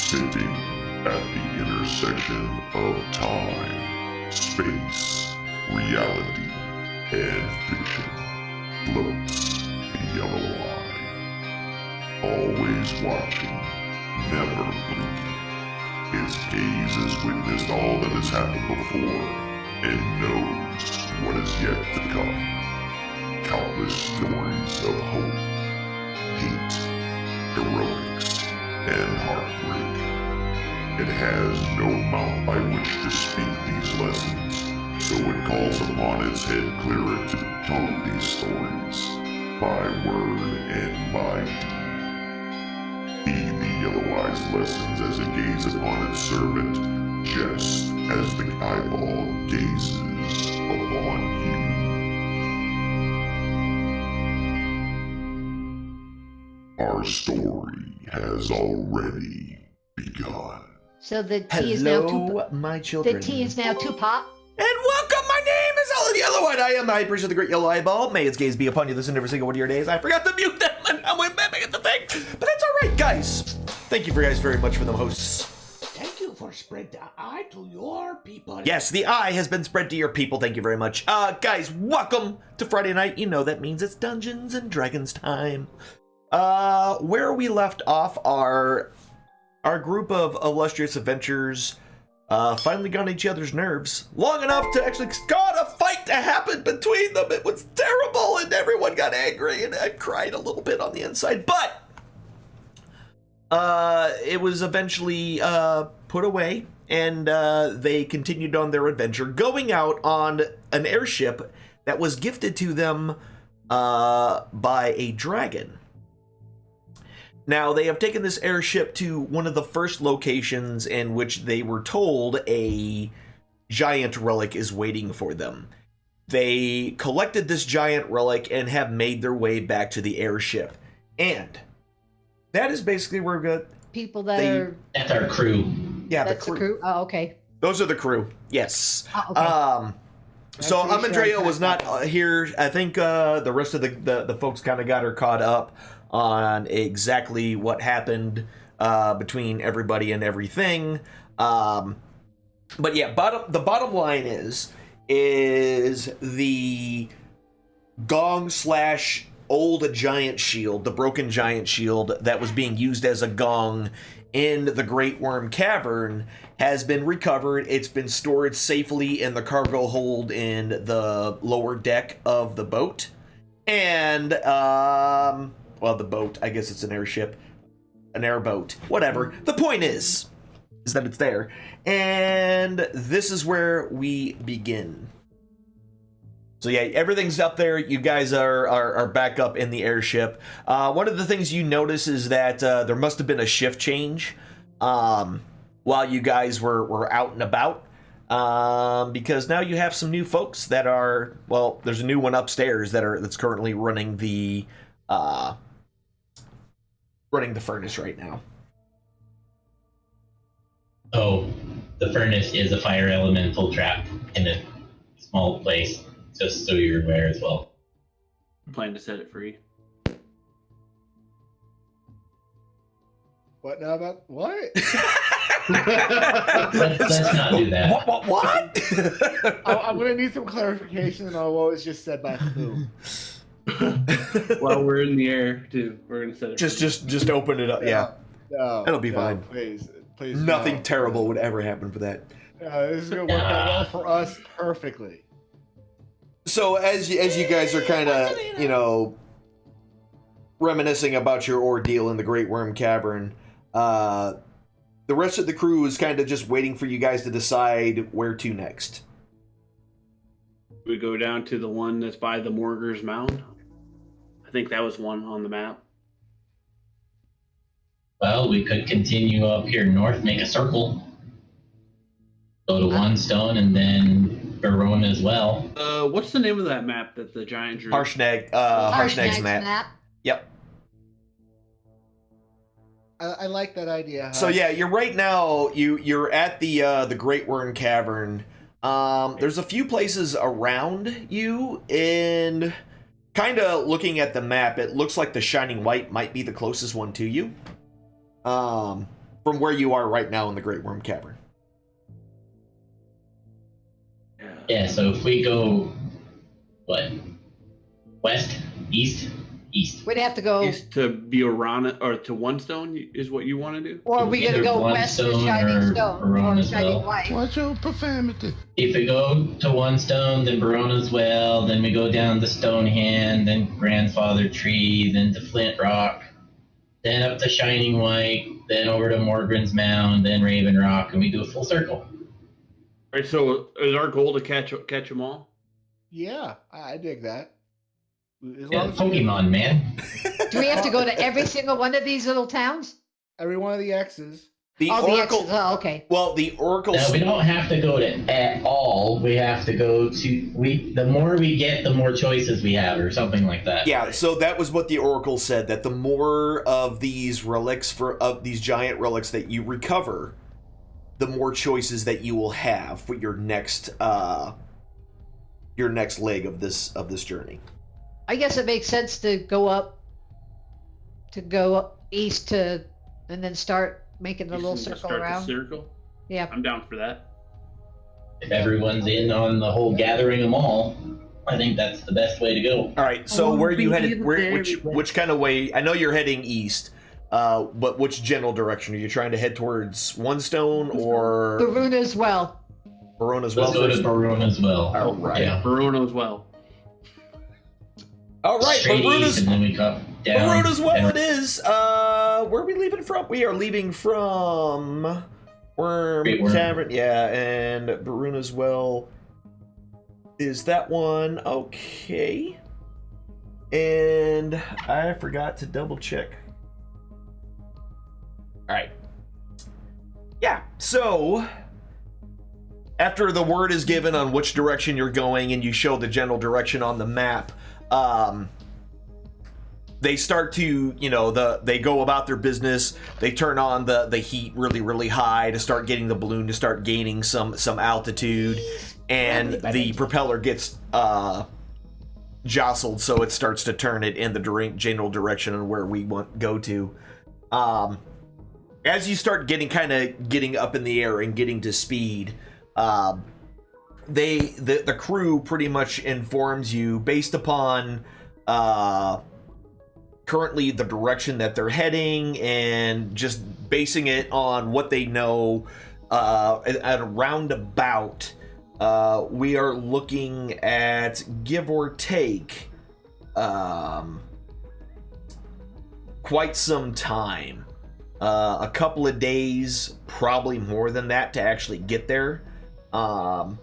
Sitting at the intersection of time, space, reality, and fiction floats the yellow eye. Always watching, never blinking. His gaze has witnessed all that has happened before and knows what is yet to come. Countless stories of hope, hate, heroics, and heartbreak. It has no mouth by which to speak these lessons, so it calls upon its head clearer to tell these stories, by word and by deed. Heed the yellow eye's lessons as it gazes upon its servant, just as the eyeball gazes upon you. Our story has already begun. So the tea is now Hello, my children. The tea is now two pop. And welcome, my name is Alan Yellowhead. I am the high priest of the great yellow eyeball. May its gaze be upon you this and every single one of your days. I forgot to mute them, and I'm back at the thing. But that's all right, guys. Thank you guys very much for the hosts. Thank you for spread the eye to your people. Yes, the eye has been spread to your people. Thank you very much. Guys, welcome to Friday night. You know that means it's Dungeons and Dragons time. Where we left off, our group of illustrious adventurers finally got on each other's nerves long enough to actually cause a fight to happen between them. It was terrible, and everyone got angry, and I cried a little bit on the inside, but it was eventually put away, and they continued on their adventure, going out on an airship that was gifted to them by a dragon. Now, they have taken this airship to one of the first locations in which they were told a giant relic is waiting for them. They collected this giant relic and have made their way back to the airship. And that is basically where we're going. People that are... That's our crew. Yeah, That's the crew. Oh, okay. Those are the crew, yes. Oh, okay. So Amandrea was not here. I think the rest of the folks kind of got her caught up on exactly what happened between everybody and everything. But yeah, the bottom line is the gong / old giant shield, the broken giant shield that was being used as a gong in the Great Worm Cavern has been recovered. It's been stored safely in the cargo hold in the lower deck of the boat. And, well, the boat, I guess it's an airship, an airboat, whatever. The point is that it's there. And this is where we begin. So yeah, everything's up there. You guys are back up in the airship. One of the things you notice is that there must have been a shift change while you guys were out and about. Because now you have some new folks that are, well, there's a new one upstairs that's currently running the furnace right now. Oh, the furnace is a fire elemental trapped in a small place, just so you're aware as well. Plan to set it free. What now about what? Let's not do that. What? I'm gonna need some clarification on what was just said by who. Well, we're in the air too. We're gonna set it. Just open it up. Yeah, No, it'll be fine. Please. Nothing no. terrible would ever happen for that. This is gonna work out well for us perfectly. So as you guys are kind of reminiscing about your ordeal in the Great Worm Cavern, the rest of the crew is kind of just waiting for you guys to decide where to next. We go down to the one that's by the Morgur's Mound. I think that was one on the map. Well, we could continue up here north, make a circle, go to One Stone, and then Verona as well. What's the name of that map that the giant drew? Harshnag's map. Yep. I like that idea. So yeah, you're right now. You're at the Great Worm Cavern. There's a few places around you, and kind of looking at the map, it looks like the Shining White might be the closest one to you. from where you are right now in the Great Worm Cavern. Yeah, so if we go, what? West? East? East. We'd have to go, East to Biorana or to One Stone is what you want to do? or we gonna Either go One west to Stone Shining or Stone, or Barona's Shining Well. White. Watch your profanity. If we go to One Stone, then Barona's Well, then we go down to Stonehand, then Grandfather Tree, then to Flint Rock, then up to Shining White, then over to Morgren's Mound, then Raven Rock, and we do a full circle. All right, so is our goal to catch them all? Yeah, I dig that. As Yeah, long as we get Pokemon, man. Do we have to go to every single one of these little towns? every one of the X's. The All the Oracle. X's. Oh, okay. Well, the Oracle. No, we don't have to go to at all. We have to go to the more we get, the more choices we have, or something like that. Yeah, so that was what the Oracle said, that the more of these relics of these giant relics that you recover, the more choices that you will have for your next leg of this journey. I guess it makes sense to go east and then start making the little circle Start around. the circle. Yeah. I'm down for that. If everyone's in on the whole gathering them all, I think that's the best way to go. All right, so where are you headed? Which kind of way? I know you're heading east, but which general direction are you trying to head towards? One Stone or Baruna's Well. Barona's Let's Well? go to First? Barona as well. All right. Yeah. Verona as well. All right, Straight east, and then we come down. Barona's Well and- it is. Where are we leaving from? We are leaving from Worm Great Worm. Tavern. Yeah, and Barona's Well is that one. Okay. And I forgot to double check. All right. Yeah, so after the word is given on which direction you're going and you show the general direction on the map, they start to, they go about their business. They turn on the heat really, really high to start getting the balloon to start gaining some altitude, and the propeller gets jostled, so it starts to turn it in the general direction on where we want to go to. As you start getting up in the air and getting to speed, the crew pretty much informs you based upon currently the direction that they're heading, and just basing it on what they know at a roundabout. We are looking at, give or take, quite some time. A couple of days, probably more than that, to actually get there. The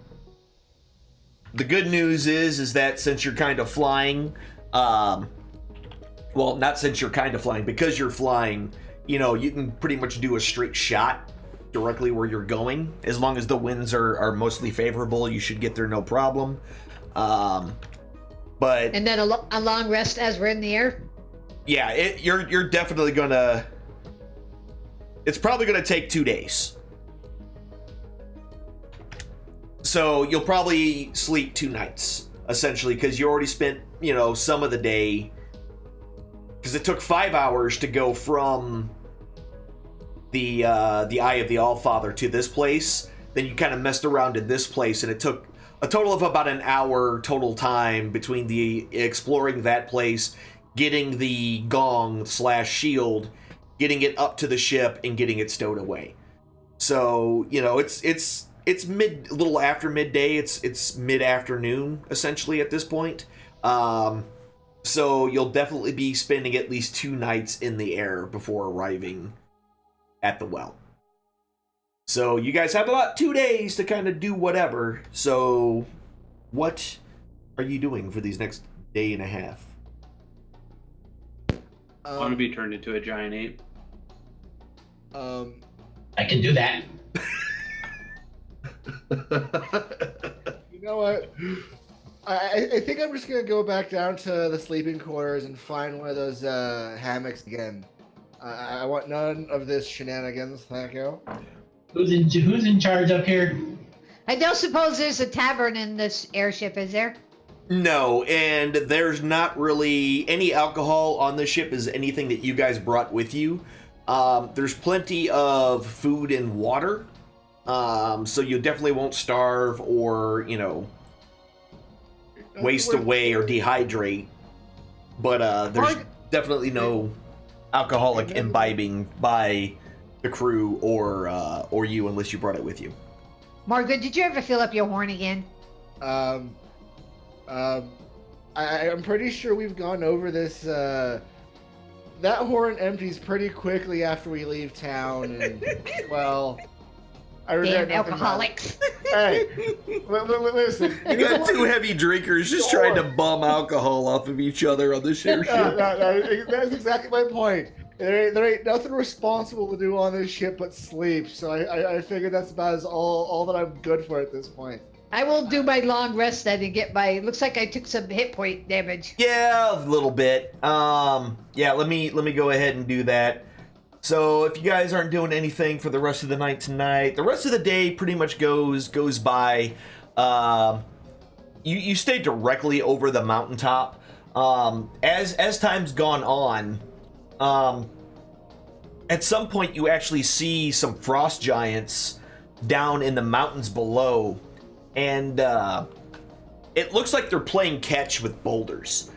good news is that since you're kind of flying, well, not since you're kind of flying, because you're flying, you can pretty much do a straight shot directly where you're going. As long as the winds are mostly favorable, you should get there no problem. But And then a long rest as we're in the air. yeah, you're definitely gonna. It's probably gonna take 2 days. So you'll probably sleep 2 nights, essentially, because you already spent, some of the day. Because it took 5 hours to go from the Eye of the Allfather to this place. Then you kind of messed around in this place, and it took a total of about an hour total time between the exploring that place, getting the gong/shield, getting it up to the ship, and getting it stowed away. So it's a little after midday. It's mid-afternoon essentially at this point. So you'll definitely be spending at least 2 nights in the air before arriving at the well. So you guys have about 2 days to kind of do whatever. So what are you doing for these next day and a half? I want to be turned into a giant ape. I can do that. You know what? I think I'm just gonna go back down to the sleeping quarters and find one of those hammocks again. I want none of this shenanigans. Thank you. Who's in charge up here? I don't suppose there's a tavern in this airship, is there? No, and there's not really any alcohol on the ship. Is anything that you guys brought with you. There's plenty of food and water, so you definitely won't starve or, waste away or dehydrate. But there's definitely no alcoholic imbibing by the crew or you unless you brought it with you. Margaret, did you ever fill up your horn again? I'm pretty sure we've gone over this. That horn empties pretty quickly after we leave town, and well, I regret Damn nothing alcoholics. Hey, listen. You got two heavy drinkers just trying to bum alcohol off of each other on the share ship. No, that's exactly my point. There ain't nothing responsible to do on this ship but sleep, so I figured that's about all that I'm good for at this point. I will do my long rest then and get my. Looks like I took some hit point damage. Yeah, a little bit. Yeah, let me go ahead and do that. So if you guys aren't doing anything for the rest of the night tonight, the rest of the day pretty much goes by. You stay directly over the mountaintop. As time's gone on, at some point you actually see some frost giants down in the mountains below, and it looks like they're playing catch with boulders.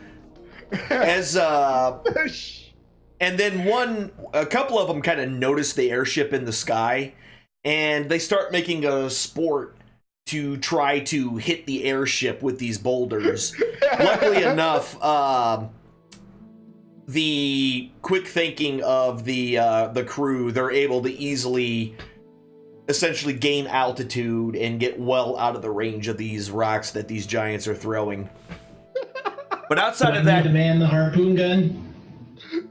And then a couple of them kind of notice the airship in the sky, and they start making a sport to try to hit the airship with these boulders. Luckily enough, the quick thinking of the crew, they're able to easily essentially gain altitude and get well out of the range of these rocks that these giants are throwing. But outside of that, to man the harpoon gun.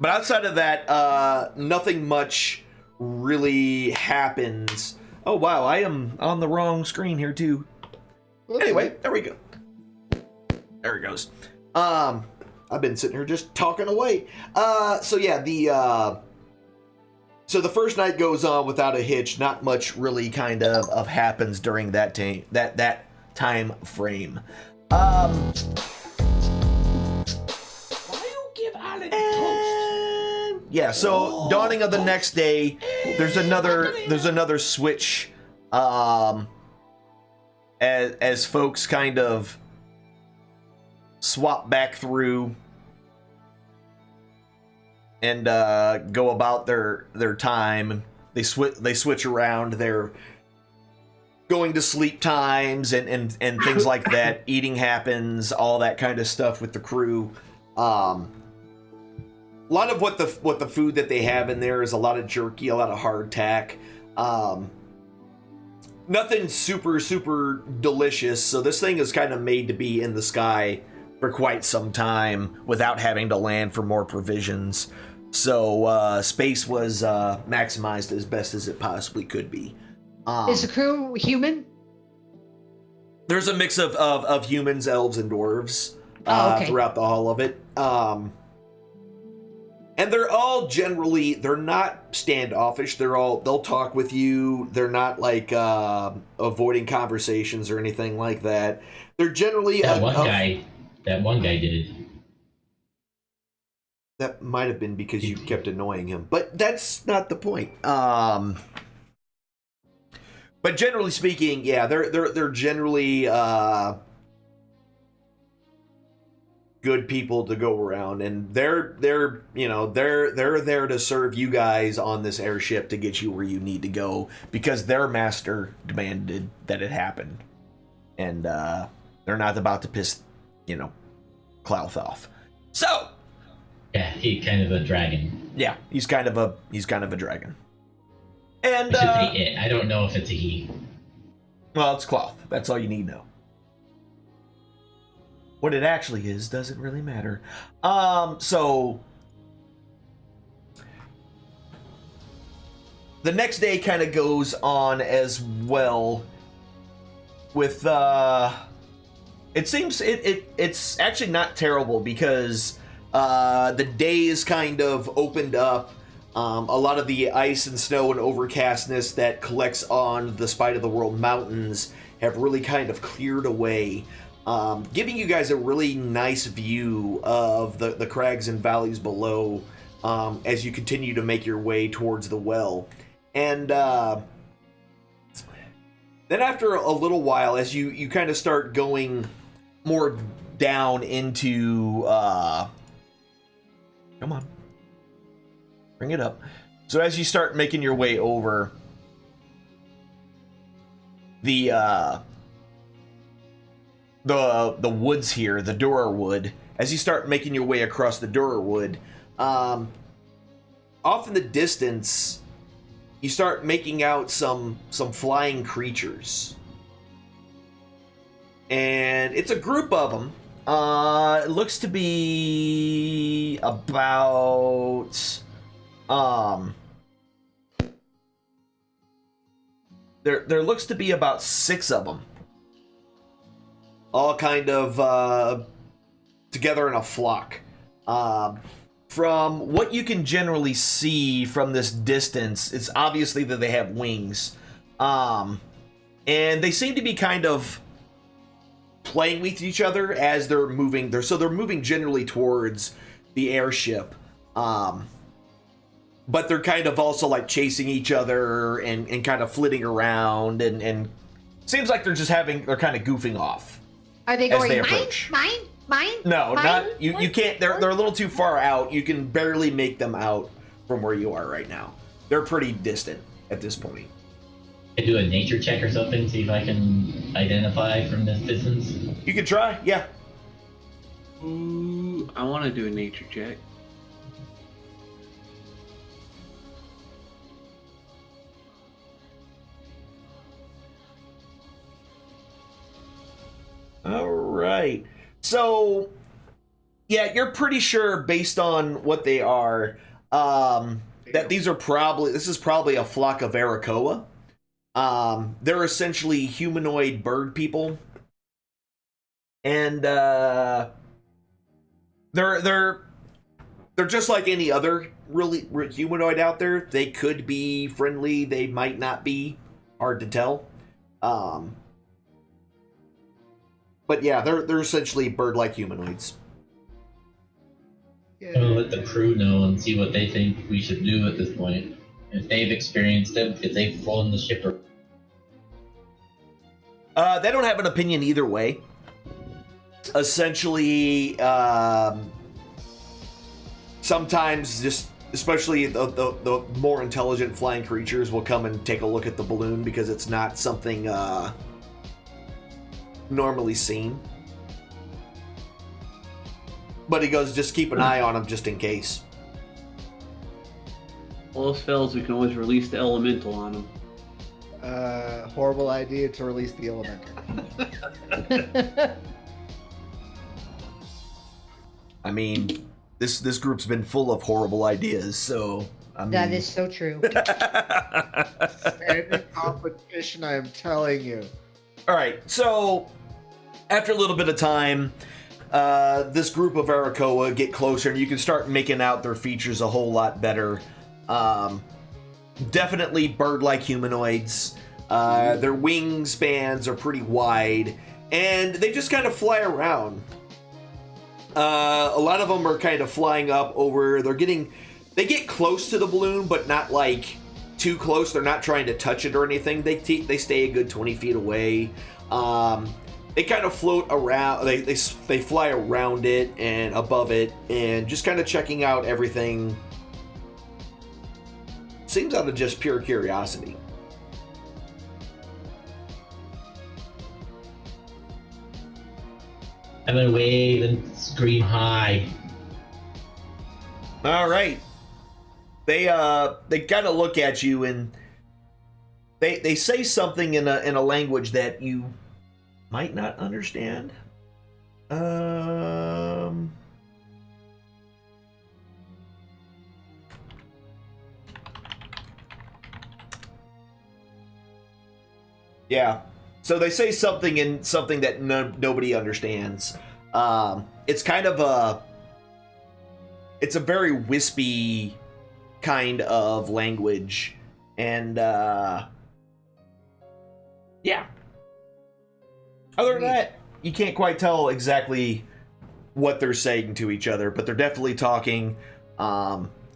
But outside of that, nothing much really happens. Oh wow, I am on the wrong screen here too. Anyway, there we go. There it goes. I've been sitting here just talking away. So yeah, so the first night goes on without a hitch. Not much really kind of happens during that time frame. Yeah, so dawning of the next day, there's another switch, as folks kind of swap back through and go about their time. They switch around their going to sleep times and things like that. Eating happens, all that kind of stuff with the crew. A lot of what the food that they have in there is a lot of jerky, a lot of hardtack. Nothing super delicious. So this thing is kind of made to be in the sky for quite some time without having to land for more provisions. So space was maximized as best as it possibly could be. Is the crew human? There's a mix of humans, elves, and dwarves throughout the whole of it. And they're all generally, they're not standoffish. They'll talk with you. They're not like avoiding conversations or anything like that. They're generally that one guy did it. That might have been because you kept annoying him, but that's not the point. But generally speaking, yeah, they're generally good people to go around, and they're there to serve you guys on this airship to get you where you need to go because their master demanded that it happen, and they're not about to piss Clouth off. So yeah, he's kind of a dragon. Yeah, he's kind of a dragon. And I should say it. I don't know if it's a he. Well, it's Cloth. That's all you need to know. What it actually is doesn't really matter. So the next day kind of goes on as well with it seems it's actually not terrible because the days kind of opened up. A lot of the ice and snow and overcastness that collects on the Spite of the World mountains have really kind of cleared away. Giving you guys a really nice view of the crags and valleys below, as you continue to make your way towards the well. And then after a little while, as you kind of start going more down into... come on. Bring it up. So as you start making your way over the woods here, the Durer Wood, as you start making your way across the Durer Wood, off in the distance, you start making out some flying creatures. And it's a group of them. It looks to be about... There looks to be about 6 of them. All kind of together in a flock. From what you can generally see from this distance, it's obviously that they have wings. And they seem to be kind of playing with each other as they're moving. They're moving generally towards the airship. But they're kind of also like chasing each other and kind of flitting around and seems like they're kind of goofing off. Are they as going, they mine, approach. mine? No, mine? not you can't. They're a little too far out. You can barely make them out from where you are right now. They're pretty distant at this point. I do a nature check or something, see if I can identify from this distance. You can try, yeah. Ooh, I want to do a nature check. All right. So, yeah, you're pretty sure based on what they are, that this is probably a flock of Arakoa. They're essentially humanoid bird people. And, they're just like any other really humanoid out there. They could be friendly, they might not be. Hard to tell. But yeah, they're essentially bird-like humanoids. I'm gonna let the crew know and see what they think we should do at this point. If they've experienced them, if they've flown the ship. They don't have an opinion either way. Essentially, sometimes just, especially the more intelligent flying creatures will come and take a look at the balloon because it's not something normally seen. But he goes, just keep an eye on them just in case. All else fails, we can always release the elemental on them. Horrible idea to release the elemental. I mean, this group's been full of horrible ideas, so I mean... That is so true. Standing competition, I am telling you. All right, so after a little bit of time, this group of Arakoa get closer, and you can start making out their features a whole lot better. Definitely bird-like humanoids. Their wingspans are pretty wide, and they just kind of fly around. A lot of them are kind of flying up over. They get close to the balloon, but not like too close. They're not trying to touch it or anything. They stay a good 20 feet away. They kind of float around. They fly around it and above it, and just kind of checking out everything. Seems out of just pure curiosity. I'm gonna wave and scream hi. All right. They kind of look at you and they say something in a language that you might not understand. Yeah. So they say something in something that nobody understands. It's kind of it's a very wispy kind of language, and yeah. Other than that, you can't quite tell exactly what they're saying to each other, but they're definitely talking.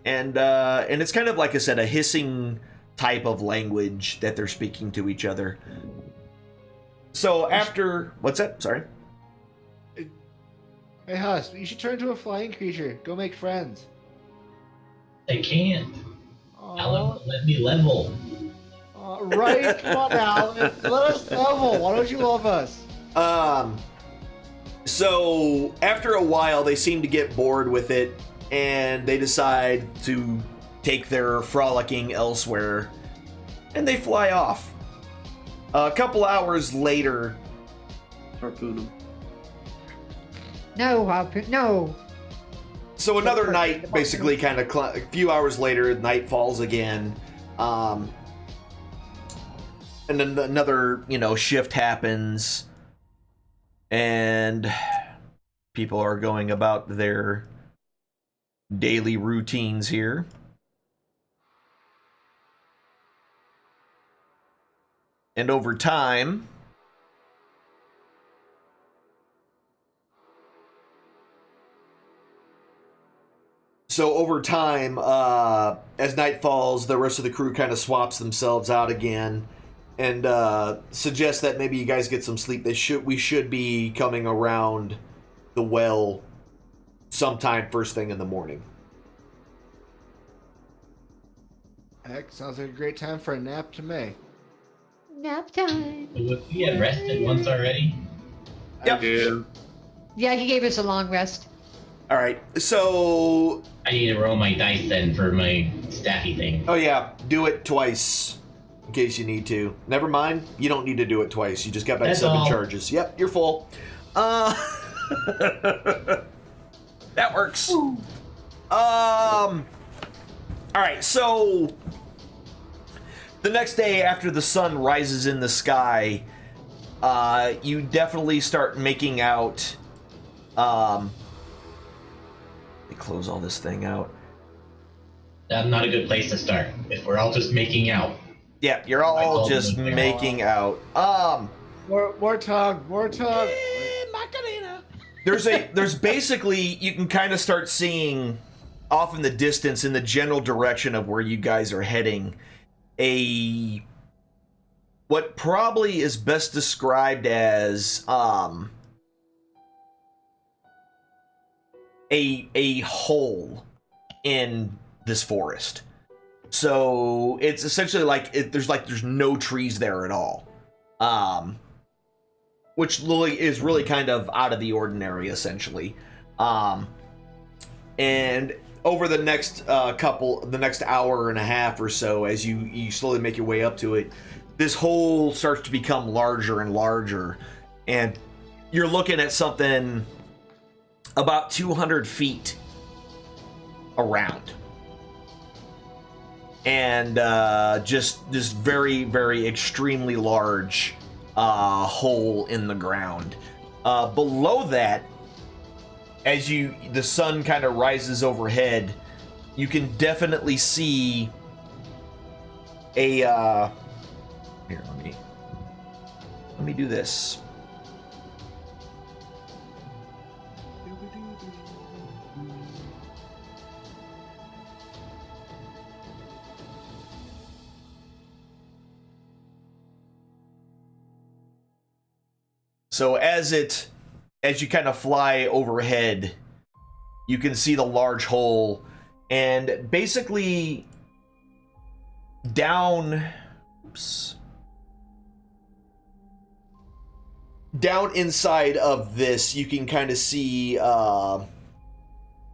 and it's kind of like I said, a hissing type of language that they're speaking to each other. So after what's that? Sorry. Hey, Huss, you should turn into a flying creature. Go make friends. I can't. Alan Aw, won't let me level. right? Come on now. Let us level. Why don't you love us? So after a while, they seem to get bored with it, and they decide to take their frolicking elsewhere, and they fly off. A couple hours later, Harpoon him. No, Harpoon, no. so another night, basically, kind of a few hours later, night falls again, and then another shift happens, and people are going about their daily routines here. And over time, as night falls, the rest of the crew kind of swaps themselves out again, and suggests that maybe you guys get some sleep. We should be coming around the well sometime first thing in the morning. Heck, sounds like a great time for a nap to me. Nap time. We had rested once already. Yep. Yeah. Yeah, he gave us a long rest. All right, so I need to roll my dice then for my staffy thing. oh yeah, do it twice in case you need to. Never mind, you don't need to do it twice. You just got back That's 7 all. charges. Yep, you're full. That works. All right, so the next day after the sun rises in the sky, you definitely start making out. Let me close all this thing out. That's not a good place to start. If we're all just making out. Yeah, you're all just making out. More tongue. Macarena. There's basically, you can kind of start seeing off in the distance in the general direction of where you guys are heading what probably is best described as a hole in this forest. So it's essentially like there's no trees there at all, which is really kind of out of the ordinary, essentially. And over the next hour and a half or so, as you slowly make your way up to it, this hole starts to become larger and larger, and you're looking at something about 200 feet around, and just this very, very extremely large hole in the ground. Below that, as the sun kind of rises overhead, you can definitely see a here, let me do this. So as you kind of fly overhead, you can see the large hole, and basically down inside of this, you can kind of see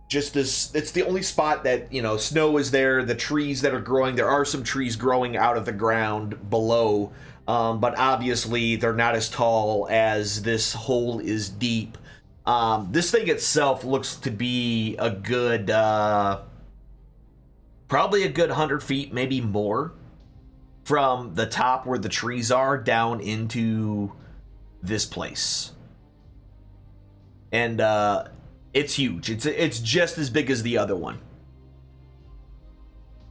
just this. It's the only spot that, snow is there, the trees that are growing. There are some trees growing out of the ground below, but obviously they're not as tall as this hole is deep. This thing itself looks to be a good, probably a good 100 feet, maybe more, from the top where the trees are down into this place. And it's huge. It's just as big as the other one.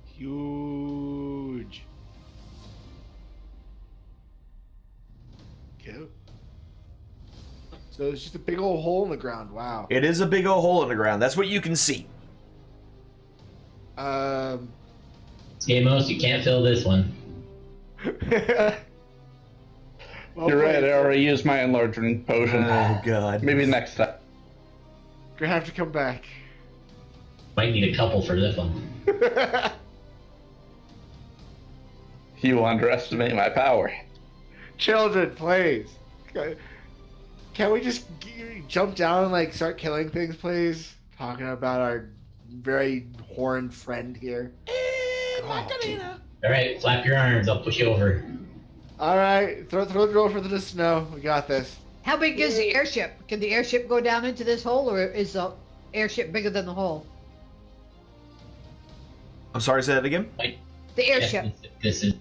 Huge. Cute. So it's just a big old hole in the ground. Wow. It is a big old hole in the ground. That's what you can see. Skamos, you can't fill this one. Well You're right, played. I already used my enlarging potion. Oh god. Maybe next time. Gonna have to come back. Might need a couple for this one. You underestimate my power. Children, please. Can we just jump down and like start killing things, please? Talking about our very horned friend here. Macarena. Alright, flap your arms, I'll push you over. All right, throw the roll for the snow. We got this. How big is the airship? Can the airship go down into this hole, or is the airship bigger than the hole? I'm sorry, say that again? The airship. This is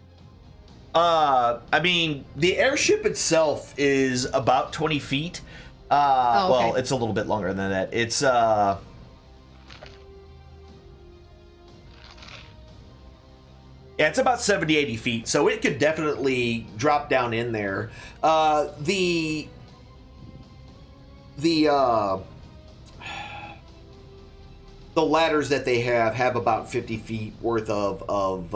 I mean, the airship itself is about 20 feet. Oh, okay. Well, it's a little bit longer than that. It's, yeah, it's about 70, 80 feet, so it could definitely drop down in there. The ladders that they have about 50 feet worth of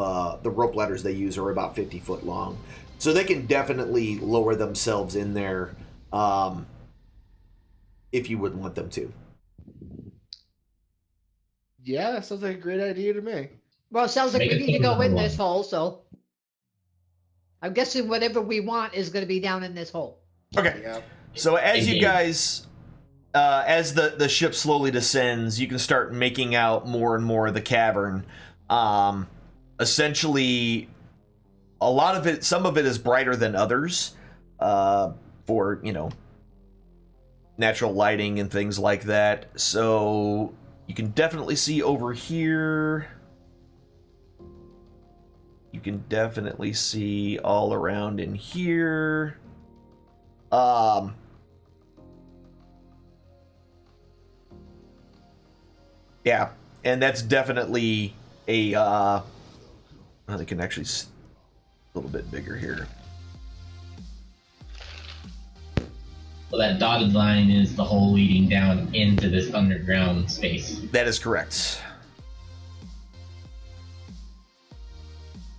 the rope ladders they use are about 50 foot long. So they can definitely lower themselves in there if you would want them to. Yeah, that sounds like a great idea to me. Well, it sounds like Make we it need to go number in one. this hole, so I'm guessing whatever we want is going to be down in this hole. Okay. Yep. So as you Indeed. guys, as the ship slowly descends, you can start making out more and more of the cavern. Essentially, a lot of it, some of it is brighter than others, for, you know, natural lighting and things like that. So you can definitely see over here. You can definitely see all around in here. Yeah, and that's definitely a, well, they can actually a little bit bigger here. so that dotted line is the hole leading down into this underground space. That is correct.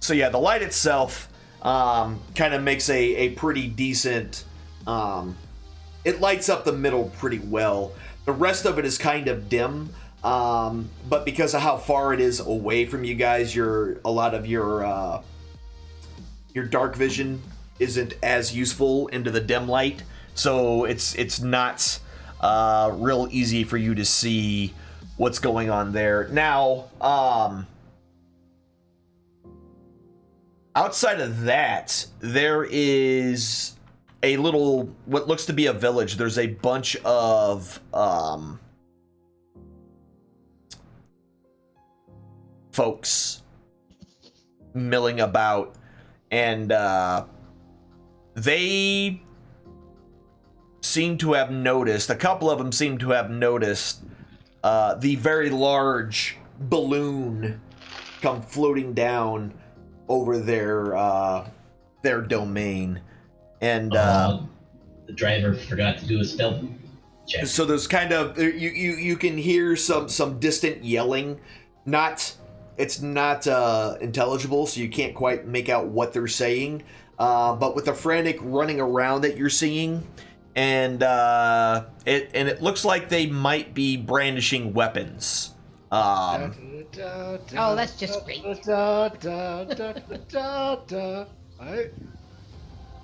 So yeah, the light itself kind of makes a pretty decent, it lights up the middle pretty well. The rest of it is kind of dim, but because of how far it is away from you guys, a lot of your dark vision isn't as useful into the dim light, so it's not real easy for you to see what's going on there. Now, outside of that, there is a little, what looks to be a village. There's a bunch of folks milling about, and they seem to have noticed, a couple of them seem to have noticed the very large balloon come floating down over their domain, and The driver forgot to do a stealth check. so there's kind of you can hear some distant yelling. It's not intelligible, so you can't quite make out what they're saying. But with the frantic running around that you're seeing, and it looks like they might be brandishing weapons. Oh, that's just great. Right?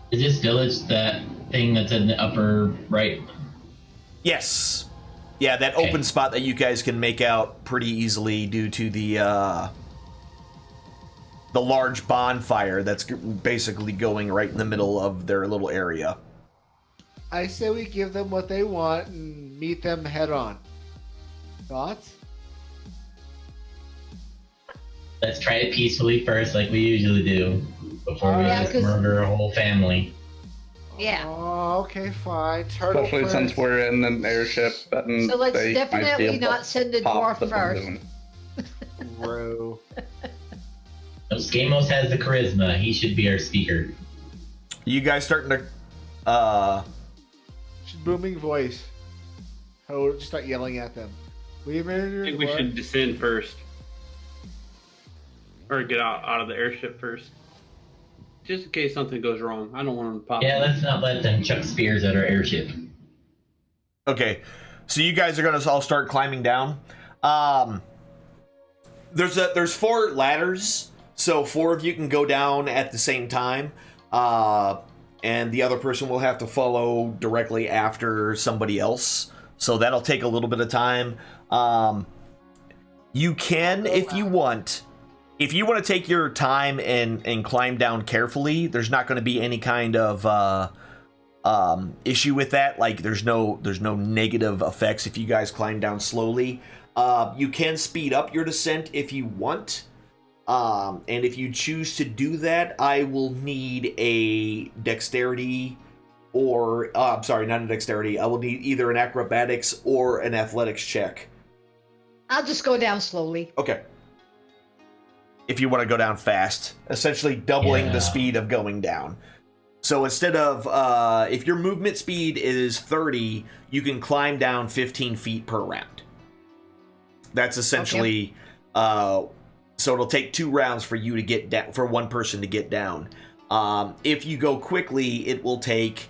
Is this village that thing that's in the upper right? Yes. Yeah, that Okay. open spot that you guys can make out pretty easily due to the large bonfire that's basically going right in the middle of their little area. I say we give them what they want and meet them head on. Thoughts? Let's try it peacefully first, like we usually do, before we Yeah, just 'cause- murder a whole family. Yeah. Oh, okay, fine. Turtle Especially first. since we're in an airship. And So let's they might be definitely able to not send the pop dwarf the first. balloon. Bro. So Skamos has the charisma. He should be our speaker. You guys starting to She's booming voice. Oh, just start yelling at them. We I think we should descend first. or get out of the airship first, just in case something goes wrong. I don't want them to pop. Yeah, let's not let them chuck spears at our airship. Okay, so you guys are gonna all start climbing down. There's 4 ladders, so 4 of you can go down at the same time, and the other person will have to follow directly after somebody else. So that'll take a little bit of time. You can, if you want to take your time and climb down carefully. There's not going to be any kind of issue with that. Like there's no negative effects if you guys climb down slowly. You can speed up your descent if you want. And if you choose to do that, I will need a dexterity or, I'm sorry, not a dexterity. I will need either an acrobatics or an athletics check. I'll just go down slowly. Okay. If you want to go down fast, essentially doubling the speed of going down. So instead of, if your movement speed is 30, you can climb down 15 feet per round. That's essentially, so it'll take 2 rounds for you to get down, for one person to get down. If you go quickly, it will take,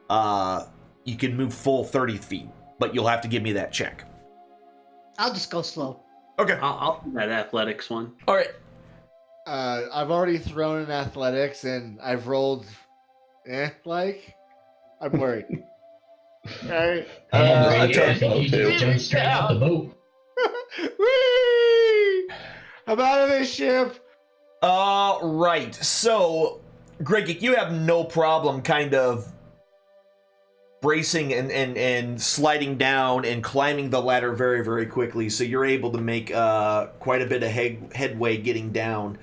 you can move full 30 feet, but you'll have to give me that check. I'll just go slow. Okay. I'll do that athletics one. All right. I've already thrown in athletics and I've rolled, I'm worried. Alright. I think you just jump straight out the boat. Whee! I'm out of this ship. Right. So, Greg, you have no problem kind of bracing and sliding down and climbing the ladder very, very quickly. So you're able to make quite a bit of headway getting down.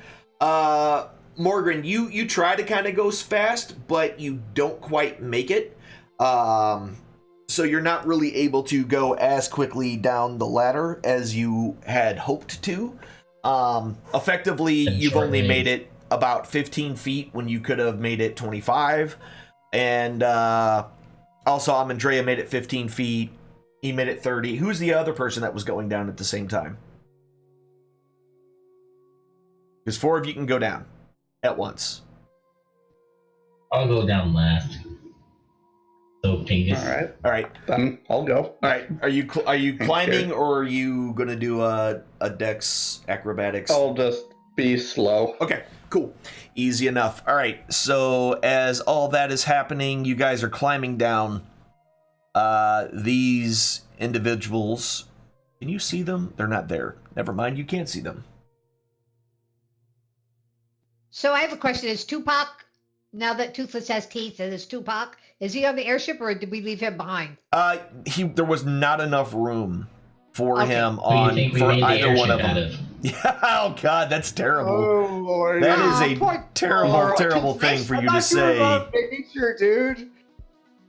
Morgan, you try to kind of go fast, but you don't quite make it. So you're not really able to go as quickly down the ladder as you had hoped to. Effectively, you've only made it about 15 feet when you could have made it 25. And also, Amandrea made it 15 feet. He made it 30. Who's the other person that was going down at the same time? Because 4 of you can go down at once. I'll go down last. So Pingus. All right. All right. Then I'll go. All right. Are you climbing or are you gonna do a dex acrobatics? I'll just be slow. Okay. Cool. Easy enough. All right. So as all that is happening, you guys are climbing down. These individuals. Can you see them? They're not there. Never mind. You can't see them. So I have a question. Is Tupac, now that Toothless has teeth, and is Tupac, is he on the airship or did we leave him behind? There was not enough room for him Who do you on think we for made the either one of airship out them. of? Yeah, oh god, that's terrible. Oh Lord. That Oh, is a poor- terrible, poor terrible thing Toothless. for I'm you to not sure say. about nature, dude.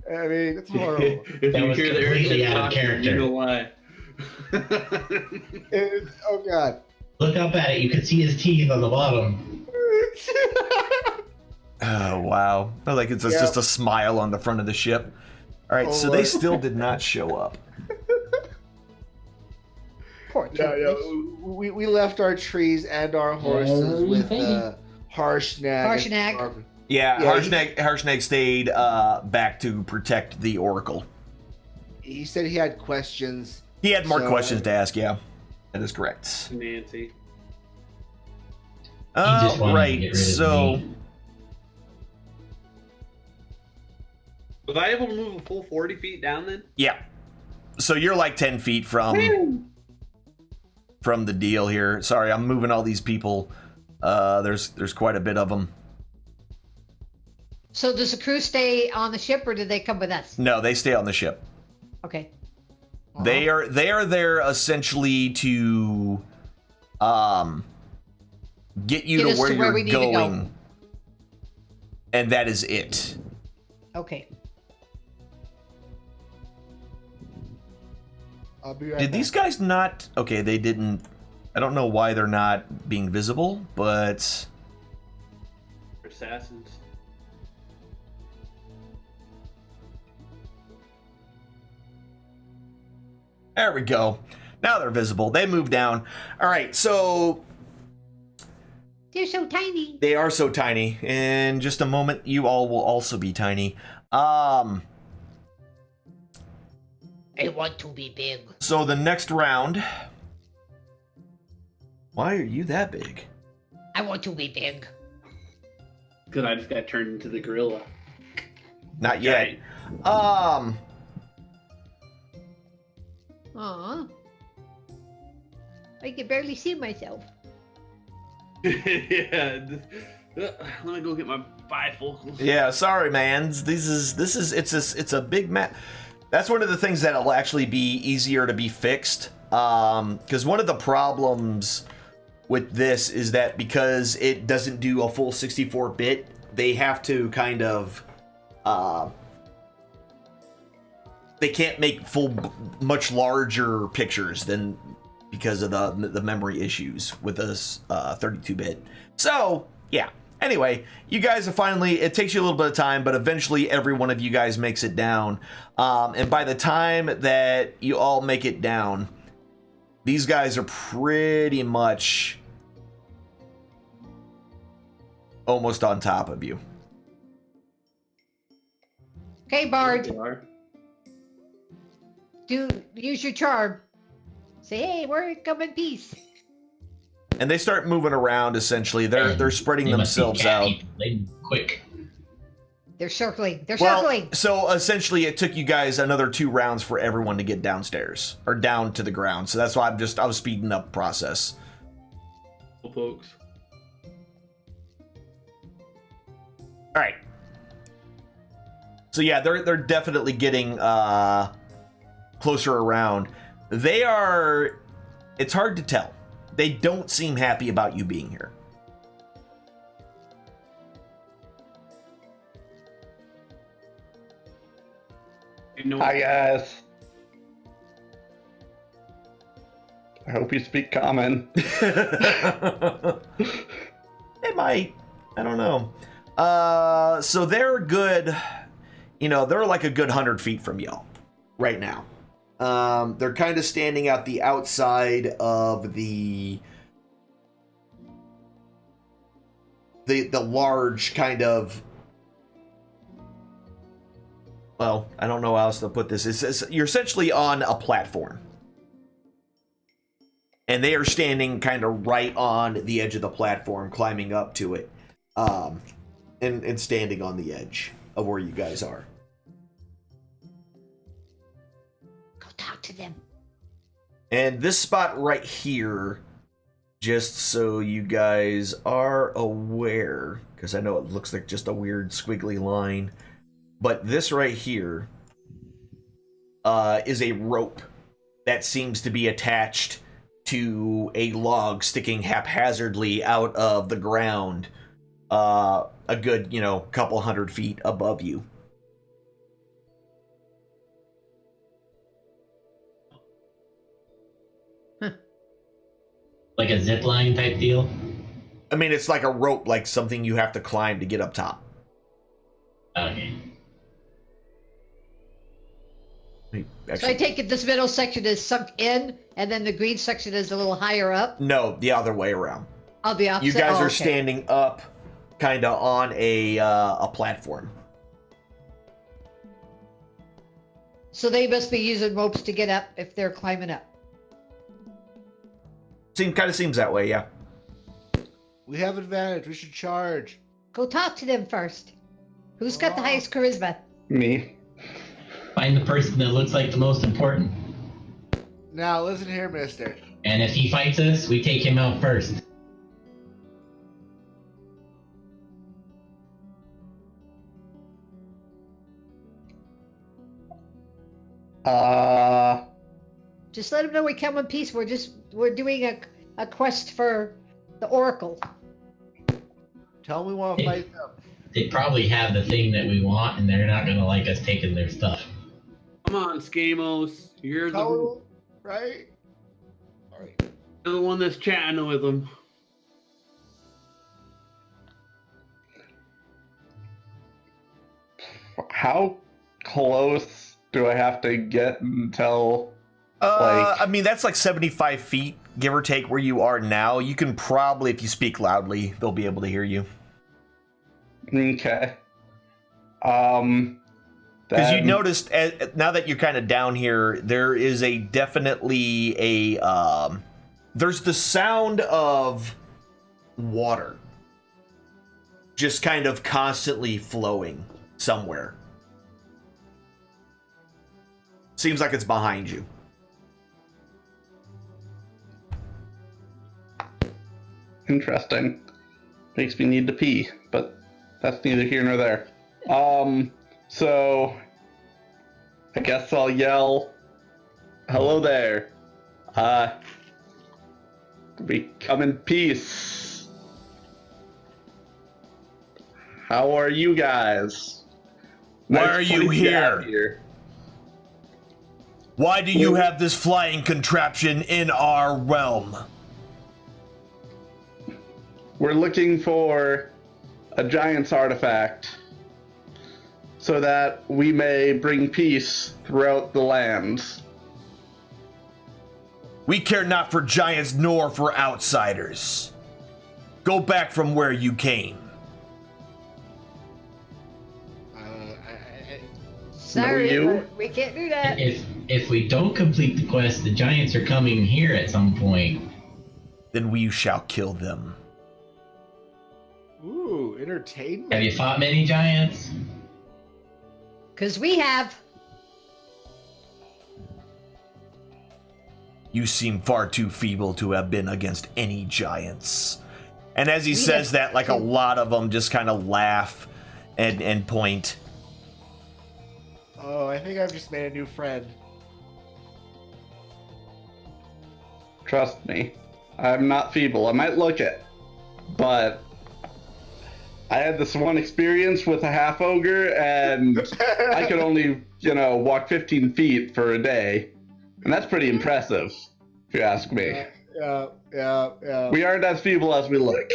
I mean, it's horrible. If That you was hear the completely airship out of talking, character. you know why. Oh god. Look up at it. You can see his teeth on the bottom. Oh wow! Like it's just a smile on the front of the ship. All right, so they Lord. still did not show up. Poor Toothless. No, we left our trees and our horses with Harshnag. Harshnag. Yeah, Yeah, Harshnag stayed back to protect the Oracle. He said he had questions. He had more So- questions to ask. Yeah, that is correct. Nancy. He just wanted to Right. get rid of So me. Was I able to move a full 40 feet down then? yeah, so you're like 10 feet from the deal here. Sorry, I'm moving all these people. There's quite a bit of them. So does the crew stay on the ship or do they come with us? No, they stay on the ship. Okay. They are there essentially to get you Get to us where to where you're we need to go. going. And that is it. Okay. I'll be right Did back. these guys not? Okay, they didn't. I don't know why they're not being visible, but Assassins. there we go. Now they're visible. They move down. All right, so They're so tiny. They are so tiny. In just a moment, you all will also be tiny. I want to be big. So the next round. Why are you that big? I want to be big. Because I just got turned into the gorilla. Not yet. Aw. I can barely see myself. Yeah. Let me go get my bifocals. Yeah, sorry, man. It's a big map. That's one of the things that'll actually be easier to be fixed. Because one of the problems with this is that because it doesn't do a full 64-bit, they have to kind of they can't make much larger pictures than because of the memory issues with this 32-bit. So yeah. Anyway, you guys are finally, it takes you a little bit of time, but eventually every one of you guys makes it down. And by the time that you all make it down, these guys are pretty much almost on top of you. Okay, Bard. They are. Use your charm. Say, hey, we're come in peace. And they start moving around. Essentially, they're spreading They must be themselves cat out. people. They quick. They're circling. They're circling. So essentially, it took you guys another 2 rounds for everyone to get downstairs or down to the ground. So that's why I was speeding up the process. Well, folks. All right. So yeah, they're definitely getting closer around. They are. It's hard to tell. They don't seem happy about you being here. You know, Hi, guys. I hope you speak common. They might. I don't know. So they're good. You know, they're like a good 100 feet from y'all right now. They're kind of standing at the outside of the large kind of. Well, I don't know how else to put this. You're essentially on a platform. And they are standing kind of right on the edge of the platform, climbing up to it. And standing on the edge of where you guys are. Go talk to them. And this spot right here, just so you guys are aware, because I know it looks like just a weird squiggly line, but this right here is a rope that seems to be attached to a log sticking haphazardly out of the ground, a good, couple 100 feet above you. Like a zip line type deal. I mean, it's like a rope, like something you have to climb to get up top. Okay. So I take it this middle section is sunk in, and then the green section is a little higher up? No, the other way around. Oh, the opposite? You guys are okay. standing up, kind of on a platform. So they must be using ropes to get up if they're climbing up. Kind of seems that way, yeah. We have advantage. We should charge. Go talk to them first. Who's got the highest charisma? Me. Find the person that looks like the most important. Now, listen here, mister. And if he fights us, we take him out first. Just let them know we come in peace. We're doing a quest for the Oracle. Tell them we want to fight them. They probably have the thing that we want, and they're not gonna like us taking their stuff. come on, Skamos. You're Tell them, right? All right. the one that's chatting with them. How close do I have to get until I mean, that's like 75 feet give or take where you are now. You can probably, if you speak loudly, they'll be able to hear you. Okay. Because you Then- noticed, now that you're kind of down here, there is definitely a, there's the sound of water just kind of constantly flowing somewhere. Seems like it's behind you. Interesting. Makes me need to pee, but that's neither here nor there. So I guess I'll yell, "Hello there. We come in peace. How are you guys? Why Nice are you place to have here? Why do you have this flying contraption in our realm? We're looking for a giant's artifact so that we may bring peace throughout the lands. We care not for giants nor for outsiders. Go back from where you came. Sorry, you? but we can't do that. If we don't complete the quest, the giants are coming here at some point. Then we shall kill them. Ooh, entertainment. Have you fought many giants? Because we have. You seem far too feeble to have been against any giants. And as he says that, like a lot of them just kind of laugh and point. Oh, I think I've just made a new friend. Trust me, I'm not feeble. I might look it, but I had this one experience with a half ogre, and I could only, walk 15 feet for a day, and that's pretty impressive, if you ask me. Yeah. We aren't as feeble as we look.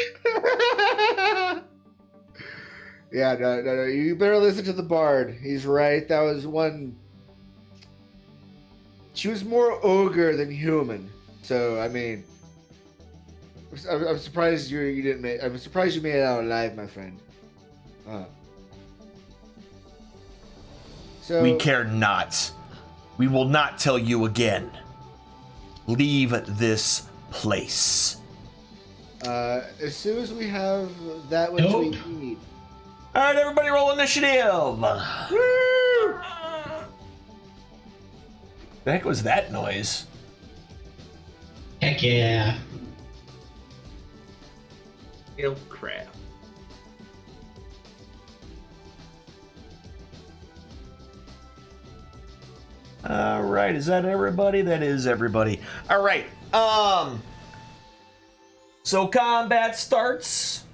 Yeah, no. You better listen to the bard. He's right. That was one. She was more ogre than human. So I mean, I'm surprised you didn't make. I'm surprised you made it out alive, my friend. So We care not. We will not tell you again. Leave this place. as soon as we have that which we need. All right, everybody, roll initiative. Woo! The heck was that noise? Heck yeah. Oh, crap. All right, is that everybody? That is everybody. All right. So combat starts.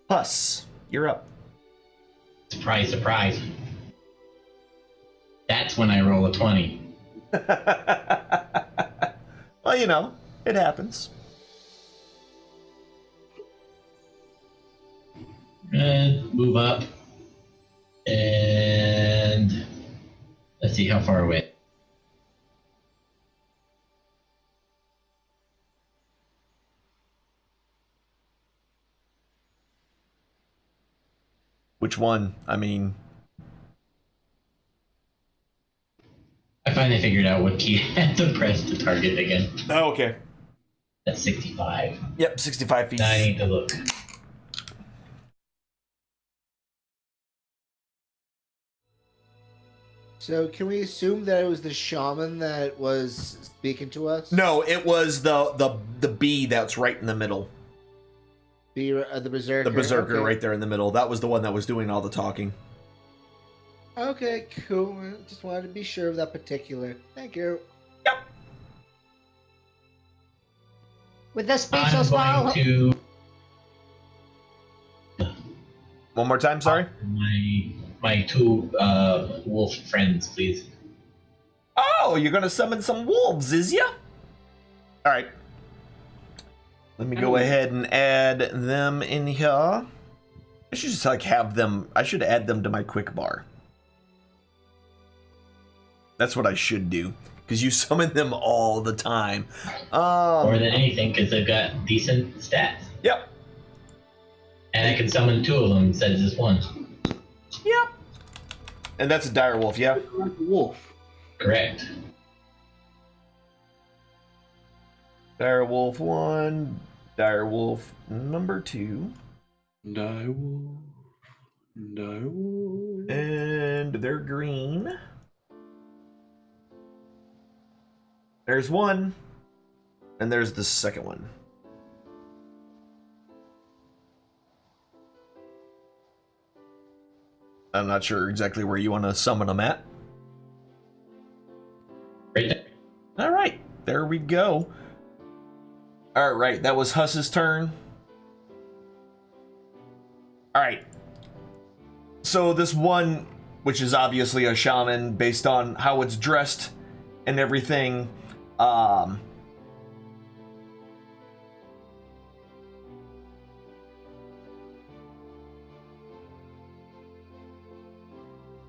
Puss, you're up. Surprise, surprise. That's when I roll a 20. Well, it happens. And move up. And let's see how far away. Which one? I mean, I finally figured out what key I had to press to target again. oh, okay. That's 65. Yep, 65 feet. Now I need to look. So can we assume that it was the shaman that was speaking to us? No, it was the bee that's right in the middle. The berserker. The berserker Okay. right there in the middle. That was the one that was doing all the talking. Okay, cool. I just wanted to be sure of that particular. Thank you. Yep. With this being I'm so small, going to One more time, sorry. my two wolf friends, please. Oh, you're gonna summon some wolves, is ya? All right. Let me go ahead and add them in here. I should just have them. I should add them to my quick bar. That's what I should do. because you summon them all the time. More than anything, because they've got decent stats. Yep. And I can summon 2 of them instead of just 1. Yep. And that's a dire wolf, yeah? Wolf. Correct. Dire wolf 1, dire wolf number 2. Direwolf. Direwolf. And they're green. There's one. And there's the second one. I'm not sure exactly where you want to summon them at. Right there. All right, there we go. All right, that was Huss's turn. All right. So this one, which is obviously a shaman based on how it's dressed and everything,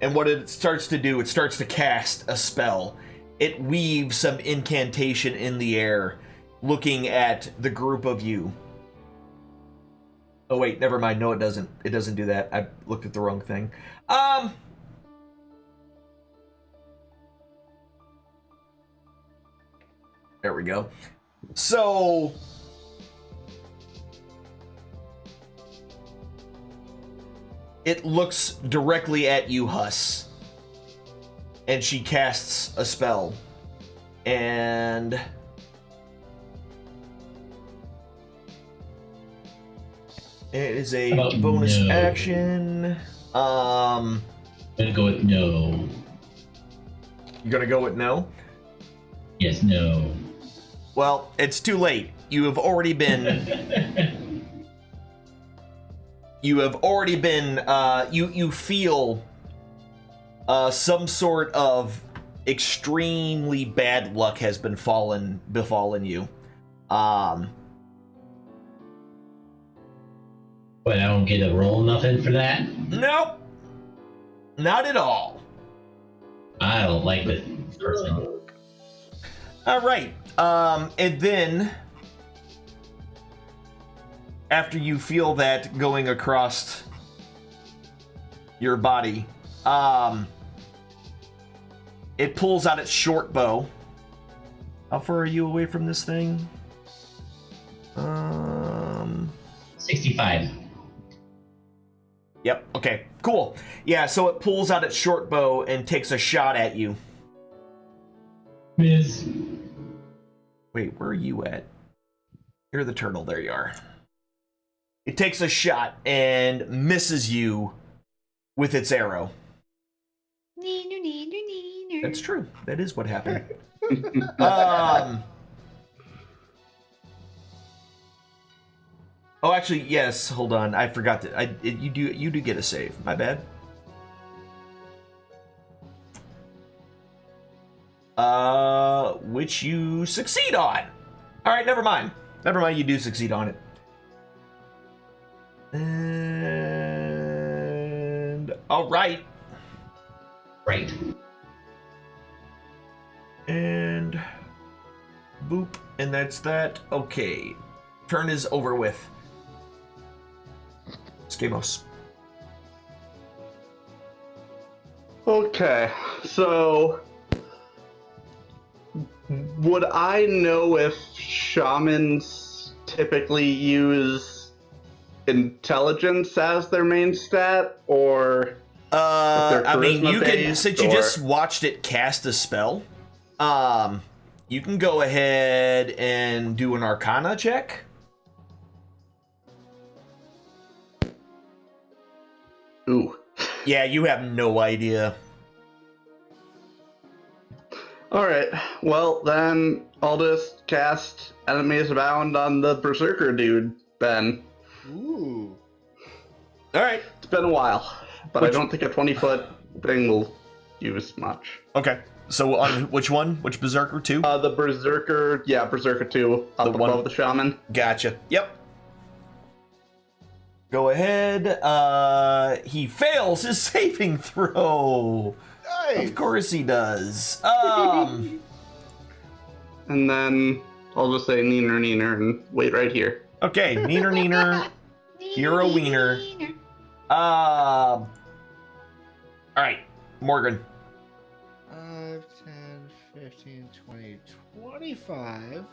and what it starts to do, it starts to cast a spell. It weaves some incantation in the air, looking at the group of you. Oh wait, never mind. No, it doesn't. It doesn't do that. I looked at the wrong thing. There we go. So it looks directly at you, Huss. And she casts a spell. And it is a bonus action. I'm gonna go with no. You're gonna go with no? Yes, no. Well, it's too late. You have already been. You feel some sort of extremely bad luck has been befallen you. But I don't get a roll nothing for that? Nope. Not at all. I don't like this person. All right. And then after you feel that going across your body, it pulls out its short bow. How far are you away from this thing? 65. Yep, okay, cool. Yeah, so it pulls out its short bow and takes a shot at you. Miss. Wait, where are you at? You're the turtle, there you are. It takes a shot and misses you with its arrow. That's true. That is what happened. Oh, actually, yes. Hold on. I forgot that. You do get a save. My bad. Which you succeed on. All right, never mind. Never mind. You do succeed on it. And all right. Right. And boop, and that's that. Okay, turn is over with. Skamos. Okay, so would I know if shamans typically use intelligence as their main stat, or I mean, you can, based, since you just watched it cast a spell, you can go ahead and do an Arcana check. Ooh. Yeah, you have no idea. Alright, well then I'll just cast Enemies Abound on the Berserker dude, then. Ooh. Alright. It's been a while, but I don't think a 20-foot thing will use much. Okay. So on which one? Which Berserker 2? The Berserker, yeah, Berserker 2, up The one- above the Shaman. Gotcha. Yep. Go ahead. He fails his saving throw. Nice. Of course he does. and then I'll just say neener neener and wait right here. Okay, neener neener. You're a wiener. All right, Morgan. 5, 10, 15, 20, 25.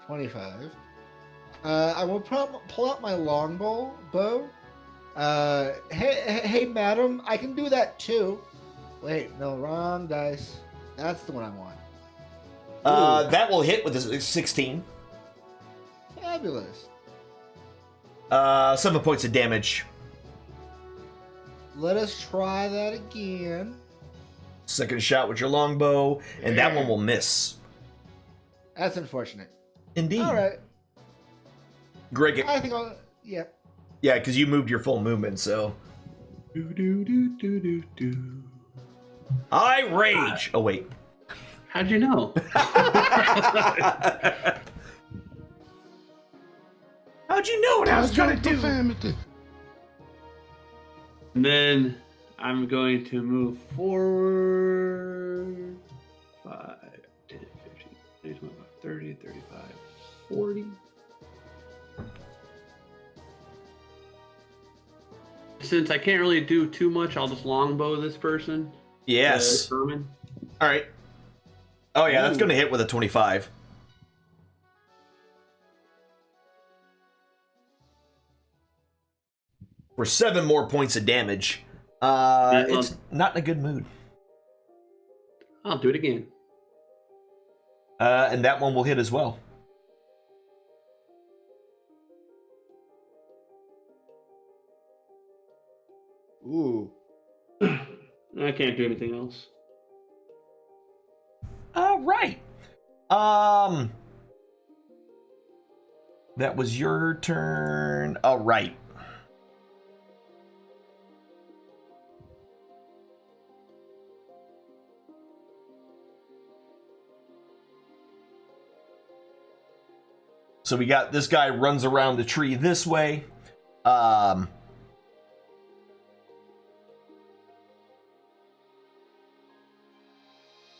25. I will pull out my longbow. Hey, madam, I can do that too. Wait, no, wrong dice. That's the one I want. That will hit with a 16. Fabulous. 7 points of damage. Let us try that again. Second shot with your longbow, and that one will miss. That's unfortunate. Indeed. All right. Greg, I think I'll. Yeah. yeah, because you moved your full movement, so. I rage. Oh wait. How'd you know? How'd you know what I was gonna do? And then I'm going to move forward 5, 10, 15, 20, 25, 30, 35, 40. Since I can't really do too much, I'll just longbow this person. Yes. Herman. All right. Oh yeah, that's gonna hit with a 25. For 7 more points of damage. It's not in a good mood. I'll do it again. And that one will hit as well. Ooh. I can't do anything else. All right. That was your turn. All right. So we got this guy runs around the tree this way.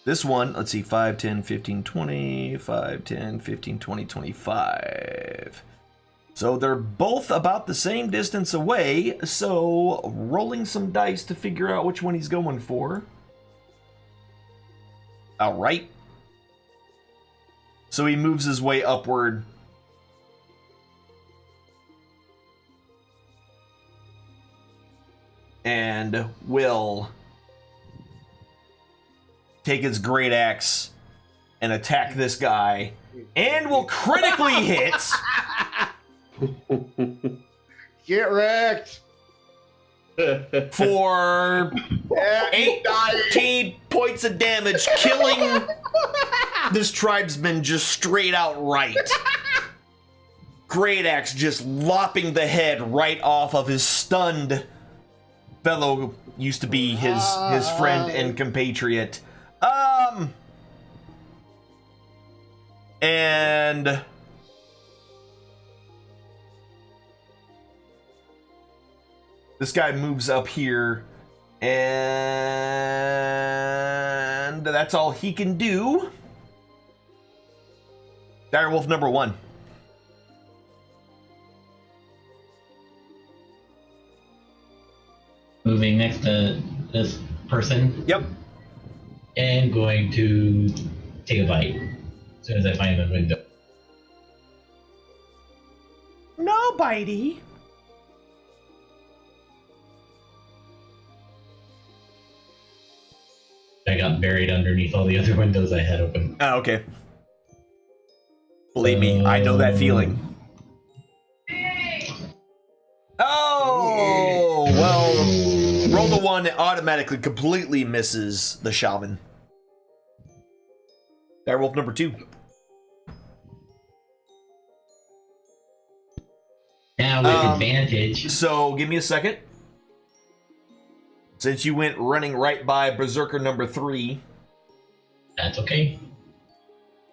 This one, let's see, 5, 10, 15, 20, 5, 10, 15, 20, 25. So they're both about the same distance away, so rolling some dice to figure out which one he's going for. All right. So he moves his way upward. And will take his great axe and attack this guy, and will critically hit Get wrecked. for 18 points of damage, killing this tribesman just straight out right. Great axe just lopping the head right off of his stunned fellow, used to be his friend and compatriot. And this guy moves up here, and that's all he can do. Direwolf number 1. Moving next to this person. Yep. And going to take a bite as soon as I find the window. No bitey. I got buried underneath all the other windows I had open. Oh, okay. Believe me, I know that feeling. Oh, well, roll the one that automatically completely misses the shaman. Direwolf number 2. Now with advantage. So, give me a second. Since you went running right by Berserker number 3. That's okay.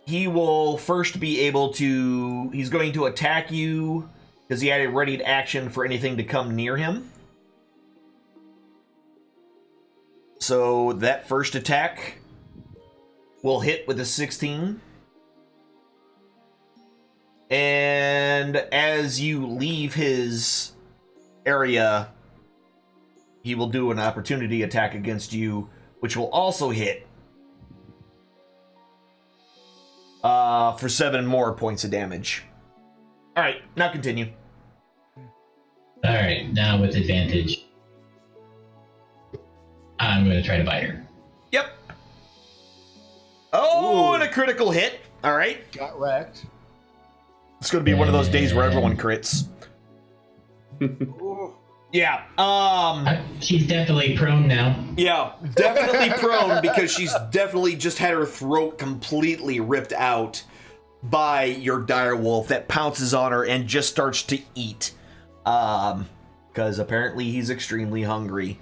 He will first be able to... He's going to attack you because he had a readied action for anything to come near him. So that first attack will hit with a 16. And as you leave his area, he will do an opportunity attack against you, which will also hit for 7 more points of damage. All right, now continue. All right, now with advantage, I'm going to try to bite her. Yep. Oh, Ooh. and a critical hit. All right. Got wrecked. It's going to be one of those days where everyone crits. Ooh. Yeah. She's definitely prone now. Yeah, definitely prone because she's definitely just had her throat completely ripped out by your direwolf that pounces on her and just starts to eat. Because apparently he's extremely hungry.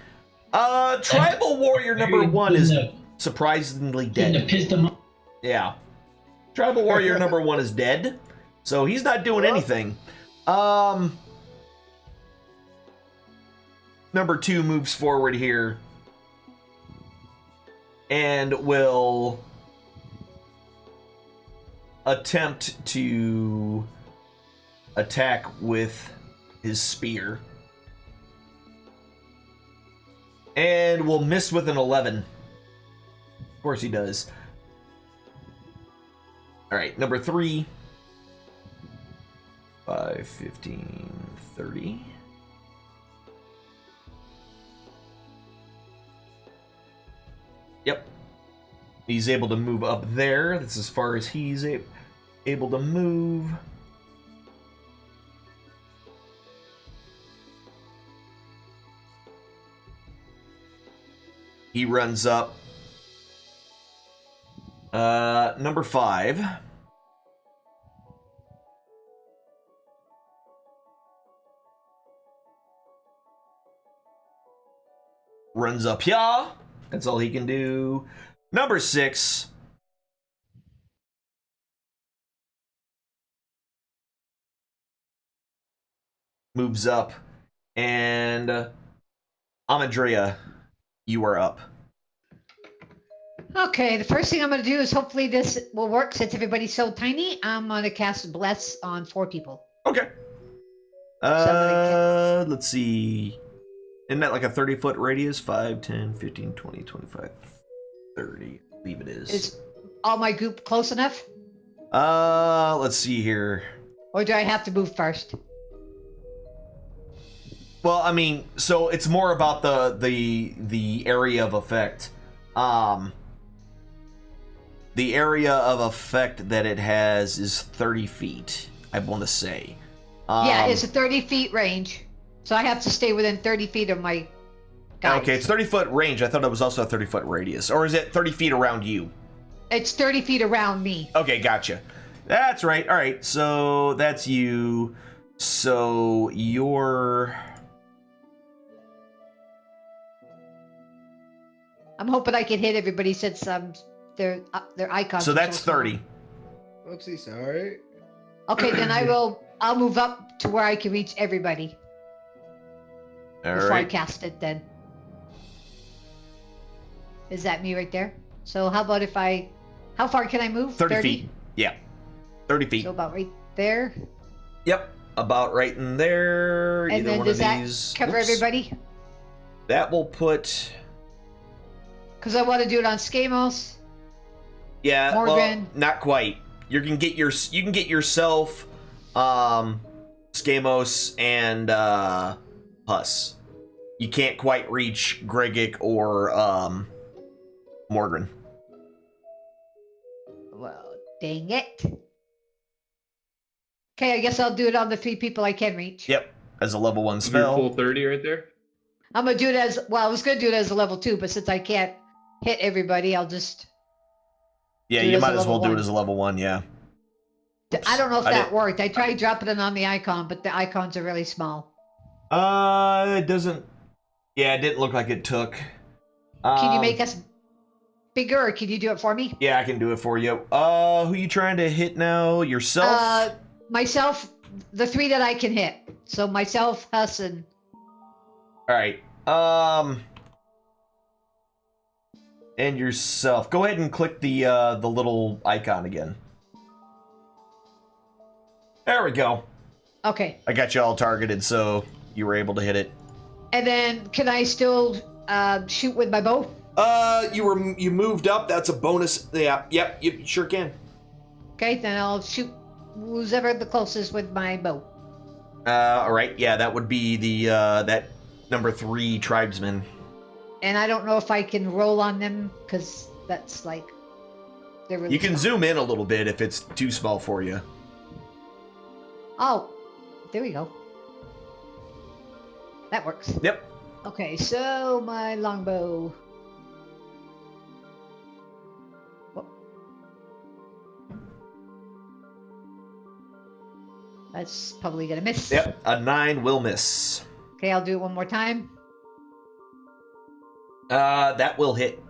Tribal warrior number 1 is surprisingly Shouldn't have dead. pissed him off. Yeah. Tribal warrior number 1 is dead, so he's not doing anything. Number 2 moves forward here and will attempt to attack with his spear. And will miss with an 11. Of course he does. Alright, number 3. 5, 15, 30. Yep. He's able to move up there. That's as far as he's able to move. He runs up. Number 5. Runs up here. That's all he can do. Number 6. Moves up. And Amadrea, you are up. Okay, the first thing I'm going to do is hopefully this will work since everybody's so tiny. I'm going to cast Bless on 4 people. Okay. Let's see. Isn't that like a 30-foot radius? 5, 10, 15, 20, 25, 30. I believe it is. Is all my group close enough? Let's see here. Or do I have to move first? Well, I mean, so it's more about the area of effect. The area of effect that it has is 30 feet, I want to say. Yeah, it's a 30 feet range. So I have to stay within 30 feet of my guys. Okay, it's 30-foot range. I thought it was also a 30-foot radius. Or is it 30 feet around you? It's 30 feet around me. Okay, gotcha. That's right. All right, so that's you. So you're... I'm hoping I can hit everybody since their icons. So are that's small. 30. Oopsie, sorry. Okay, then I'll move up to where I can reach everybody All before I right. cast it then. Is that me right there? So how about if how far can I move? 30 feet. Yeah. 30 feet. So about right there. Yep. About right in there. And Either then one does of that these. cover Oops. everybody? That will put... Because I want to do it on Skamos. Yeah, Morgan. well, not quite. You can get yourself, Skamos and Huss. You can't quite reach Gregic or Morgan. Well, dang it. Okay, I guess I'll do it on the 3 people I can reach. Yep, as a level 1 Your spell. full 30 right there. I'm going to do it as, well, I was going to do it as a level 2, but since I can't hit everybody, I'll just... Yeah, do it you as a might as well level do it 1. as a level 1, yeah. I don't know if I that didn't- worked. I tried dropping it on the icon, but the icons are really small. It doesn't... Yeah, it didn't look like it took. Can you make us bigger, or can you do it for me? Yeah, I can do it for you. Who you trying to hit now? Yourself? Myself, the 3 that I can hit. So myself, Huss, and... Alright. And yourself. Go ahead and click the little icon again. There we go. Okay. I got you all targeted, so you were able to hit it. And then can I still shoot with my bow? You moved up. That's a bonus. Yeah, yep, you sure can. Okay, then I'll shoot who's ever the closest with my bow. All right. Yeah, that would be the that number 3 tribesman. And I don't know if I can roll on them because that's like they're really. You can small. zoom in a little bit if it's too small for you. Oh, there we go. That works. Yep. Okay, so my longbow. Whoop. That's probably gonna miss. Yep. A 9 will miss. Okay, I'll do it one more time. That will hit.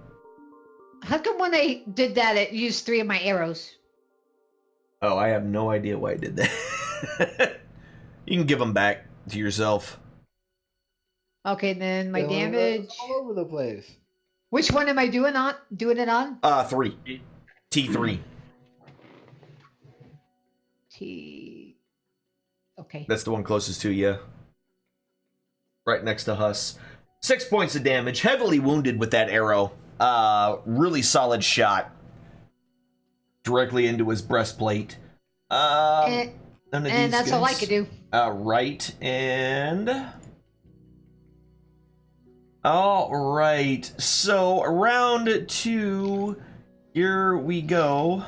How come when I did that, it used 3 of my arrows? Oh, I have no idea why I did that. You can give them back to yourself. Okay, then my Killing damage. us all over the place. Which one am I doing it on? 3. T3. Okay. That's the one closest to you. Right next to Huss. 6 points of damage. Heavily wounded with that arrow. Really solid shot. Directly into his breastplate. And that's all I could do. Right, and... Alright, so round 2, here we go.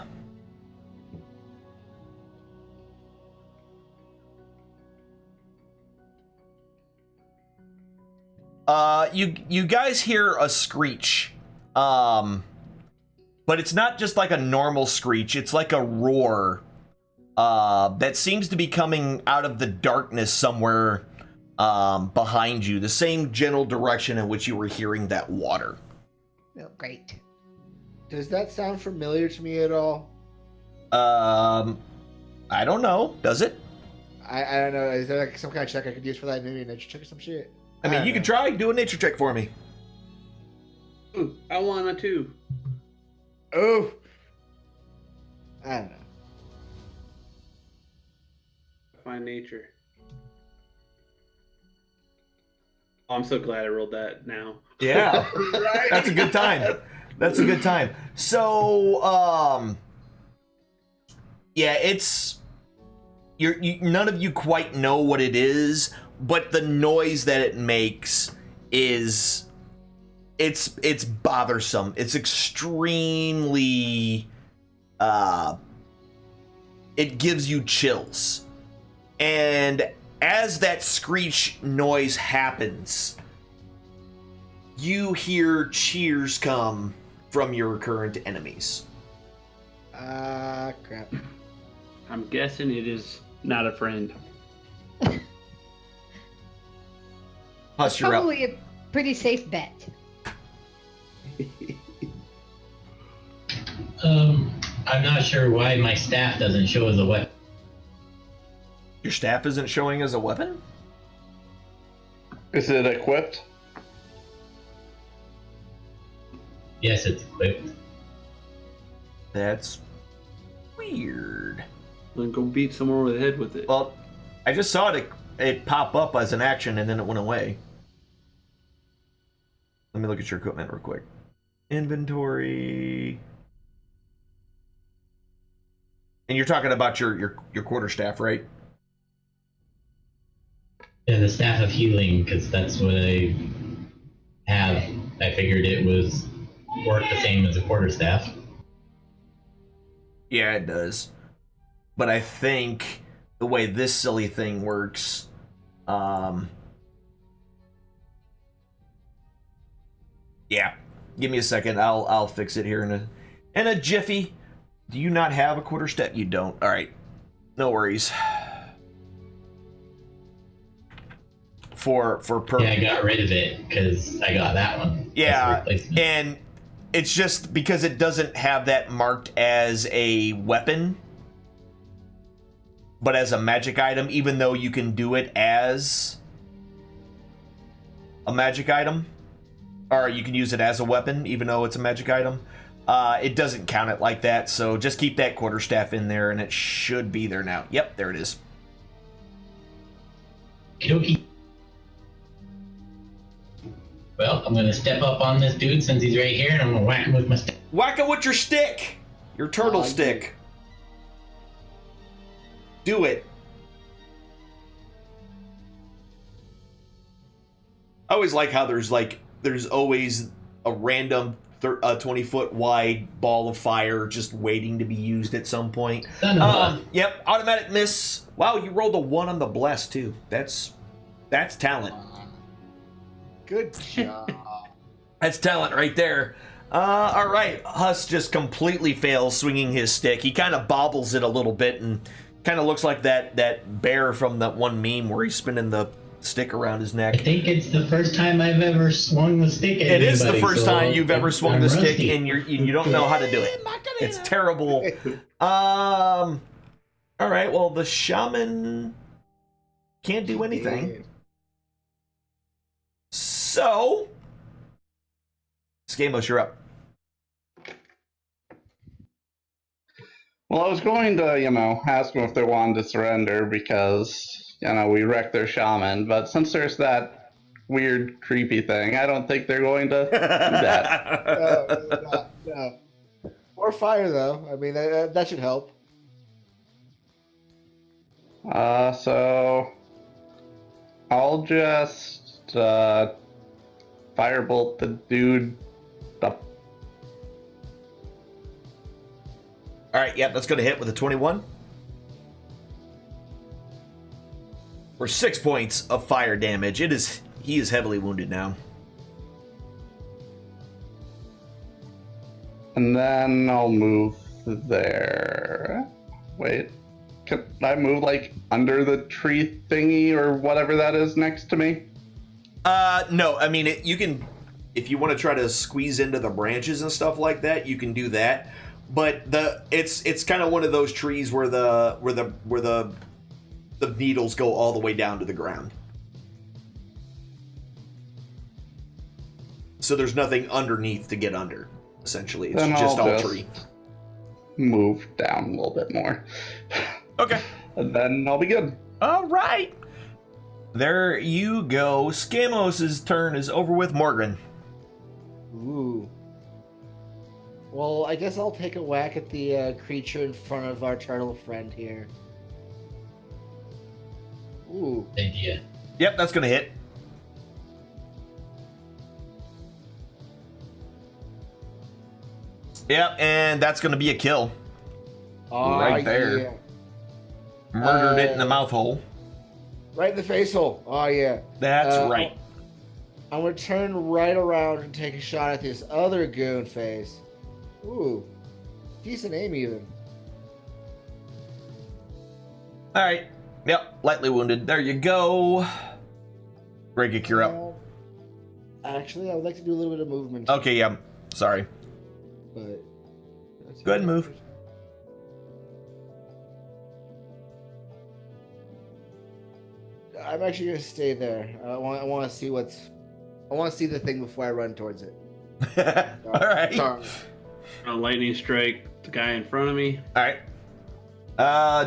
You guys hear a screech. But it's not just like a normal screech, it's like a roar. That seems to be coming out of the darkness somewhere behind you, the same general direction in which you were hearing that water. Oh, great. Does that sound familiar to me at all? I don't know. Does it? I don't know. Is there like some kind of check I could use for that? Maybe a nature check or some shit? I mean, don't you can know. try. Do a nature check for me. Ooh, I want a 2. Oh! I don't know. Find nature. Oh, I'm so glad I rolled that now. Yeah. That's a good time. That's a good time. So, yeah, it's... none of you quite know what it is, but the noise that it makes is... It's bothersome. It's extremely... it gives you chills. And as that screech noise happens, you hear cheers come from your current enemies. Crap. I'm guessing it is not a friend. Huss, you're up. Probably a pretty safe bet. I'm not sure why my staff doesn't show as a weapon. Your staff isn't showing as a weapon? Is it equipped? Yes, it's equipped. That's weird. Then go beat someone over the head with it. Well, I just saw it pop up as an action and then it went away. Let me look at your equipment real quick. Inventory. And you're talking about your quarterstaff, right? Yeah, the staff of healing, because that's what I have. I figured it was work the same as a quarterstaff. Yeah, it does. But I think the way this silly thing works, yeah. Give me a second. I'll fix it here in a jiffy. Do you not have a quarterstaff? You don't. All right. No worries. For Yeah, I got rid of it because I got that one. Yeah, as a replacement. and it's just because it doesn't have that marked as a weapon, but as a magic item, even though you can do it as a magic item, or you can use it as a weapon, even though it's a magic item. It doesn't count it like that, so just keep that quarterstaff in there, and it should be there now. Yep, there it is. Okie. Well, I'm gonna step up on this dude since he's right here, and I'm gonna whack him with my stick. Whack him with your stick! Your turtle stick. Do it. I always like how there's always a random 20-foot wide ball of fire just waiting to be used at some point. Yep, automatic miss. Wow, you rolled a 1 on the bless too. That's talent. Good job. That's talent right there. All right, Huss just completely fails swinging his stick. He kind of bobbles it a little bit and kind of looks like that bear from that one meme where he's spinning the stick around his neck. I think it's the first time I've ever swung the stick at anybody. It is the first time you've ever swung the stick, rusty. and you don't know how to do it. It's terrible. All right, well, the shaman can't do anything. So, Skamos, you're up. Well, I was going to, ask them if they wanted to surrender because, we wrecked their shaman. But since there's that weird, creepy thing, I don't think they're going to do that. No. Or fire, though. I mean, that should help. So I'll just firebolt the dude up. All right, yep, that's going to hit with a 21. For 6 points of fire damage. He is heavily wounded now. And then I'll move there. Wait. Can I move, under the tree thingy or whatever that is next to me? No. I mean, you can... If you want to try to squeeze into the branches and stuff like that, you can do that. But it's kind of one of those trees where the needles go all the way down to the ground. So there's nothing underneath to get under, essentially. It's Then just I'll all tree. Move down a little bit more. Okay. And then I'll be good. All right. There you go. Skamos' turn is over with Morgan. Ooh. Well, I guess I'll take a whack at the creature in front of our turtle friend here. Ooh. Idea. Yep, that's going to hit. Yep, and that's going to be a kill. Right there. Yeah. Murdered it in the mouth hole. Right in the face hole. Oh, yeah. That's right. I'm going to turn right around and take a shot at this other goon face. Ooh. Decent aim, even. All right. Yep, lightly wounded. There you go. Greg, you're up. Actually, I would like to do a little bit of movement. Okay, yeah. Sorry. But Go ahead and move. I'm actually gonna stay there. I want to see I want to see the thing before I run towards it. All right. Darn. A lightning strike the guy in front of me. All right.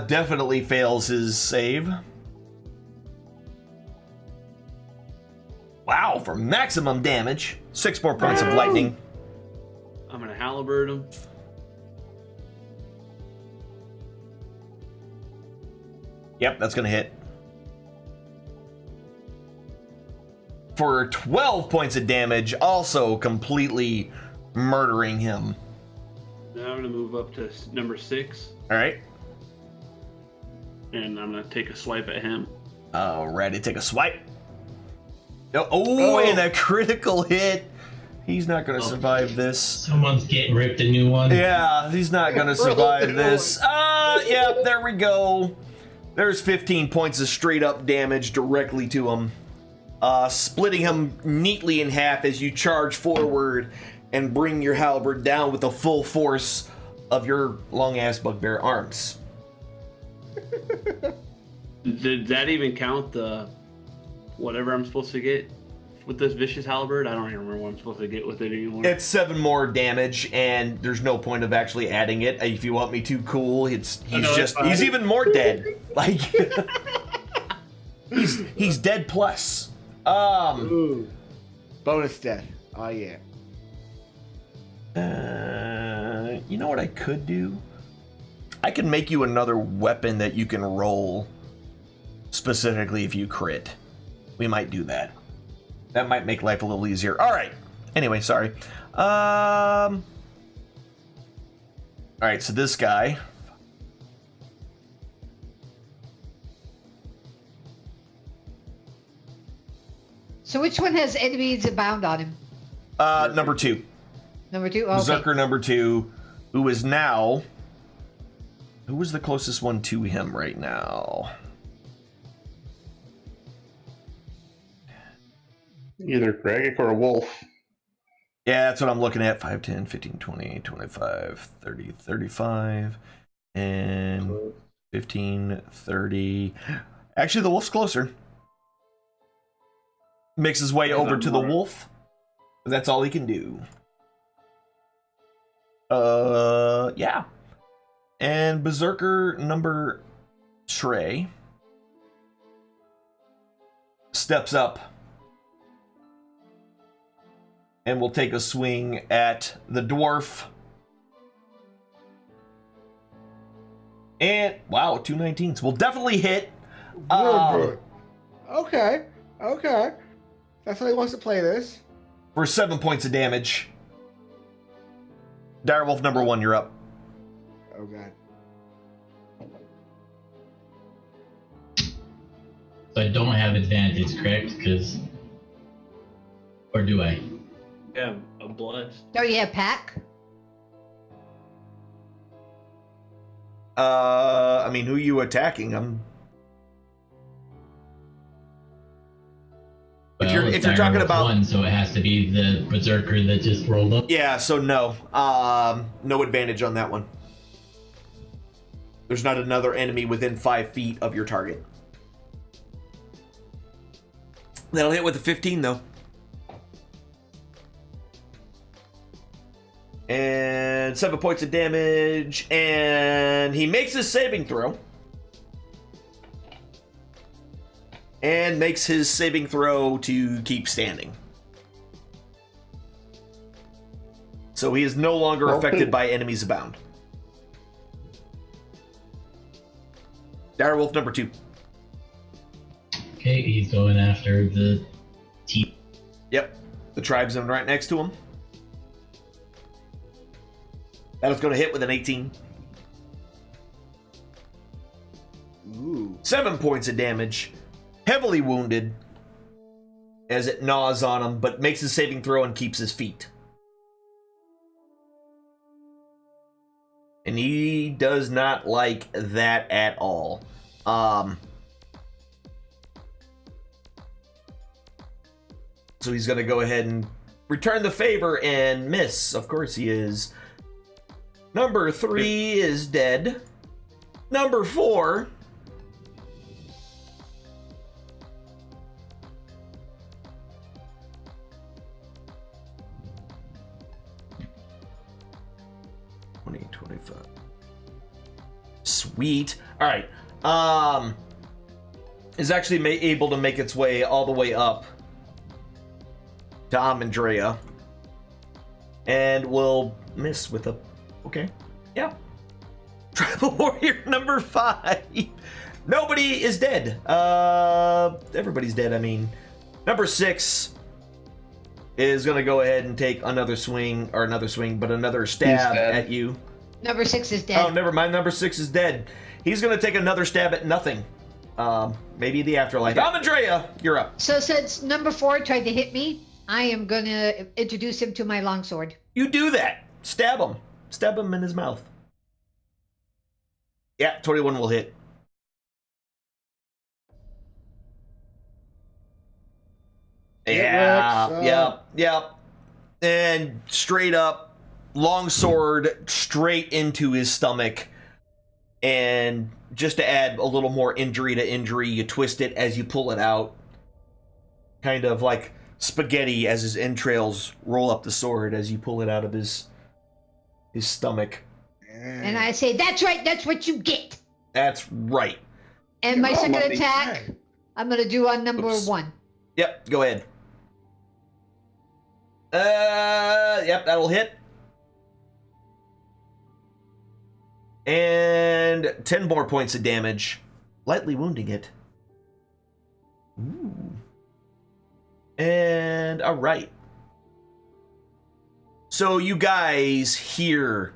Definitely fails his save. Wow, for maximum damage. 6 more points of lightning. I'm gonna halberd him. Yep, that's gonna hit. For 12 points of damage, also completely murdering him. Now I'm gonna move up to number 6, All right. and I'm gonna take a swipe at him. Alrighty, take a swipe. Oh, and a critical hit. He's not going to survive this. Someone's getting ripped a new one. Yeah, he's not going to survive this. Yeah, there we go. There's 15 points of straight up damage directly to him. Splitting him neatly in half as you charge forward and bring your halberd down with the full force of your long-ass bugbear arms. Did that even count the whatever I'm supposed to get with this vicious halberd? I don't even remember what I'm supposed to get with it anymore. It's 7 more damage, and there's no point of actually adding it. If you want me too cool, he's even more dead. Like He's dead plus. Ooh. Bonus death. Oh yeah. You know what I could do? I can make you another weapon that you can roll specifically if you crit. We might do that. That might make life a little easier. All right. Anyway, sorry. All right, so this guy. So which one has enemies abound on him? Number 2. Number 2? Okay. Berserker number 2, who is now... Who was the closest one to him right now? Either Greg or a wolf. Yeah, that's what I'm looking at. 5, 10, 15, 20, 25, 30, 35, and 15, 30. Actually, the wolf's closer. Makes his way over to the wolf. That's all he can do. Yeah. And Berserker number Trey steps up and will take a swing at the dwarf. And wow, 2 19s will definitely hit. Okay. That's how he wants to play this. For 7 points of damage. Direwolf number 1, you're up. Oh god. So I don't have advantage, correct? Or do I? Yeah, I'm blessed. Oh, you have pack? I mean, who are you attacking? If you're talking about one, so it has to be the berserker that just rolled up. Yeah, so no. No advantage on that one. There's not another enemy within 5 feet of your target. That'll hit with a 15, though. And 7 points of damage. And he makes his saving throw. And makes his saving throw to keep standing. So he is no longer affected by enemies abound. Direwolf number 2. Okay, he's going after the T. Yep. The tribesman right next to him. That is going to hit with an 18. Ooh. 7 points of damage. Heavily wounded as it gnaws on him, but makes his saving throw and keeps his feet. And he does not like that at all. So he's going to go ahead and return the favor and miss. Of course he is. Number 3 is dead. Number 4... Sweet. All right. Is actually able to make its way all the way up to Amandrea, and will miss with a. Okay. Yeah. Tribal Warrior number 5. Nobody is dead. Everybody's dead. I mean, number 6 is gonna go ahead and take another stab at you. Number 6 is dead. Oh, never mind. Number 6 is dead. He's going to take another stab at nothing. Maybe the afterlife. Amandrea, you're up. So since number 4 tried to hit me, I am going to introduce him to my longsword. You do that. Stab him. Stab him in his mouth. Yeah, 21 will hit. Yeah, yep. And straight up, longsword straight into his stomach. And just to add a little more injury to injury, you twist it as you pull it out. Kind of like spaghetti as his entrails roll up the sword as you pull it out of his stomach. And I say, that's right, that's what you get. That's right. And my second attack I'm gonna do on number Oops. 1. Yep, go ahead. Yep, that'll hit. And 10 more points of damage, lightly wounding it. Ooh. And all right. So you guys hear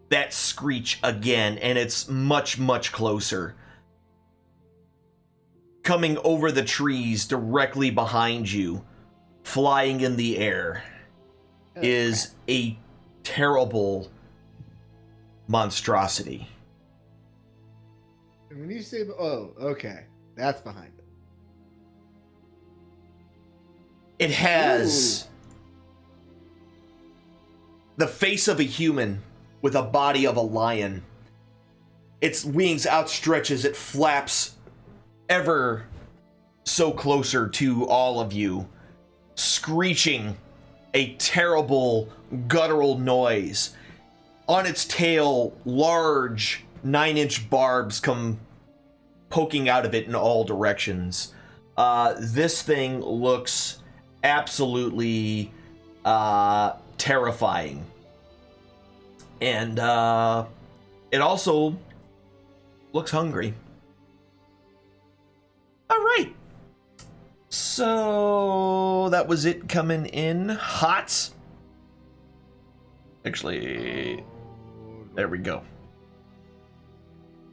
that screech again, and it's much, much closer. Coming over the trees directly behind you, flying in the air, is a terrible monstrosity. When you say, oh, okay, that's behind it. It has the face of a human with a body of a lion. Its wings outstretch as it flaps ever so closer to all of you, screeching a terrible guttural noise. On its tail, large 9-inch barbs come poking out of it in all directions. This thing looks absolutely terrifying. And it also looks hungry. All right. So that was it coming in hot. Actually, there we go.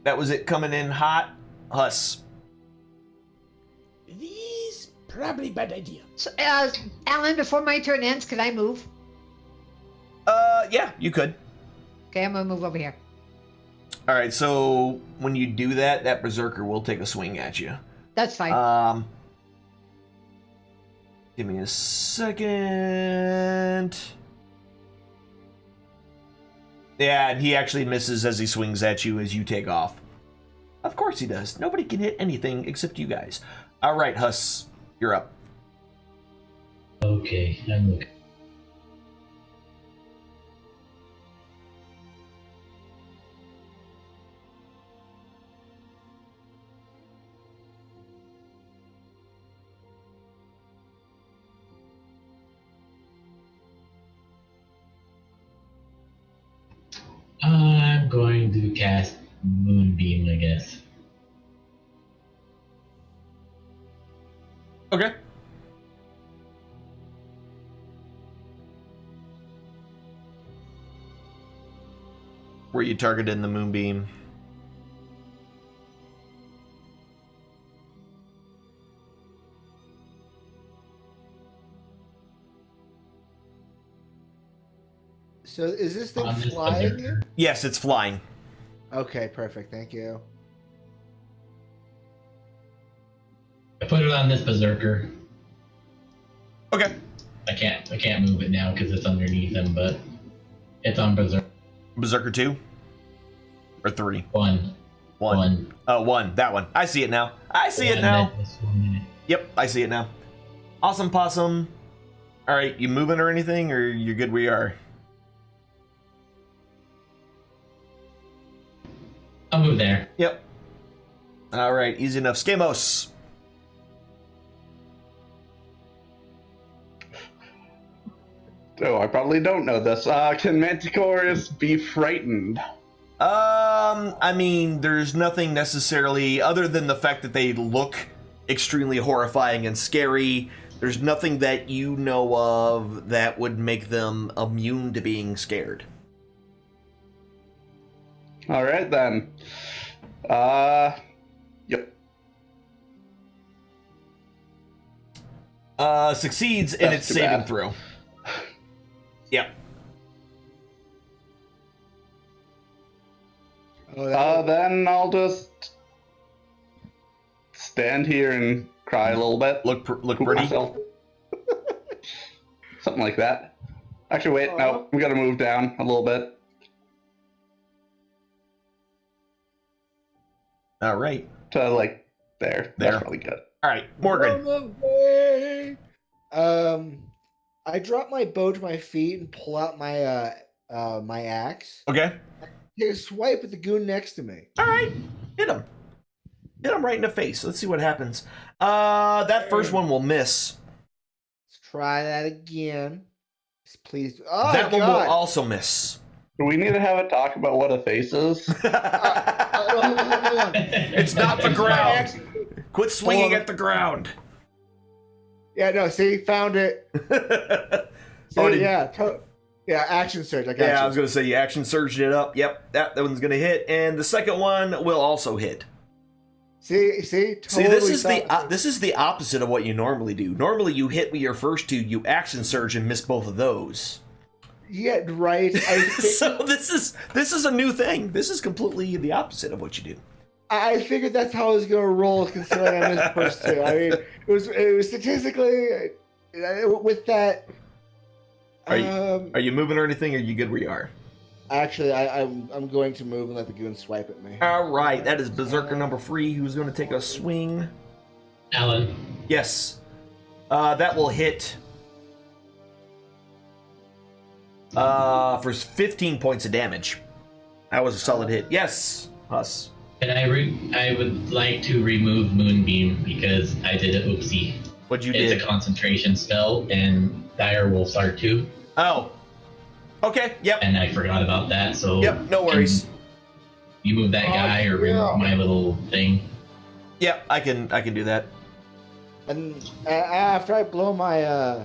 That was it coming in hot. Huss. This probably bad idea. So, Alan, before my turn ends, could I move? Yeah, you could. Okay, I'm gonna move over here. All right, so when you do that, that berserker will take a swing at you. That's fine. Give me a second. Yeah, and he actually misses as he swings at you as you take off. Of course he does. Nobody can hit anything except you guys. All right, Huss, you're up. Okay, I'm looking. I'm going to cast Moonbeam, I guess. Okay. Were you targeted in the moonbeam? So is this thing On this flying? berserker. Yes, it's flying. Okay, perfect. Thank you. I put it on this berserker. Okay. I can't move it now because it's underneath him, but it's on berserker. Berserker 2? Or 3? One. Oh, 1. That one. I see it now. I see it now. Yep, I see it now. Awesome Possum. All right, you moving or anything, or you're good where you are? I'll move there. Yep. All right, easy enough. Skamos. Oh, I probably don't know this. Can manticores be frightened? I mean, there's nothing necessarily other than the fact that they look extremely horrifying and scary. There's nothing that you know of that would make them immune to being scared. All right then. Yep. Succeeds in its That's too saving bad. throw. Yep. Oh, Then I'll just stand here and cry a little bit. Look Poop pretty. myself. Something like that. Actually, wait, no, we gotta move down a little bit. All right. To like there. There. That's probably good. All right, Morgan. Run away. I drop my bow to my feet and pull out my my axe. Okay. Take a swipe at the goon next to me. All right. Hit him. Hit him right in the face. Let's see what happens. That first one will miss. Let's try that again. Please. Oh, That one will God. also miss. Do we need to have a talk about what a face is? Hold on. It's not the ground. Quit swinging at the ground. Yeah, no, see, found it. See, Oh, did- yeah, action surge. I got Yeah, you. I was going to say you action surged it up. Yep, that one's going to hit. And the second one will also hit. See, See, totally this is the opposite of what you normally do. Normally, you hit with your first two, you action surge and miss both of those. Yeah, right. So this is a new thing. This is completely the opposite of what you do. I figured that's how I was gonna roll, considering I missed the first two. I mean, it was statistically with that. Are you moving or anything? Or are you good where you are? Actually, I'm going to move and let the goon swipe at me. All right, that is Berserker number 3, who's going to take a swing. Alan. Yes, that will hit for 15 points of damage. That was a solid hit. Yes, Huss. And I would like to remove Moonbeam because I did a oopsie. What'd you It's do? a concentration spell, and dire wolves are too. Oh, okay. Yep. And I forgot about that, so... Yep. No worries. You move that guy or remove my little thing. Yep. I can do that. And after I blow my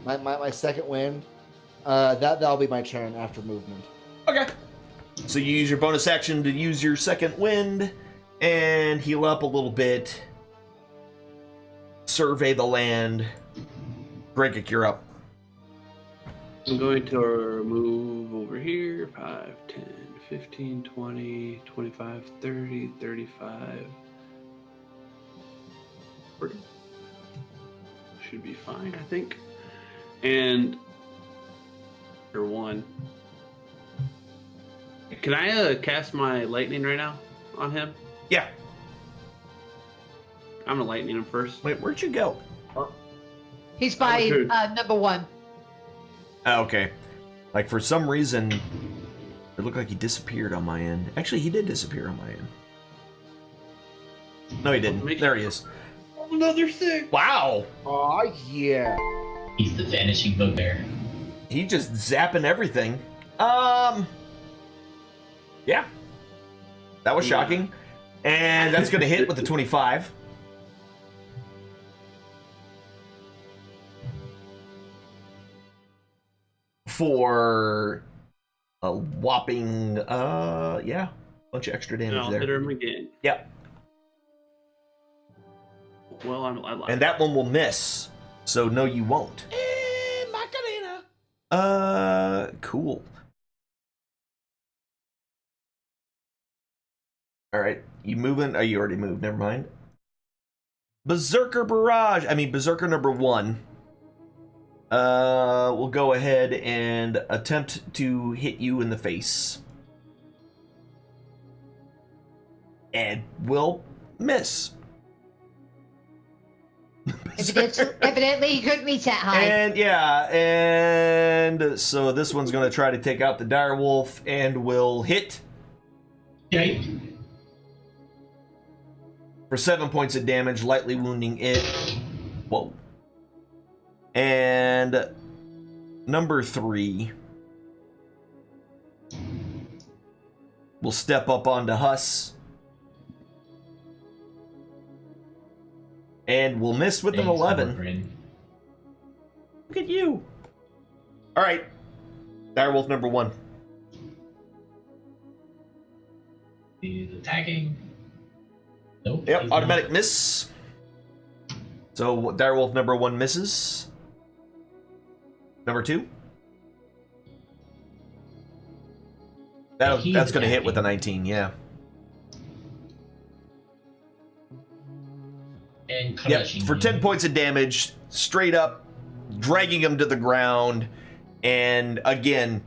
my second wind, that'll be my turn after movement. Okay. So you use your bonus action to use your second wind and heal up a little bit. Survey the land. Break you're up. I'm going to move over here. 5, 10, 15, 20, 25, 30, 35. 40. Should be fine, I think. And... or 1. Can I cast my lightning right now on him? Yeah. I'm gonna lightning him first. Wait, where'd you go? He's by Okay. number 1. Oh, okay. Like, for some reason, it looked like he disappeared on my end. Actually, he did disappear on my end. No, he didn't. There he is. Another thing. Wow. Oh yeah. He's the vanishing bugbear. He just zapping everything. Yeah. That was shocking. And that's going to hit with the 25. For a whopping, yeah, bunch of extra damage And I'll there. hit him again. Yep. Well, I lied. And that one will miss. So no, you won't. Macarena. Cool. All right, you moving? Oh, you already moved. Never mind. Berserker Barrage. I mean, Berserker number 1. We'll go ahead and attempt to hit you in the face. And will miss. Evidently, he couldn't reach that high. And yeah, and so this one's going to try to take out the dire wolf and will hit Okay. for 7 points of damage, lightly wounding it. Whoa. And number 3 will step up onto Huss. And will miss with an Thanks, 11. Morgrin. Look at you. All right. Direwolf number 1. He's attacking. Nope. Yep, he's automatic not. miss. So Direwolf number 1 misses. Number 2. He's That's going to hit with a attacking. 19, yeah. And Yep, crushing for him. 10 points of damage, straight up, dragging him to the ground, and again,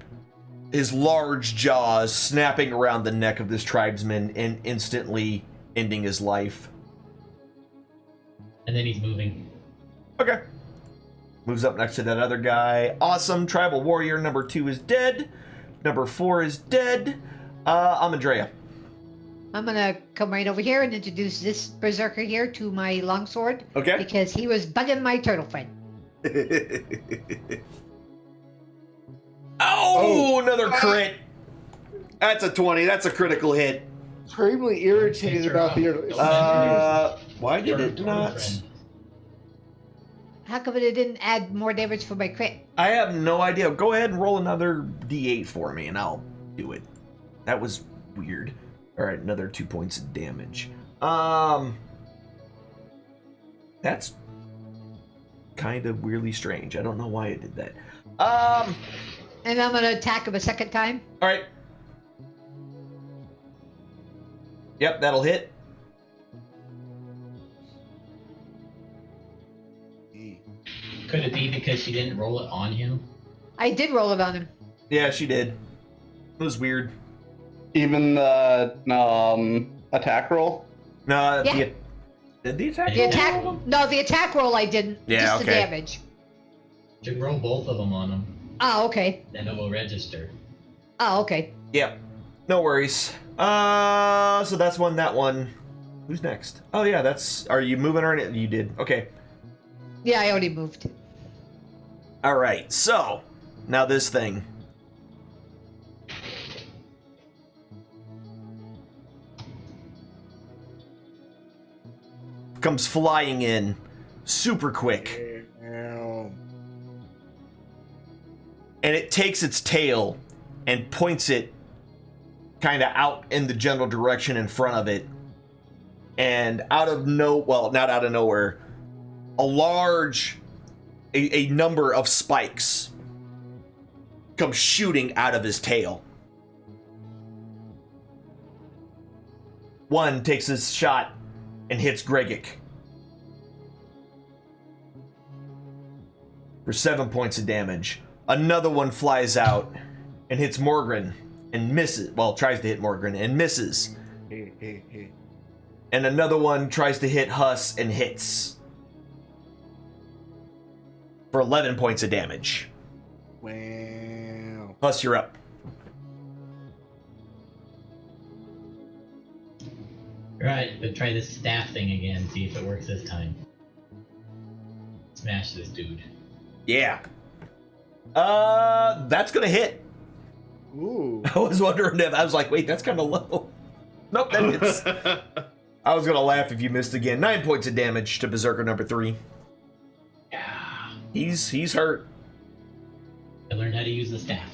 his large jaws snapping around the neck of this tribesman and instantly ending his life. And then he's moving. Okay. Moves up next to that other guy. Awesome. Tribal warrior number 2 is dead. Number 4 is dead. Amandrea. I'm gonna come right over here and introduce this berserker here to my longsword. Okay. Because he was bugging my turtle friend. Oh, another crit. That's a 20. That's a critical hit. Extremely irritated about the. Why did it Turtle not? friend. How come it didn't add more damage for my crit? I have no idea. Go ahead and roll another d8 for me, and I'll do it. That was weird. All right, another 2 points of damage. That's kind of weirdly strange. I don't know why it did that. And I'm gonna attack him a second time. All right. Yep, that'll hit. Could it be because she didn't roll it on him? I did roll it on him. Yeah, she did. It was weird. Even the attack roll? No, Yeah. did the attack? The roll attack. roll them? No, the attack roll I didn't. Yeah, just the okay. damage. Should roll both of them on him. Oh, okay. Then it will register. Oh, okay. Yep. No worries. So that's one. That one. Who's next? Oh yeah, that's. Are you moving or anything? You did. Okay. Yeah, I already moved. All right. So now this thing. Comes flying in, super quick, and it takes its tail and points it kind of out in the general direction in front of it, and not out of nowhere, a number of spikes come shooting out of his tail. One takes his shot and hits Gregic for 7 points of damage. Another one flies out and hits Morgren and misses. Well, tries to hit Morgren and misses. And another one tries to hit Huss and hits for 11 points of damage. Wow. Huss, you're up. Right, but try this staff thing again, see if it works this time. Smash this dude. Yeah. That's gonna hit. Ooh. I was wondering if I was like, wait, that's kind of low. Nope, that hits. I was gonna laugh if you missed again. 9 points of damage to Berserker number 3. Yeah. He's hurt. I learned how to use the staff.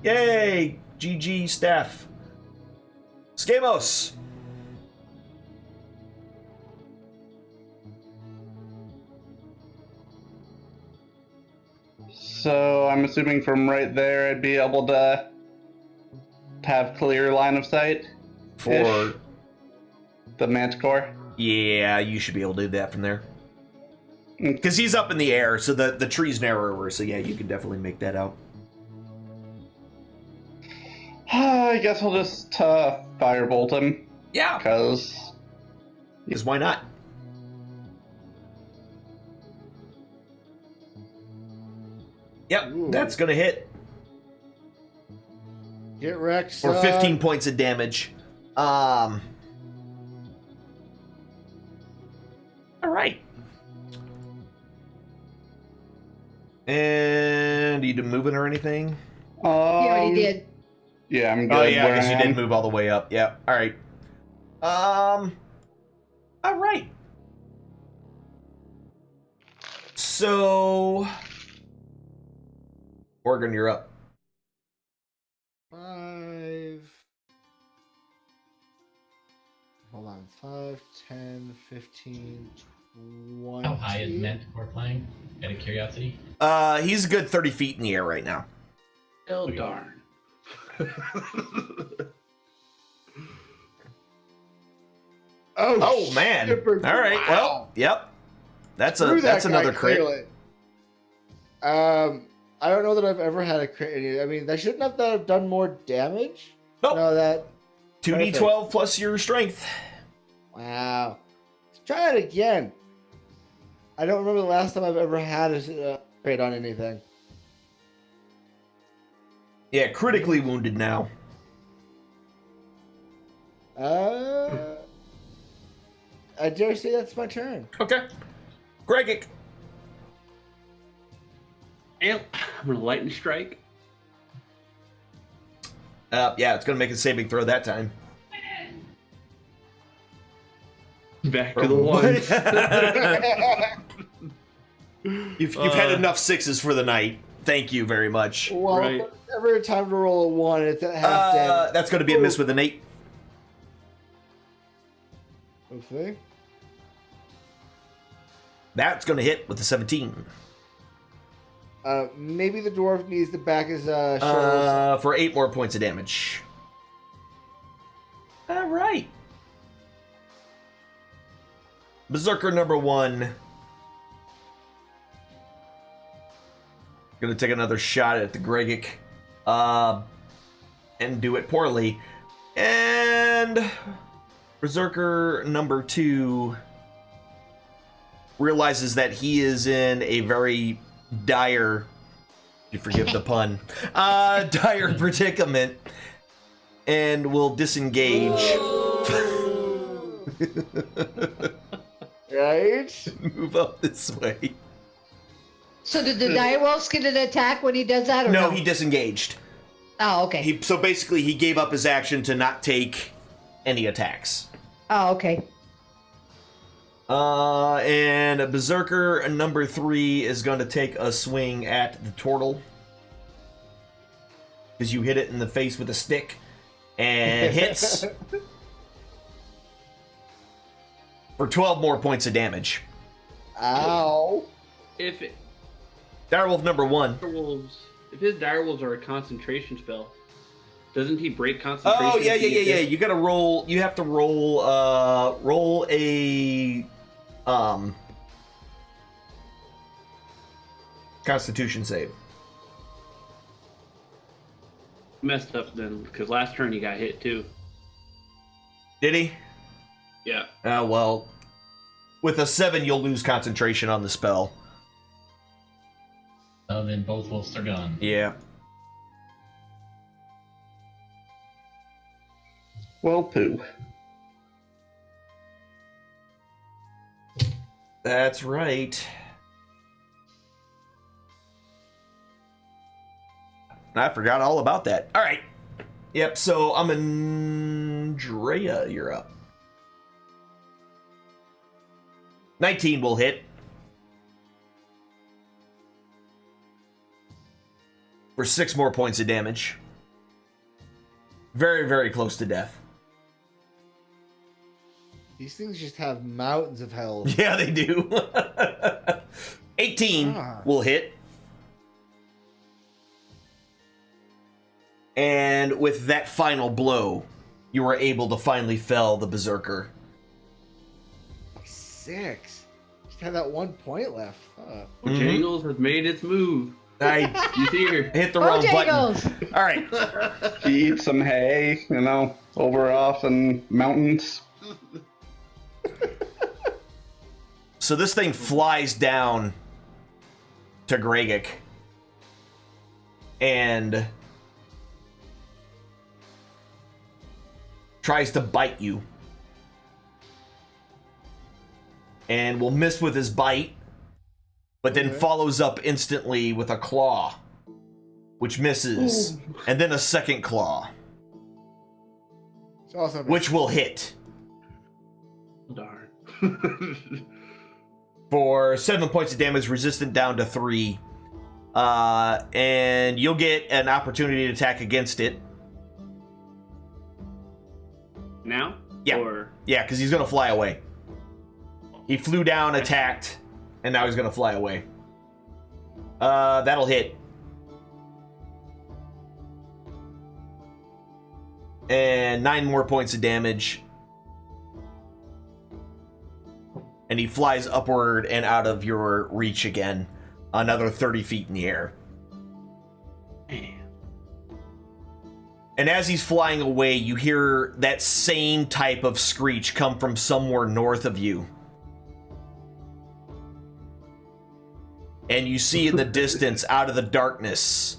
Yay! GG staff. Skamos. So I'm assuming from right there I'd be able to have clear line of sight For the Manticore. yeah, you should be able to do that from there. Because he's up in the air, so the tree's narrower. So yeah, you can definitely make that out. I guess I'll just firebolt him Yeah, because because why not? Yep, Ooh. that's gonna hit Get wrecked. for son. 15 points of damage. All right. And you didn't move it or anything? He already did. Yeah, I'm good. Oh yeah, I where guess you am. did move all the way up. Yeah. All right. All right. So, Morgan, you're up. 5. Hold on. 5, 10, 15, 20. How high is Manticore flying? Out of curiosity? He's a good 30 feet in the air right now. Oh, darn. Oh man! skipper. All right. Wow. Well, yep. That's Screw that another guy, crit. clearly. I don't know that I've ever had a crit. I mean, they shouldn't have done more damage. Nope. No, that. 2d12 plus your strength. Wow. Let's try it again. I don't remember the last time I've ever had a crit on anything. Yeah, critically wounded now. I dare say that's my turn. Okay. Gregic. And I'm gonna lightning strike. Yeah, it's gonna make a saving throw that time. Back to the ones. You've had enough sixes for the night. Thank you very much. Well, Right. every time to roll a 1, it's at half damage. That's gonna be a miss with an 8. Okay. That's gonna hit with a 17. Maybe the dwarf needs to back his shoulders. For 8 more points of damage. All right. Berserker number 1. Gonna take another shot at the Gregic. And do it poorly. And Berserker number 2 realizes that he is in a very dire, you forgive the pun, dire predicament, and will disengage. Right? Move up this way. So did the direwolves get an attack when he does that, or No, no? he disengaged. Oh, okay. So basically, he gave up his action to not take any attacks. Oh, okay. And Berserker number 3 is going to take a swing at the turtle. Because you hit it in the face with a stick. And hits. For 12 more points of damage. Ow. If Direwolf number 1. if his direwolves are a concentration spell, doesn't he break concentration? Oh, yeah. if he gets hit? You gotta roll. You have to roll. Roll a. Constitution save. Messed up then, because last turn he got hit too. Did he? Yeah. Well. With a 7, you'll lose concentration on the spell. Oh, then both wolves are gone. Yeah. Well, poo. That's right. I forgot all about that. All right. Yep, so I'm Andrea, you're up. 19 will hit. For 6 more points of damage. Very, very close to death. These things just have mountains of health. Yeah, they do. 18 will hit. And with that final blow, you were able to finally fell the Berserker. 6. Just had that 1 point left. Fuck. Jangles has made its move. I You see her. hit the wrong button. Bojangles! All right. He eats some hay, over off in mountains. So this thing flies down to Gregic. And tries to bite you. And will miss with his bite. But then follows up instantly with a claw. Which misses. Ooh. And then a second claw. It's also Which will hit. Darn. For 7 points of damage, resistant down to 3. And you'll get an opportunity to attack against it. Now? Yeah. Or Yeah, because he's going to fly away. He flew down, attacked, and now he's going to fly away. That'll hit. And 9 more points of damage. And he flies upward and out of your reach again. Another 30 feet in the air. man. And as he's flying away, you hear that same type of screech come from somewhere north of you. And you see in the distance, out of the darkness,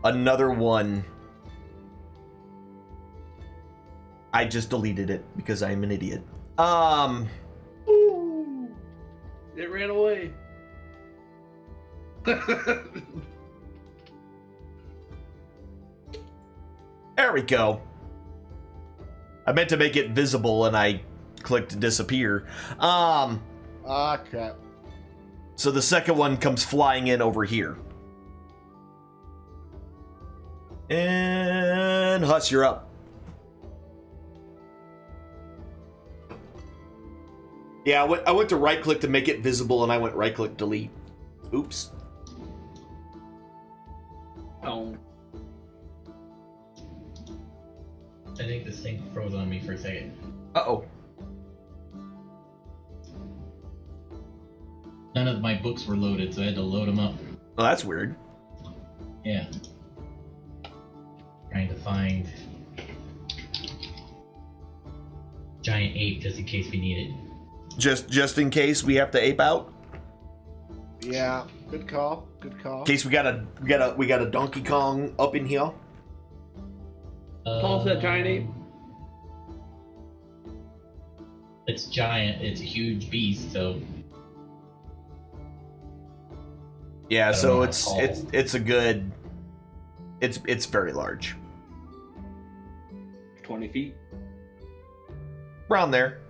another one I just deleted it because I'm an idiot. Ooh, it ran away. There we go. I meant to make it visible and I clicked disappear. Ah, crap. So the second one comes flying in over here. And Huss, you're up. Yeah, I went to right click to make it visible and I went right click delete. Oops. Oh. I think this thing froze on me for a second. Uh-oh. None of my books were loaded, so I had to load them up. Oh, that's weird. Yeah. Trying to find giant ape just in case we need it. Just in case we have to ape out? Yeah, good call. Good call. In case we got a Donkey Kong up in here. Paul's that giant ape. It's giant. It's a huge beast. So Yeah, I don't so know it's how tall. it's a good. It's very large. 20 feet. Around there.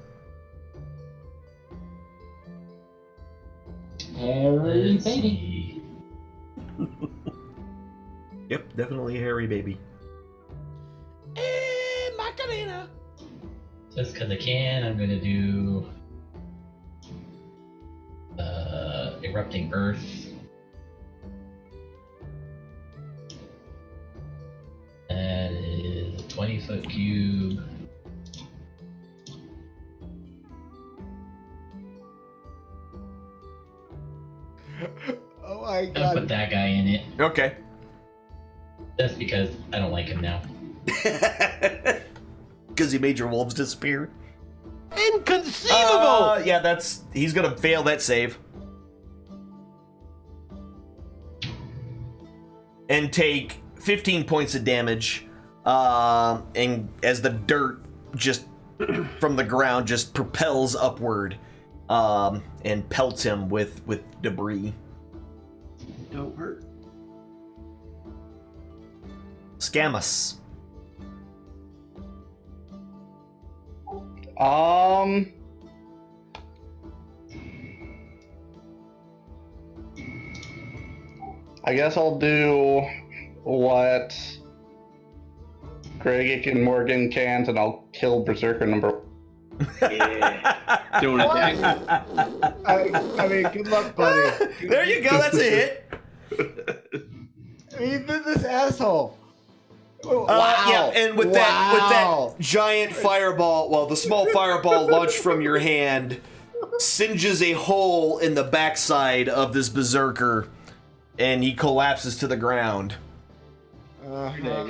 Let's see. Yep, definitely a hairy baby. Macarena. Just because I can, I'm gonna do erupting earth. That is a 20-foot cube. Oh my I'm gonna god. put that guy in it. Okay. Just because I don't like him now. Because he made your wolves disappear. Inconceivable! Yeah, he's gonna fail that save. And take 15 points of damage. And as the dirt just from the ground just propels upward, and pelts him with debris. Don't hurt. Scamus. I guess I'll do what Greg and Morgan can, and I'll kill Berserker number. Yeah. Doing it back. I mean, good luck, buddy. There you go, that's a hit. I mean, this asshole. Yeah, and with that giant fireball, well, the small fireball launched from your hand singes a hole in the backside of this berserker, and he collapses to the ground.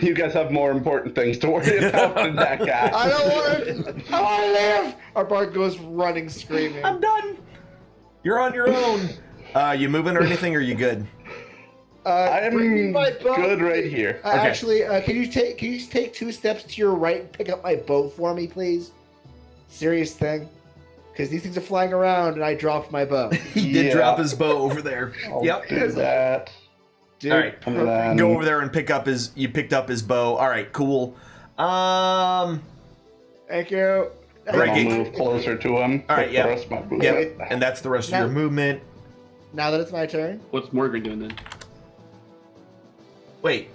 You guys have more important things to worry about than that guy. I don't want to. I want to live. Our bard goes running, screaming. I'm done. You're on your own. You moving or anything? Or are you good? I'm bring me my bow. good right here. Okay. Actually, can you take 2 steps to your right and pick up my bow for me, please? Serious thing, because these things are flying around and I dropped my bow. He did drop his bow over there. I'll Yep. do that. Dude, All right. And then Go over there and pick up his. You picked up his bow. All right, cool. Thank you. Right, I'll Gage. move closer to him. All right, Take yeah. the rest of my movement. Yep, and that's the rest of your movement. Now that it's my turn. What's Morgan doing then? Wait.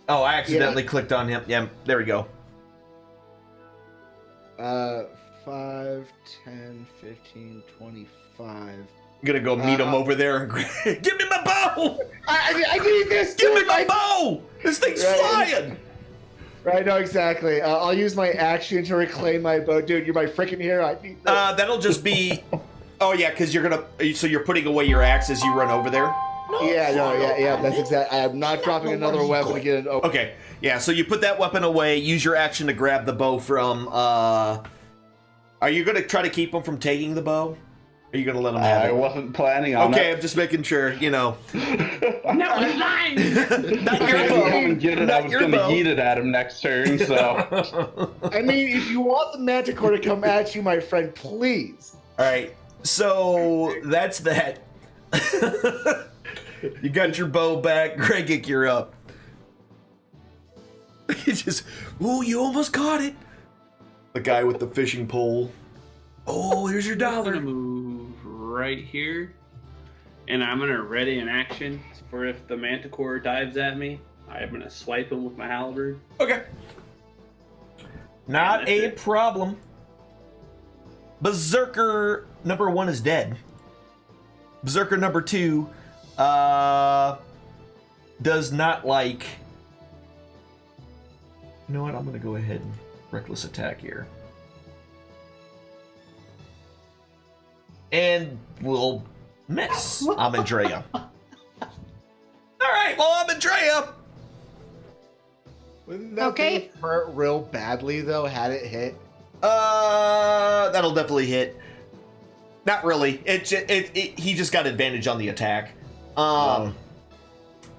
Oh, I accidentally clicked on him. Yeah, there we go. 5, 10, 15, 25. I'm gonna go meet him over there and give me my bow! I need this. Give me dude. my bow! This thing's flying! Right, no, exactly. I'll use my action to reclaim my bow. Dude, you're my freaking hero. I need this. That'll just be. Oh yeah, because you're gonna. So you're putting away your axe as you run over there. Yeah. That's exact. I am not dropping another weapon to get it open. Okay, yeah. So you put that weapon away. Use your action to grab the bow from. Are you gonna try to keep him from taking the bow? Are you gonna let him have I it? wasn't planning on Okay, it. I'm just making sure. You know. No, it's mine. Not I your couldn't bow. come and get it. I Not was your going to bow. yeet it at him next turn, so. I mean, if you want the Manticore to come at you, my friend, please. All right. So that's that. You got your bow back, Greggick. You're up. He just, ooh, you almost caught it. The guy with the fishing pole. Oh, here's your I'm gonna dollar. move right here, and I'm gonna ready an action for if the Manticore dives at me. I'm gonna swipe him with my halberd. Okay. Not That's a it. problem. Berserker number 1 is dead. Berserker number 2 does not like. You know what? I'm gonna go ahead and reckless attack here. And we'll miss Amandrea. Alright, well, Amandrea. Wouldn't that Okay. hurt real badly, though, had it hit? That'll definitely hit. Not really. He just got advantage on the attack.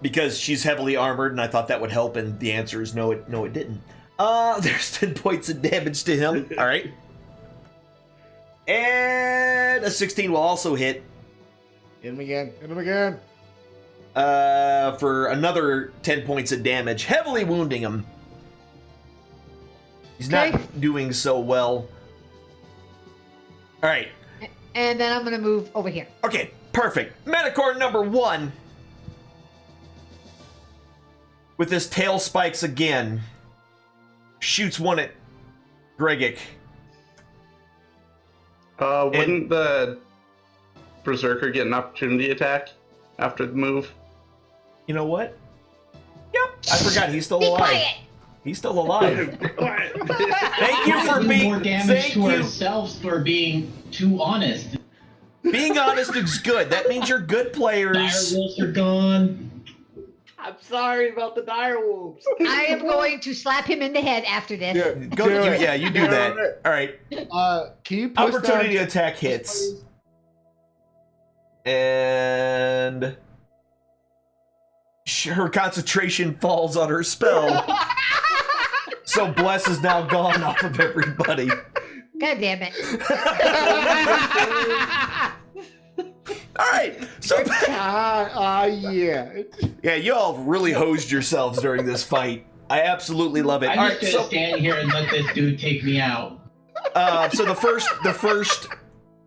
Because she's heavily armored, and I thought that would help, and the answer is no, it didn't. There's 10 points of damage to him. All right. And a 16 will also hit. Hit him again. Hit him again. For another 10 points of damage, heavily wounding him. He's Okay. not doing so well. All right. And then I'm gonna move over here. Okay, perfect. Manticore number 1. With his tail spikes again. Shoots one at Greggick. Wouldn't the Berserker get an opportunity attack after the move? You know what? Yep. I forgot he's still Be alive. quiet. He's still alive. Quiet. Thank you for Do being more damage thank to you. ourselves for being too honest. Being honest is good. That means you're good Dire players. wolves are gone. I'm sorry about the dire wolves. I am going to slap him in the head after this. Go, you do that. All right. Can you push Opportunity down- attack hits. And her concentration falls on her spell. So Bless is now gone off of everybody. God damn it. All right. So yeah. yeah, you all really hosed yourselves during this fight. I absolutely love it. I'm All just right, gonna so stand here and let this dude take me out. so the first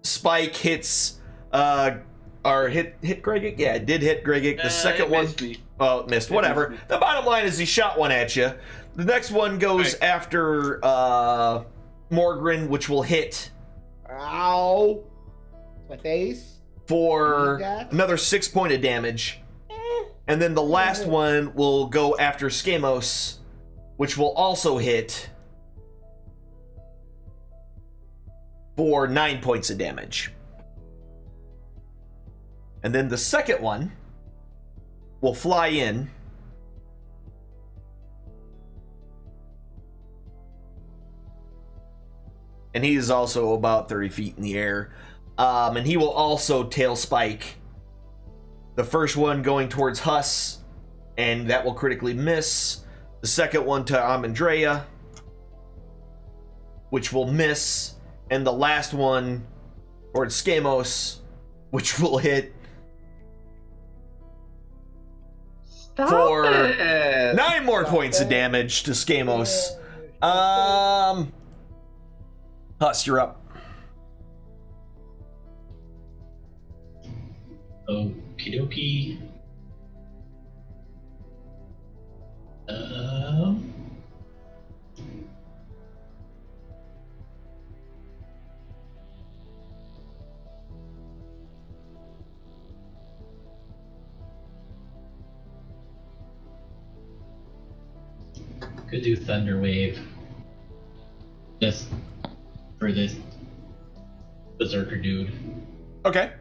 spike hits or hit Greggick. Yeah, it did hit Greggick. The second It one missed me. oh, it missed. Whatever. missed me. The bottom line is he shot one at you. The next one goes Right. after Morgren, which will hit Ow. My face. for That? another 6 point of damage. And then the last one will go after Skamos, which will also hit for 9 points of damage. And then the second one will fly in. And he is also about 30 feet in the air. And he will also tail spike. The first one going towards Huss, and that will critically miss. The second one to Amandrea, which will miss. And the last one towards Skamos, which will hit for it. 9 more points of damage to Skamos. Huss, you're up. Okie dokie. Could do Thunder Wave. Just for this Berserker dude. Okay.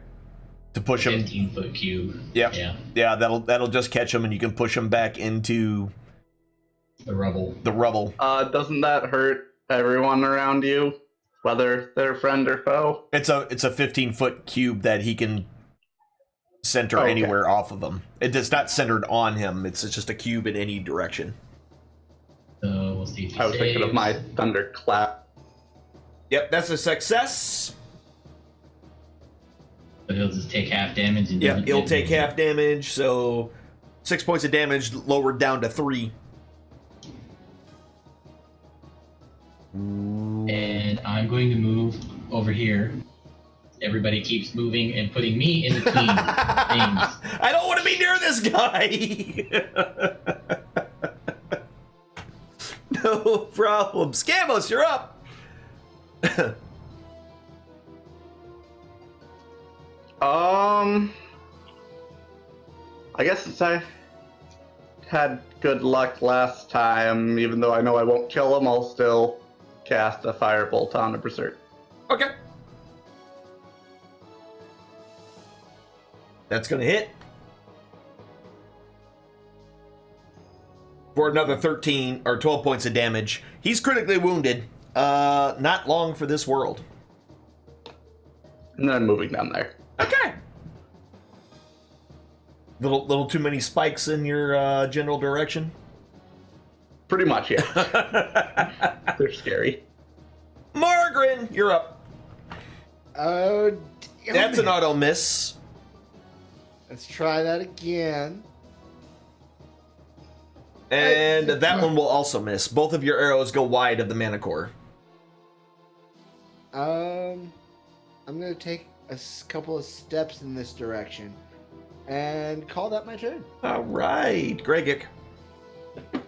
To push him. 15-foot cube. Yeah. Yeah, that'll just catch him, and you can push him back into The rubble. the rubble. Doesn't that hurt everyone around you whether they're friend or foe. It's a 15-foot cube that he can center Okay. anywhere off of him. It's not centered on him. It's just a cube in any direction. So we'll see if he I was thinking of saves. my thunderclap. Yep, that's a success. But he'll just take half damage. And Yep, doesn't he'll get take me. half damage, so 6 points of damage lowered down to 3. And I'm going to move over here. Everybody keeps moving and putting me in between things. I don't want to be near this guy. No problem. Scamos, you're up. I guess since I had good luck last time, even though I know I won't kill him, I'll still cast a firebolt on a berserk. Okay. That's going to hit. For another 13 or 12 points of damage. He's critically wounded. Not long for this world. And then I'm moving down there. Okay. Little too many spikes in your general direction. Pretty much, yeah. They're scary. Margaret, you're up. Oh, damn That's an it. auto miss. Let's try that again. And that one will also miss. Both of your arrows go wide of the mana core. I'm gonna take a couple of steps in this direction and call that my turn. All right, Gregic.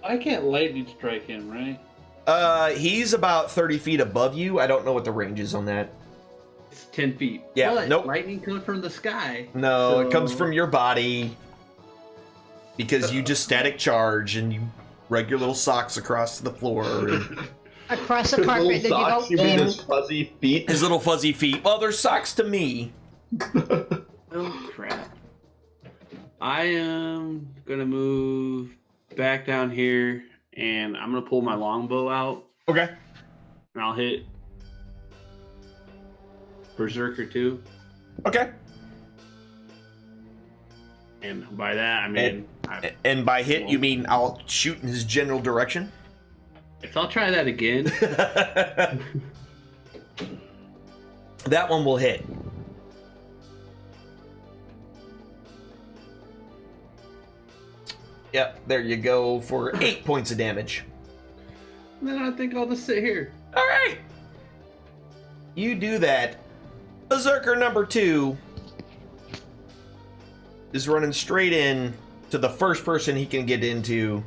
I can't lightning strike him, right? He's about 30 feet above you. I don't know what the range is on that. It's 10 feet. Yeah, But nope. lightning comes from the sky. No, it So- comes from your body. Because you just static charge and you rug your little socks across the floor. And Across the His carpet, little then you socks, go. you mean "Mm." his fuzzy feet? his little fuzzy feet. Well, they're socks to me. Oh, crap. I am going to move back down here, and I'm going to pull my longbow out, Okay. and I'll hit Berserker 2. Okay. And by that, I mean... And by hit, you mean I'll shoot in his general direction? If I'll try that again. That one will hit. Yep, there you go for 8 points of damage. Then I think I'll just sit here. All right. You do that. Berserker number 2 is running straight in to the first person he can get into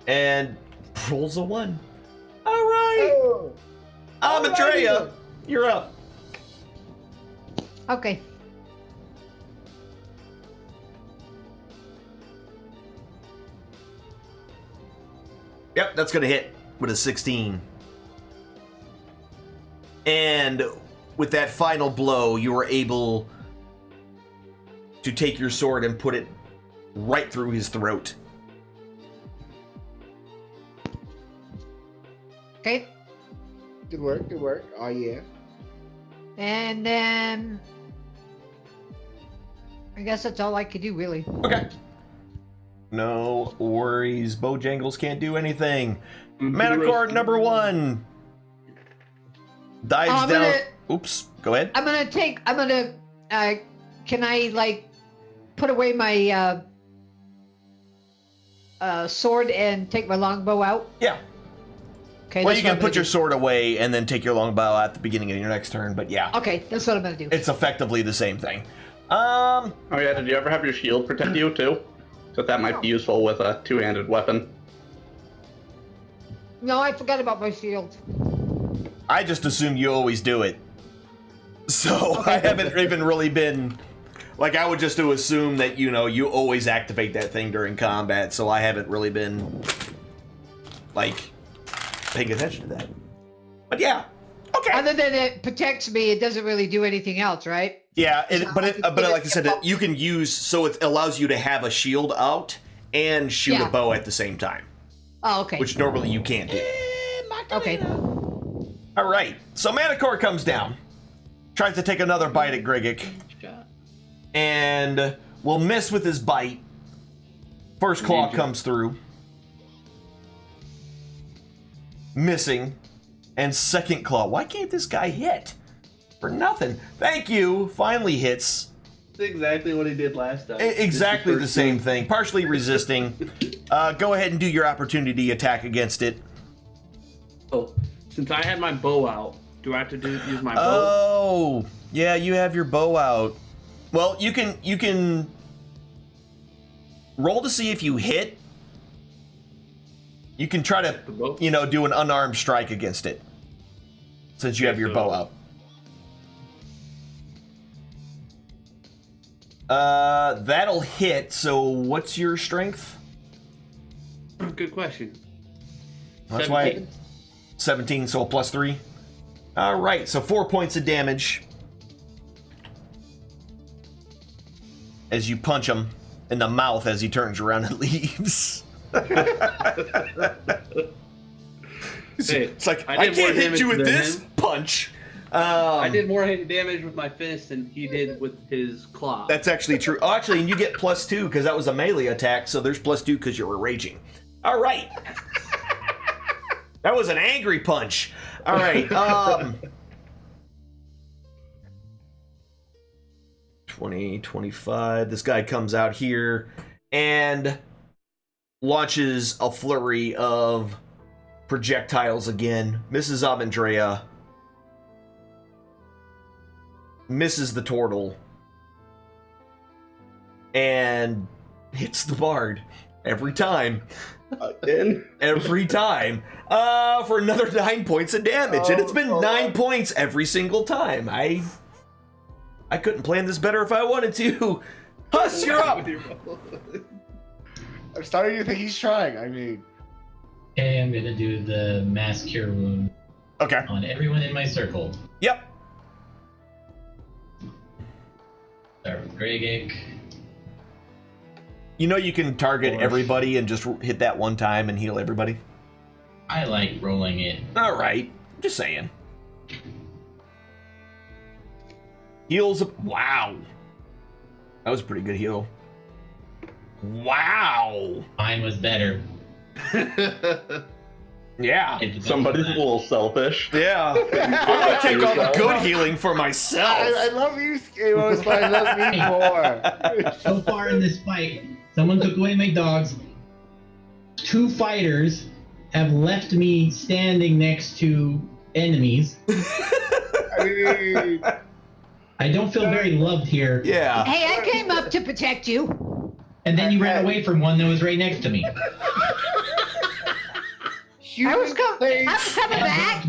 and rolls a 1. All right. Oh, Amatreya, you're up. Okay. Yep, that's going to hit with a 16. And with that final blow, you were able to take your sword and put it right through his throat. Okay. good work, good work. Oh yeah. And then I guess that's all I could do, really. Okay. No worries. Bojangles can't do anything. Mana cord number 1 dives I'm down. gonna- Oops. Go ahead. I'm gonna can I like put away my sword and take my longbow out? Yeah. Okay. Well, that's you what can I'm put your gonna sword away and then take your longbow at the beginning of your next turn. But yeah, do. Okay, that's what I'm gonna do. it's effectively the same thing. Oh yeah, did you ever have your shield protect you too? So that might be useful with a two-handed weapon. No, I forgot about my shield. I just assume you always do it. So I haven't even really been like I would just assume that you always activate that thing during combat. So I haven't really been like paying attention to that. But yeah, okay. Other than it protects me, it doesn't really do anything else, right? Yeah, but like I said, you can use so it allows you to have a shield out and shoot Yeah. a bow at the same time, Oh, okay. which normally you can't do. Okay. All right. So Manticore comes down, tries to take another bite at Grigic, and will miss with his bite. First claw comes through, missing, and second claw. Why can't this guy hit? For nothing. Thank you. Finally hits. That's exactly what he did last time. Exactly the same thing. Partially resisting. Go ahead and do your opportunity attack against it. Oh, since I had my bow out, do I have to use my bow? Oh, yeah, you have your bow out. Well, you can roll to see if you hit. You can try to, do an unarmed strike against it, since you have your bow out. That'll hit. So what's your strength? Good question. That's 17. Why 17, so a +3. All right, so 4 points of damage as you punch him in the mouth as he turns around and leaves. It's like, I can't hit you with this punch. I did more damage with my fist than he did with his claw. That's actually true. Oh, actually, and you get +2 because that was a melee attack, so there's +2 because you were raging. All right. That was an angry punch. All right. 20, 25. This guy comes out here and launches a flurry of projectiles again. Misses Amandrea. Misses the turtle. And hits the bard. Every time. Again? Every time. For another 9 points of damage. And it's been 9 points every single time. I couldn't plan this better if I wanted to. Huss, you're up! I'm starting to think he's trying. I mean... Okay, I'm gonna do the mass cure wound. Okay. On everyone in my circle. Yep. Start with Grigic. You know you can target everybody and just hit that one time and heal everybody? I like rolling it. Alright. Just saying. Heals. Wow. That was a pretty good heal. Wow. Mine was better. Yeah. Somebody's a little selfish. Yeah. I'm gonna take all the good healing for myself. I love you, Skamos, but I love me more. So far in this fight, someone took away my dogs. 2 fighters have left me standing next to enemies. I mean... I don't feel very loved here. Yeah. Hey, I came up to protect you. And then you ran away from one that was right next to me. I was coming back.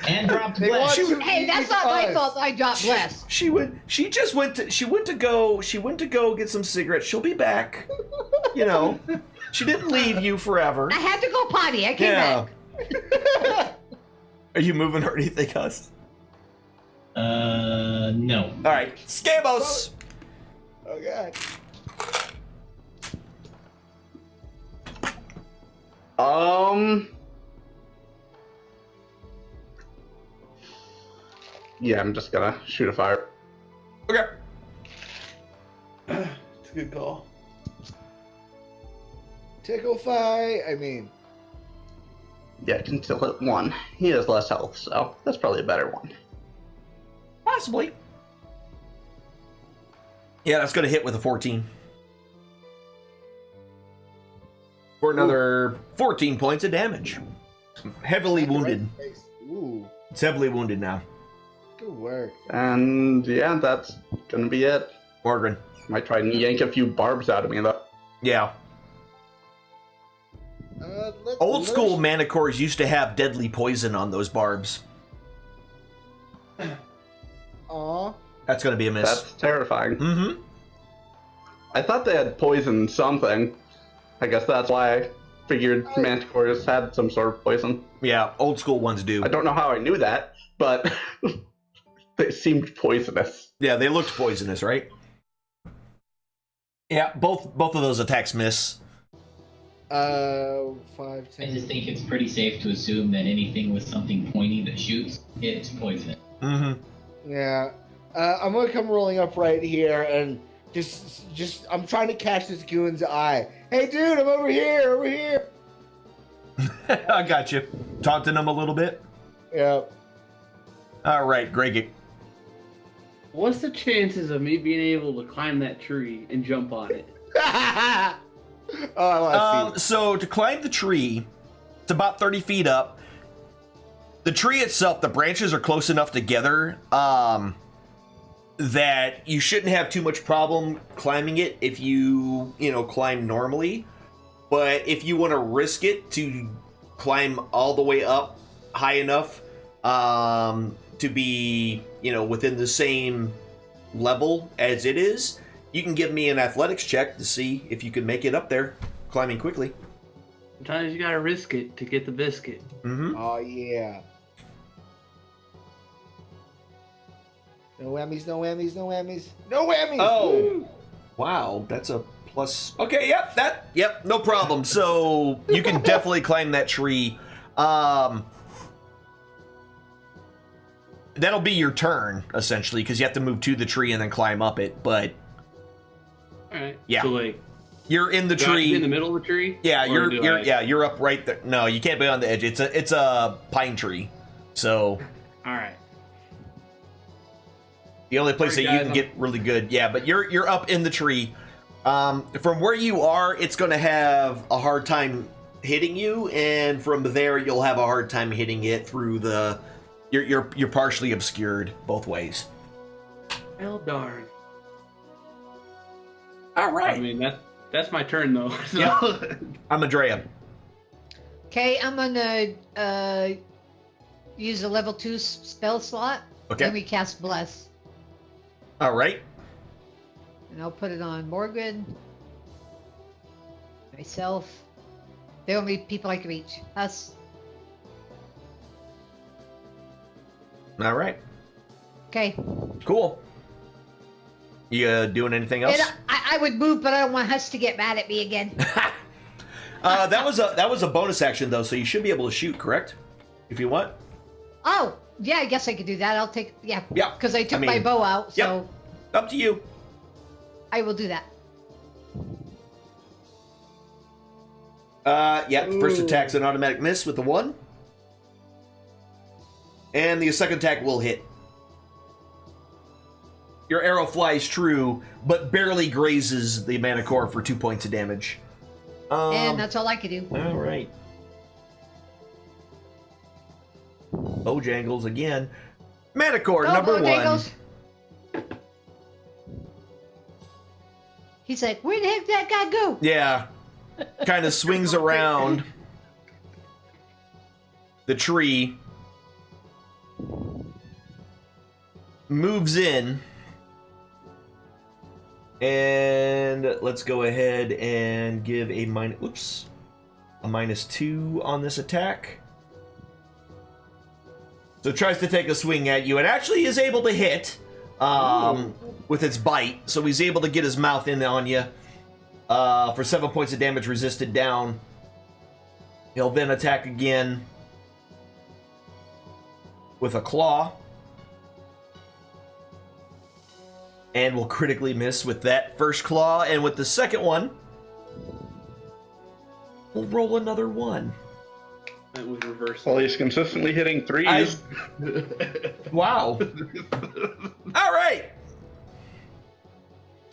And dropped bless. Hey, that's not my fault. I dropped bless. She went to go get some cigarettes. She'll be back. You know. She didn't leave you forever. I had to go potty. I came back. Are you moving or anything else? No. All right, Scabos. Oh god. Yeah, I'm just gonna shoot a fire. Okay. It's a good call. Tickle fight. I mean... Yeah, I can still hit 1. He has less health, so that's probably a better one. Possibly. Yeah, that's going to hit with a 14. For another 14 points of damage. Heavily wounded. Ooh. It's heavily wounded now. Good work. And yeah, that's gonna be it. Morgan. Might try and yank a few barbs out of me though. Yeah. Old school manticores used to have deadly poison on those barbs. Aw. That's going to be a miss. That's terrifying. Mm-hmm. I thought they had poisoned something. I guess that's why I figured manticores had some sort of poison. Yeah, old school ones do. I don't know how I knew that, but they seemed poisonous. Yeah, they looked poisonous, right? Yeah, both of those attacks miss. 5, I 10. just think it's pretty safe to assume that anything with something pointy that shoots, it's poison. Mm-hmm. Yeah. I'm gonna come rolling up right here and just I'm trying to catch this goon's eye. Hey, dude, I'm over here. I got you. Taunting him a little bit. Yeah. All right, Greg. What's the chances of me being able to climb that tree and jump on it? Oh, I want to see. So to climb the tree, it's about 30 feet up. The tree itself, the branches are close enough together that you shouldn't have too much problem climbing it if you climb normally. But if you want to risk it to climb all the way up high enough to be, within the same level as it is, you can give me an athletics check to see if you can make it up there, climbing quickly. Sometimes you gotta risk it to get the biscuit. Mm-hmm. Oh yeah. No whammies, no whammies, no whammies, no whammies. Oh, wow, that's a plus. Okay, yep, no problem. So you can definitely climb that tree. That'll be your turn essentially, because you have to move to the tree and then climb up it. But All right. Yeah. So like, you're in the do I have to be tree. in the middle of the tree. Yeah, Or do I- you're up right there. No, you can't be on the edge. It's a pine tree. So All right. the only place that Sorry, you guys, can get really good. Yeah, but you're up in the tree. From where you are, it's going to have a hard time hitting you, and from there you'll have a hard time hitting it through the. You're partially obscured both ways. Hell darn. All I right. mean that's my turn though. So. Yeah. I'm Andrea. Okay, I'm gonna use a level 2 spell slot. Okay. Then we cast Bless. All right. And I'll put it on Morgan, myself, the only people I can reach. Us. All right. Okay. Cool. You doing anything else? And I would move, but I don't want Huss to get mad at me again. That was a bonus action though, so you should be able to shoot, correct? If you want. Oh, yeah, I guess I could do that. I'll take, yeah. Yeah, Because I took I my mean, bow out, so Up to you. I will do that. Yeah. First attack's an automatic miss with the 1, and the second attack will hit. Your arrow flies true, but barely grazes the Manticore for 2 points of damage. And that's all I could do. All right. Bojangles again. Manticore, Go, number 1. Bojangles. He's like, where the heck did that guy go? Yeah. Kind of swings around the tree. Moves in. And let's go ahead and give a -2 on this attack. So it tries to take a swing at you and actually is able to hit with its bite. So he's able to get his mouth in on you for 7 points of damage resisted down. He'll then attack again with a claw. And will critically miss with that first claw. And with the second one, we'll roll another 1. That was reversed. Well, he's consistently hitting 3s. Wow. All right.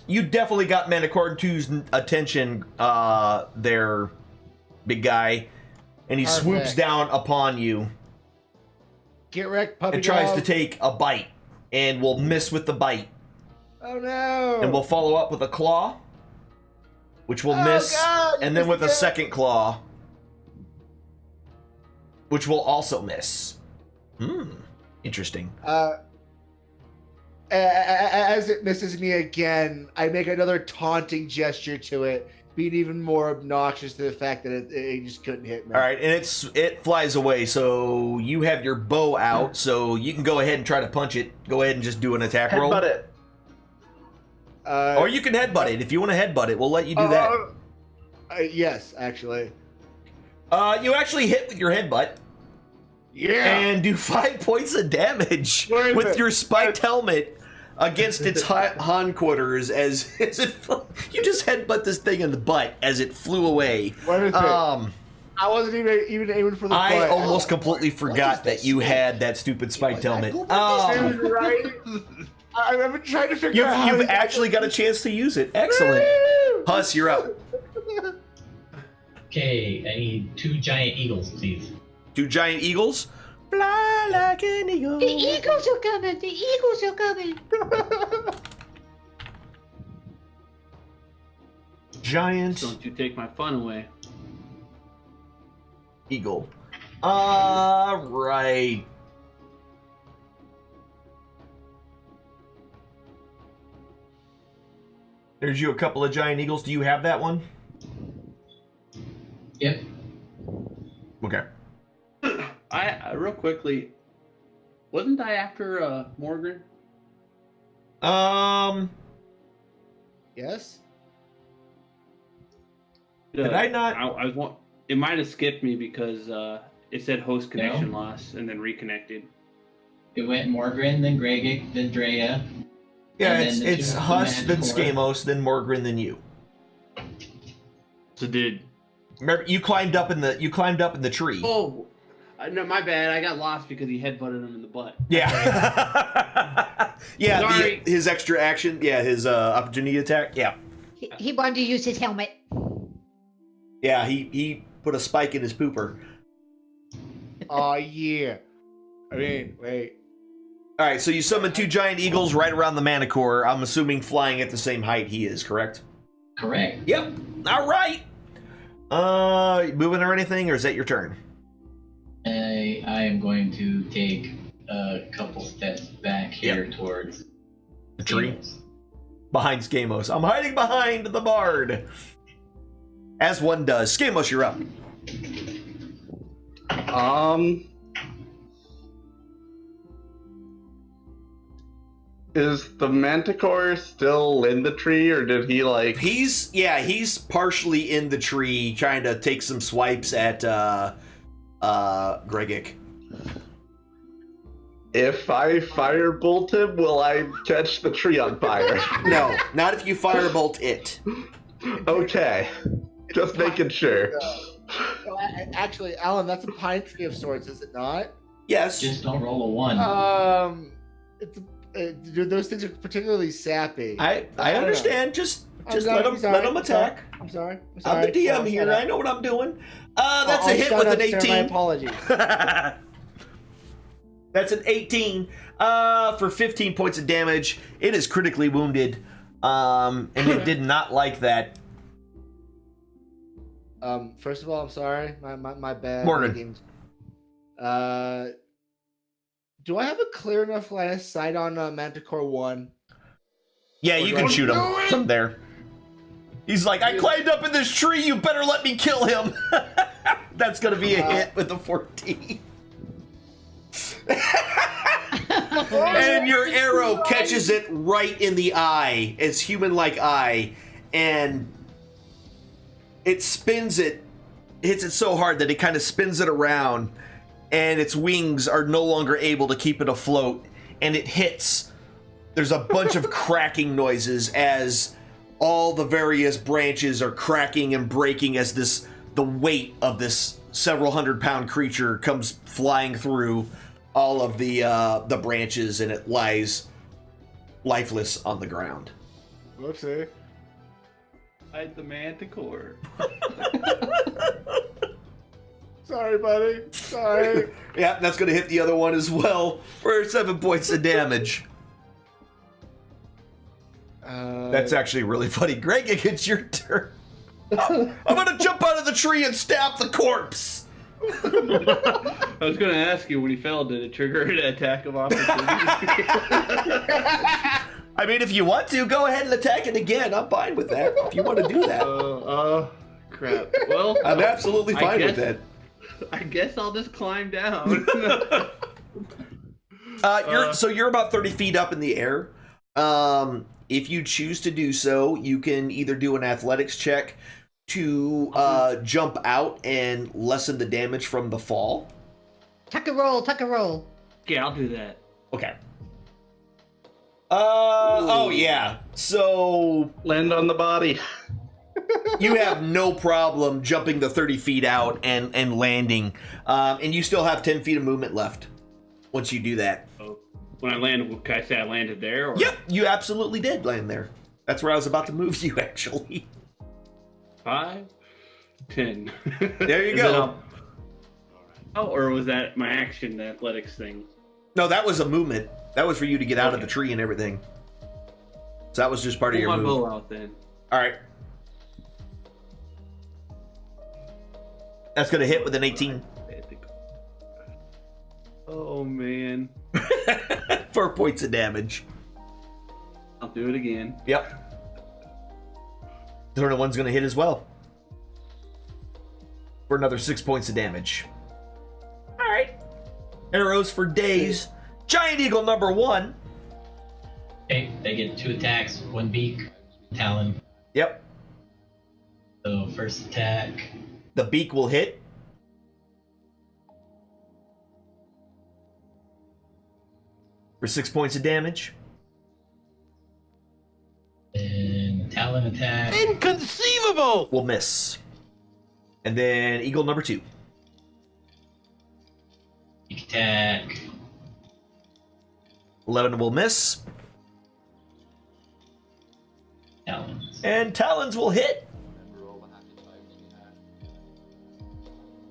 You definitely got Manticore 2's attention there, big guy. And he swoops Perfect. down upon you Get wrecked, puppy and tries dog. to take a bite. And will miss with the bite. Oh no! And we'll follow up with a claw, which will Oh, miss. God, you And then missed with a again. second claw, which will also miss. Interesting. As it misses me again, I make another taunting gesture to it, being even more obnoxious to the fact that it just couldn't hit me. All right, and it flies away. So you have your bow out, so you can go ahead and try to punch it. Go ahead and just do an attack roll. Headbutt it. Or you can headbutt it. If you want to headbutt it, we'll let you do that. Yes, actually. You actually hit with your headbutt. Yeah. And do 5 points of damage Where is with it? your spiked helmet against its hindquarters as it you just headbutt this thing in the butt as it flew away. Where is it? I wasn't even aiming for the butt. I almost completely forgot that you had that stupid spiked helmet. Right? I've been trying to figure out how You've actually got a chance to use it. Excellent. Huss, you're up. Okay, I need 2 giant eagles, please. 2 giant eagles. Fly like an eagle. The eagles are coming. The eagles are coming. Giant Don't you take my fun away. eagle. Right. There's you a couple of giant eagles. Do you have that one? Yep. Okay. I real quickly, wasn't I after Morgan? Yes. Did I not? I was. It might have skipped me because it said host connection loss and then reconnected. It went Morgren, then Gregik, then Drea. Yeah, And then it's the Huss, then Manticore. Skamos, then Morgren, then you. So did. Remember, you climbed up in the tree. Oh, no, my bad. I got lost because he headbutted him in the butt. Yeah. Yeah, Sorry. his extra action. Yeah, his opportunity attack. Yeah. He wanted to use his helmet. Yeah, he put a spike in his pooper. Oh yeah. I mean, wait. All right, so you summon 2 giant eagles right around the Manticore. I'm assuming flying at the same height he is, correct? Correct. Yep. All right. Moving or anything, or is that your turn? I am going to take a couple steps back here towards The tree? Skamos. Behind Skamos. I'm hiding behind the bard. As one does. Skamos, you're up. Is the Manticore still in the tree, or did he like? He's partially in the tree, trying to take some swipes at Gregik. If I firebolt him, will I catch the tree on fire? No, not if you firebolt it. Okay, just making sure. No, actually, Alan, that's a pine tree of sorts, is it not? Yes. Just don't roll a 1. Dude, those things are particularly sappy. I don't know. understand. Just I'm let him sorry. attack. I'm sorry. I'm the DM I'll here. shut up. I know what I'm doing. That's I'll a hit shut with up, an sir. 18. My apologies. That's an 18 for 15 points of damage. It is critically wounded, and it did not like that. First of all, I'm sorry. My bad. Morgan. Do I have a clear enough line of sight on Manticore 1? Yeah, you can shoot him from there. He's like, I climbed up in this tree. You better let me kill him. That's gonna be a hit with a 14. And your arrow catches it right in the eye, its human-like eye, and it spins it, hits it so hard that it kind of spins it around, and its wings are no longer able to keep it afloat, and it hits. There's a bunch of cracking noises as all the various branches are cracking and breaking as the weight of this several 100-pound creature comes flying through all of the branches, and it lies lifeless on the ground. Whoopsie. Hide the Manticore. Sorry, buddy. Sorry. Yeah, that's going to hit the other one as well for 7 points of damage. That's actually really funny. Greg, it's your turn. I'm going to jump out of the tree and stab the corpse. I was going to ask you, when he fell, did it trigger an attack of opportunity? I mean, if you want to, go ahead and attack it again. I'm fine with that. If you want to do that. Crap. Well, I'm absolutely fine with that. I guess I'll just climb down. You're about 30 feet up in the air. If you choose to do so, you can either do an athletics check to jump out and lessen the damage from the fall? Tuck and roll, tuck and roll. Okay, I'll do that. Okay. Oh yeah. So Land on the body. you have no problem jumping the 30 feet out and landing, and you still have 10 feet of movement left once you do that. So when I landed, can I say I landed there? Or? Yep, you absolutely did land there. That's where I was about to move you, actually. 5, 10. There you And go. then Oh, or was that my action, the athletics thing? No, that was a movement. That was for you to get out of the tree and everything. So that was just part of Pull your my move. bow out then. All right. That's going to hit with an 18. Oh, man. 4 points of damage. I'll do it again. Yep. The one's going to hit as well. For another 6 points of damage. All right. Arrows for days. Giant Eagle number 1. Okay, they get 2 attacks, 1 beak, talon. Yep. So first attack, The beak will hit. For 6 points of damage. and talon attack. Inconceivable! Will miss. And then Eagle number 2. Beak attack. 11 will miss. Talons. And Talons will hit.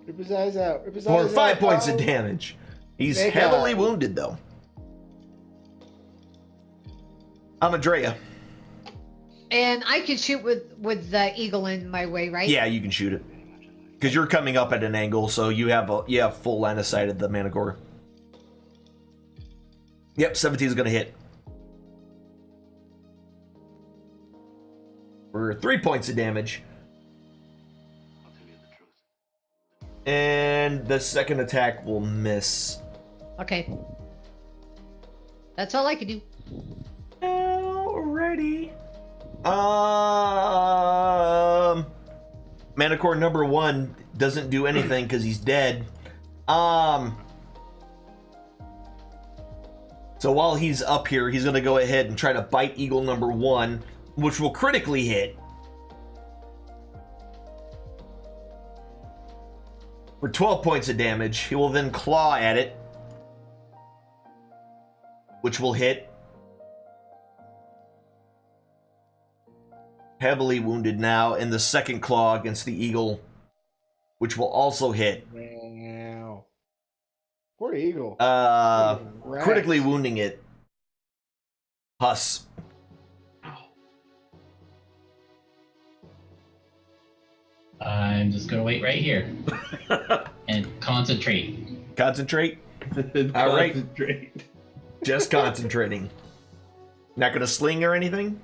Rip his eyes out. Rip his For eyes 5 out. points Oh. of damage. He's Snake heavily eye. wounded, though. Amadrea. And I can shoot with the eagle in my way, right? Yeah, you can shoot it. Because you're coming up at an angle, so you have full line of sight of the Manticore. Yep, 17 is going to hit. For 3 points of damage. And the second attack will miss. Okay. That's all I can do. Alrighty. Manticore number 1 doesn't do anything because he's dead. So while he's up here, he's going to go ahead and try to bite Eagle number 1, which will critically hit. For 12 points of damage. He will then claw at it, which will hit. Heavily wounded now, and the second claw against the eagle, which will also hit. Wow. Poor eagle. Rats. Critically wounding it. Huss. I'm just gonna wait right here and concentrate. Concentrate. All right. Concentrate. Just concentrating. Not gonna sling or anything?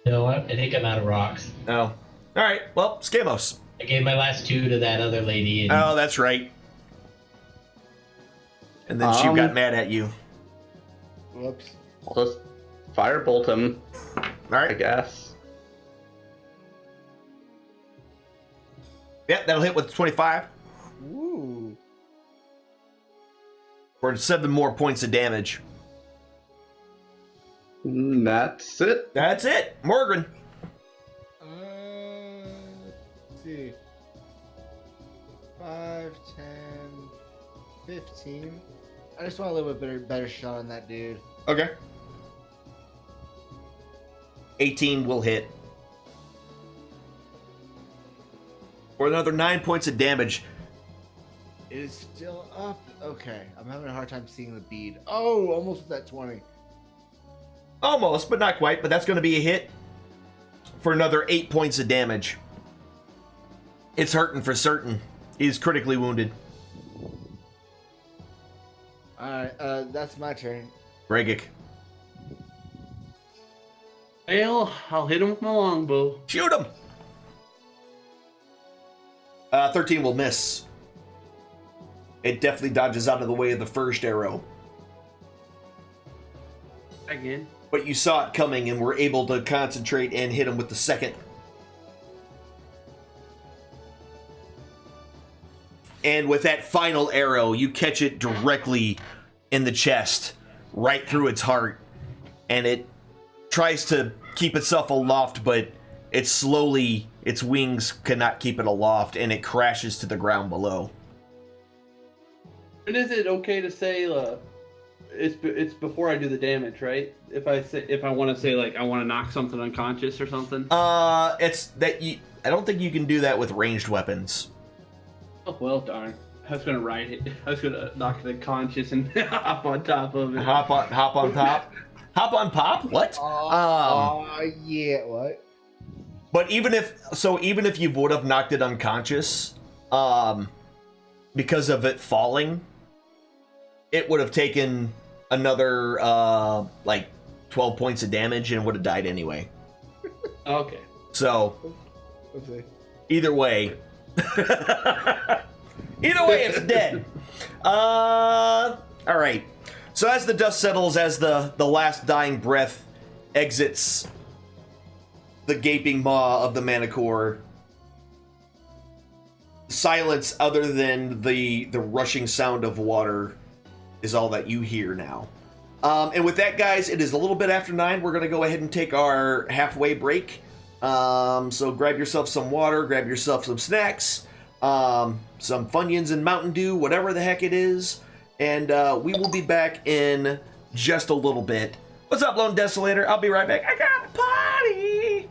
No, I think I'm out of rocks. No. Alright, well, Skamos. I gave my last 2 to that other lady. And Oh, that's right. And then she got mad at you. Whoops. I'll just firebolt him, I Alright. guess. Yep, that'll hit with 25. Ooh. For 7 more points of damage. That's it. That's it. Morgan. Let's see. 5, 10, 15. I just want a little bit better shot on that dude. Okay. 18 will hit. For another 9 points of damage. It is still up. Okay, I'm having a hard time seeing the bead. Oh, almost with that 20. Almost, but not quite. But that's going to be a hit. For another 8 points of damage. It's hurting for certain. He's critically wounded. Alright, that's my turn. Regic. Well, I'll hit him with my longbow. Shoot him! 13 will miss. It definitely dodges out of the way of the first arrow. Again. but you saw it coming and were able to concentrate and hit him with the second. And with that final arrow, you catch it directly in the chest, right through its heart. And it tries to keep itself aloft, but it slowly, its wings cannot keep it aloft, and it crashes to the ground below. And is it okay to say it's before I do the damage, right? If I want to say like I want to knock something unconscious or something. It's that you. I don't think you can do that with ranged weapons. Oh well, darn. I was gonna ride it. I was gonna knock the conscious and hop on top of it. Hop on top. Hop on pop. What? Yeah. What? But even if you would have knocked it unconscious, because of it falling, it would have taken another like 12 points of damage and would have died anyway. Okay. So Okay. either way, it's dead. All right. So as the dust settles, as the last dying breath exits the gaping maw of the Manicore, silence other than the rushing sound of water is all that you hear now. And with that, guys, it is a little bit after 9. We're going to go ahead and take our halfway break. So grab yourself some water, grab yourself some snacks, some Funyuns and Mountain Dew, whatever the heck it is. And we will be back in just a little bit. What's up, Lone Desolator? I'll be right back. I got a party!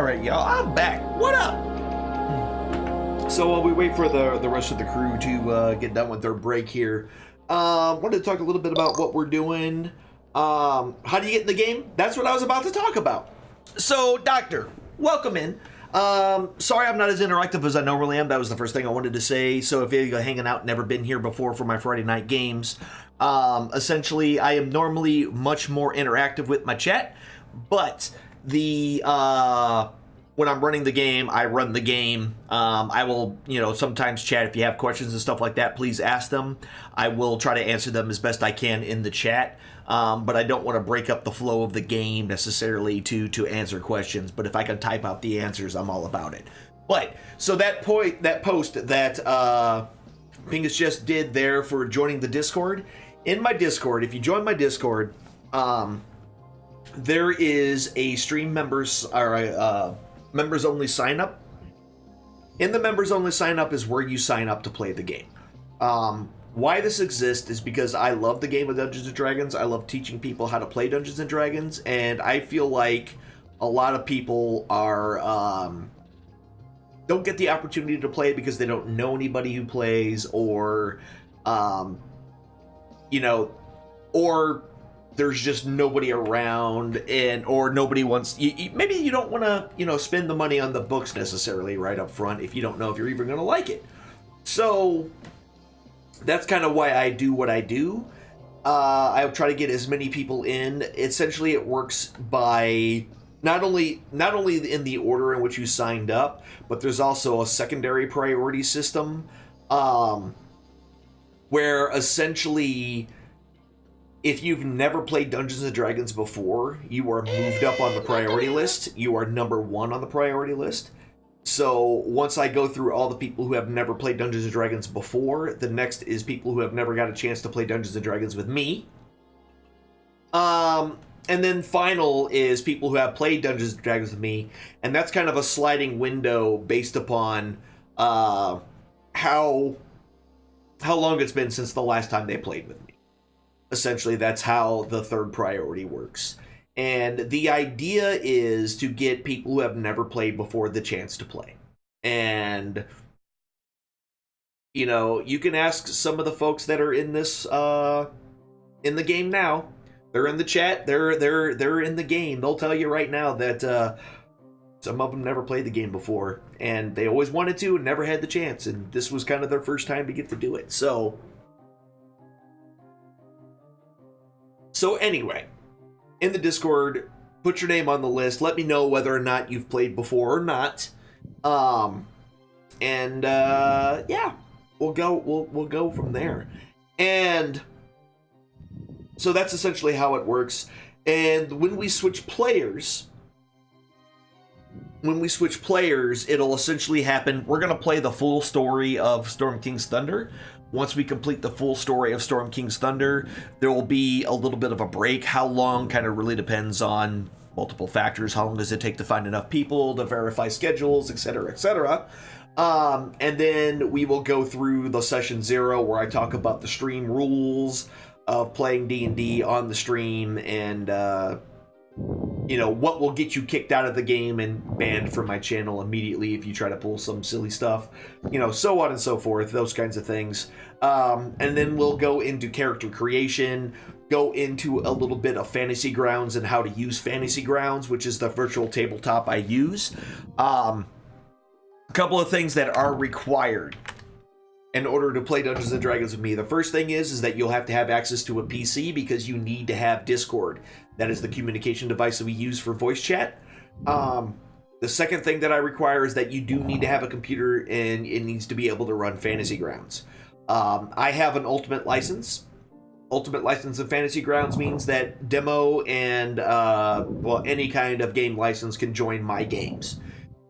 right, y'all, I'm back. What up? So while we wait for the rest of the crew to get done with their break here, wanted to talk a little bit about what we're doing. How do you get in the game? That's what I was about to talk about. So, Doctor, welcome in. Sorry I'm not as interactive as I normally am. That was the first thing I wanted to say. So if you're hanging out, never been here before for my Friday night games, essentially I am normally much more interactive with my chat, but when I'm running the game, I run the game. I will, sometimes chat. If you have questions and stuff like that, please ask them. I will try to answer them as best I can in the chat. But I don't want to break up the flow of the game necessarily to answer questions. But if I can type out the answers, I'm all about it. But so that post that Pingus just did there for joining the Discord. In my Discord, if you join my Discord, there is a stream members or members only sign up. In the members only sign up is where you sign up to play the game. Why this exists is because I love the game of Dungeons & Dragons. I love teaching people how to play Dungeons & Dragons, and I feel like a lot of people are don't get the opportunity to play because they don't know anybody who plays, or or there's just nobody around, or nobody wants. Maybe you don't want to spend the money on the books necessarily right up front if you don't know if you're even going to like it. So that's kind of why I do what I do. I try to get as many people in. Essentially, it works by not only in the order in which you signed up, but there's also a secondary priority system, where essentially, if you've never played Dungeons & Dragons before, you are moved up on the priority list. You are number 1 on the priority list. So once I go through all the people who have never played Dungeons & Dragons before, the next is people who have never got a chance to play Dungeons & Dragons with me. And then final is people who have played Dungeons & Dragons with me, and that's kind of a sliding window based upon how long it's been since the last time they played with me. Essentially, that's how the third priority works. And the idea is to get people who have never played before the chance to play. And, you can ask some of the folks that are in this, in the game now. They're in the chat. They're in the game. They'll tell you right now that some of them never played the game before, and they always wanted to and never had the chance. And this was kind of their first time to get to do it. So anyway, in the Discord, put your name on the list. Let me know whether or not you've played before or not. Yeah, we'll go from there. And so that's essentially how it works. And when we switch players, it'll essentially happen. We're gonna play the full story of Storm King's Thunder. Once we complete the full story of Storm King's Thunder, there will be a little bit of a break. How long kind of really depends on multiple factors. How long does it take to find enough people to verify schedules, etc., etc. And then we will go through the session 0 where I talk about the stream rules of playing D&D on the stream, and what will get you kicked out of the game and banned from my channel immediately if you try to pull some silly stuff, so on and so forth, those kinds of things. And then we'll go into character creation, go into a little bit of Fantasy Grounds and how to use Fantasy Grounds, which is the virtual tabletop I use. A couple of things that are required in order to play Dungeons & Dragons with me. The first thing is that you'll have to have access to a PC because you need to have Discord. That is the communication device that we use for voice chat. The second thing that I require is that you do need to have a computer, and it needs to be able to run Fantasy Grounds. I have an Ultimate license. Ultimate license of Fantasy Grounds means that demo and any kind of game license can join my games.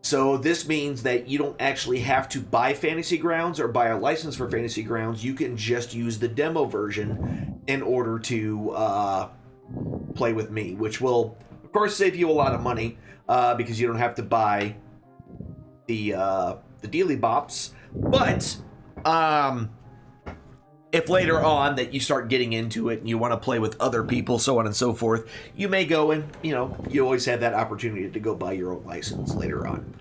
So this means that you don't actually have to buy Fantasy Grounds or buy a license for Fantasy Grounds. You can just use the demo version in order to play with me, which will, of course, save you a lot of money because you don't have to buy the Dealy Bops. But if later on that you start getting into it and you want to play with other people, so on and so forth, you may go and, you always have that opportunity to go buy your own license later on.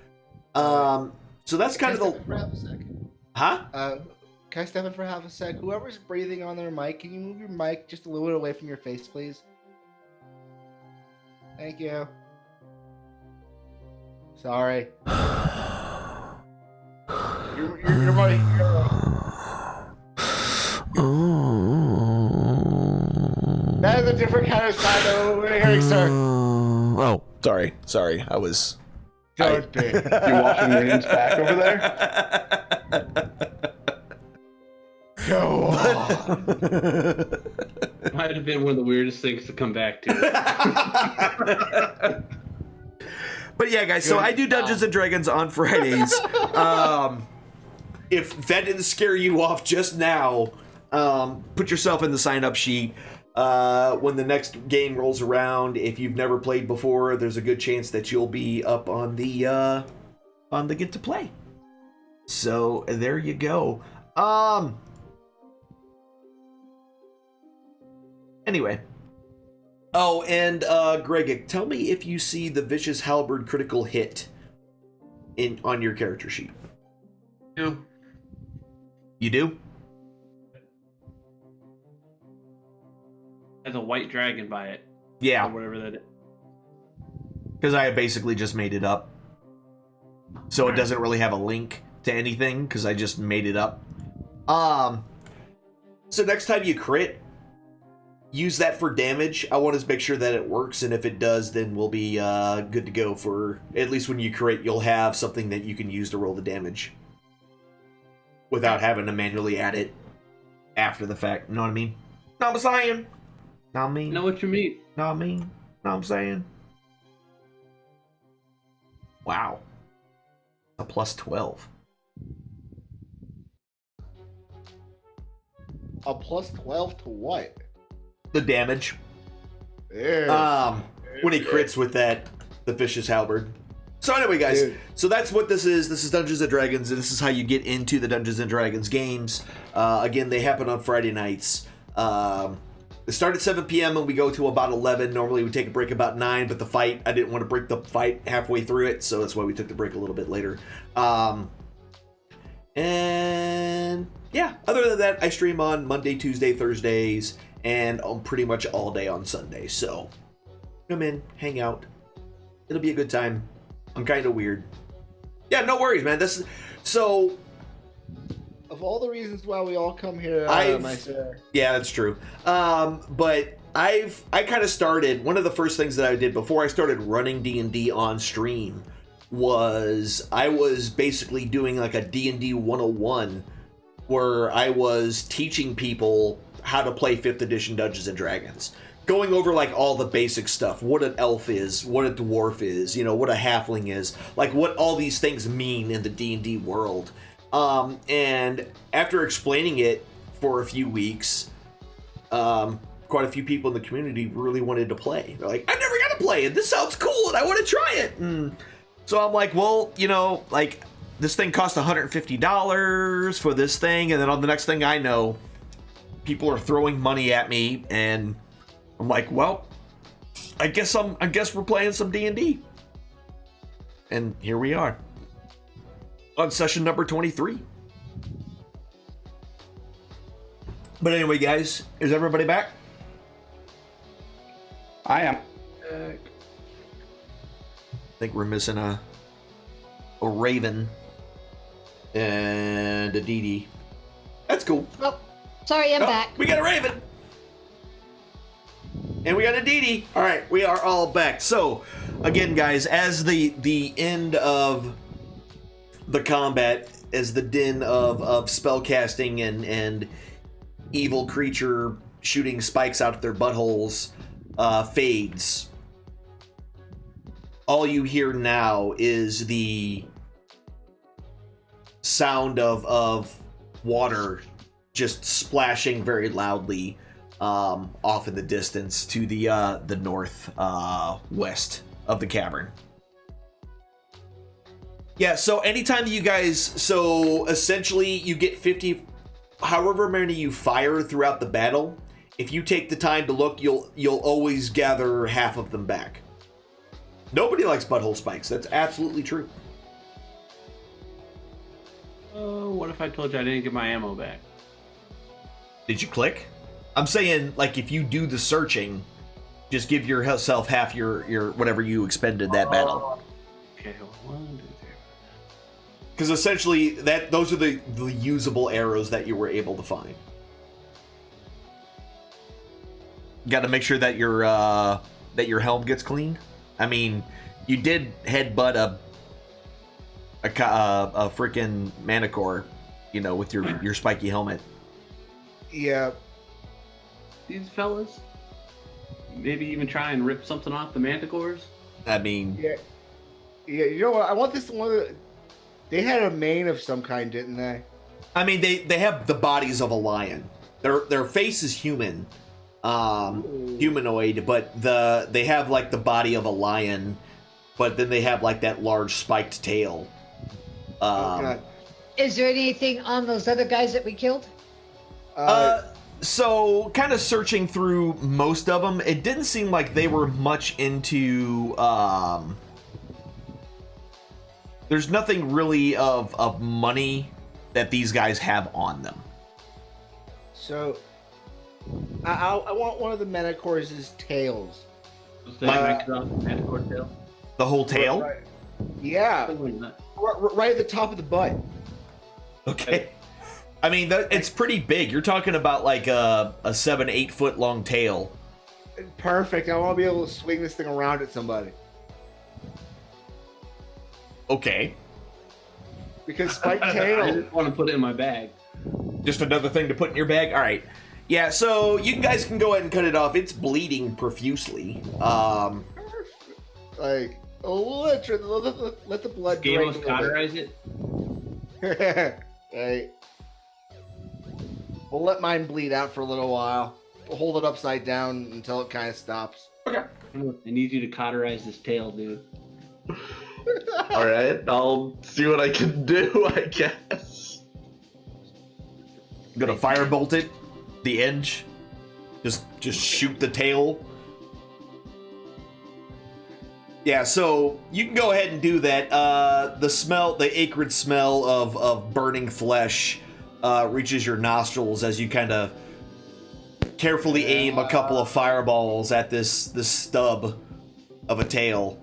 So that's kind of the... For half a second. Huh? Can I step in for half a sec? Whoever's breathing on their mic, can you move your mic just a little bit away from your face, please? Thank you. Sorry. Your mic. That is a different kind of sound than we're hearing, sir. Oh, sorry. I was... Don't be. You washing your hands back over there? Go on. Might have been one of the weirdest things to come back to. But yeah, guys, so I do Dungeons and Dragons on Fridays. If that didn't scare you off just now, put yourself in the sign-up sheet. When the next game rolls around, if you've never played before, there's a good chance that you'll be up on the get to play. So there you go. Anyway. Oh, and Greg, tell me if you see the Vicious Halberd critical hit on your character sheet. No. You do? Has a white dragon by it. Yeah. Or whatever that is. Because I basically just made it up. So it doesn't really have a link to anything, because I just made it up. So next time you crit, use that for damage. I want to make sure that it works, and if it does, then we'll be good to go for... At least when you crit, you'll have something that you can use to roll the damage. Without having to manually add it after the fact. Know what I mean? Know what I'm saying? Know what I mean? Know what you mean? Know what I mean? Know what I'm saying? Wow. A plus 12. A plus 12 to what? The damage. Yeah. When he crits with that, the Vicious Halberd. So anyway, guys, so that's what this is. This is Dungeons & Dragons, and this is how you get into the Dungeons & Dragons games. Again, they happen on Friday nights. They start at 7 p.m. and we go to about 11. Normally we take a break about 9, but the fight, I didn't want to break the fight halfway through it, so that's why we took the break a little bit later. And yeah, other than that, I stream on Monday, Tuesday, Thursdays, and on pretty much all day on Sunday. So come in, hang out. It'll be a good time. I'm kind of weird. Yeah, no worries, man. This is so. Of all the reasons why we all come here, my sir. Yeah, that's true. But I kind of started. One of the first things that I did before I started running D&D on stream was I was basically doing like a D&D 101, where I was teaching people how to play 5th edition Dungeons and Dragons. Going over like all the basic stuff, what an elf is, what a dwarf is, what a halfling is, like what all these things mean in the D&D world. And after explaining it for a few weeks, quite a few people in the community really wanted to play. They're like, I never got to play, and this sounds cool, and I want to try it. And so I'm like, well, like this thing cost $150 for this thing, and then on the next thing I know, people are throwing money at me, and I'm like, well, I guess we're playing some D&D. And here we are. On session number 23. But anyway, guys, is everybody back? I am. I think we're missing a Raven and a Dee Dee. That's cool. Oh, sorry, I'm back. We got a Raven. And we got a Dee Dee. All right, we are all back. So, again, guys, as the end of the combat, as the din of spellcasting and evil creature shooting spikes out of their buttholes fades, all you hear now is the sound of water just splashing very loudly off in the distance to the north west of the cavern. Yeah, so anytime you guys, so essentially you get 50 however many you fire throughout the battle, if you take the time to look, you'll always gather half of them back. Nobody likes butthole spikes. That's absolutely true. What if I told you I didn't get my ammo back? Did you click? I'm saying, like, if you do the searching, just give yourself half your whatever you expended that battle. Okay, 1, 2, 3. Because essentially, those are the usable arrows that you were able to find. Got to make sure that your helm gets cleaned. I mean, you did headbutt a freaking Manticore, with your spiky helmet. Yeah. These fellas, maybe even try and rip something off the Manticores. I mean, Yeah. You know what? I want this one. They had a mane of some kind, didn't they? I mean, they have the bodies of a lion. Their face is human, humanoid, but they have like the body of a lion, but then they have like that large spiked tail. Oh, God. Is there anything on those other guys that we killed? So, kind of searching through most of them, it didn't seem like they were much into. There's nothing really of money that these guys have on them. So, I want one of the Manticores' tails. Manticore tail? The whole tail? Right. Yeah. Right at the top of the butt. Okay. I mean, it's pretty big. You're talking about like a 7-8 foot long tail. Perfect. I want to be able to swing this thing around at somebody. Okay. Because spiked I tail. just want to put it in my bag. Just another thing to put in your bag? All right. Yeah, so you guys can go ahead and cut it off. It's bleeding profusely. Like, let the blood Game drain us a little cauterize it. bit. Right. We'll let mine bleed out for a little while. We'll hold it upside down until it kind of stops. Okay. I need you to cauterize this tail, dude. All right, I'll see what I can do, I guess. I'm gonna firebolt it, the edge. Just shoot the tail. Yeah, so you can go ahead and do that. The acrid smell of burning flesh reaches your nostrils as you kind of carefully aim a couple of fireballs at this stub of a tail.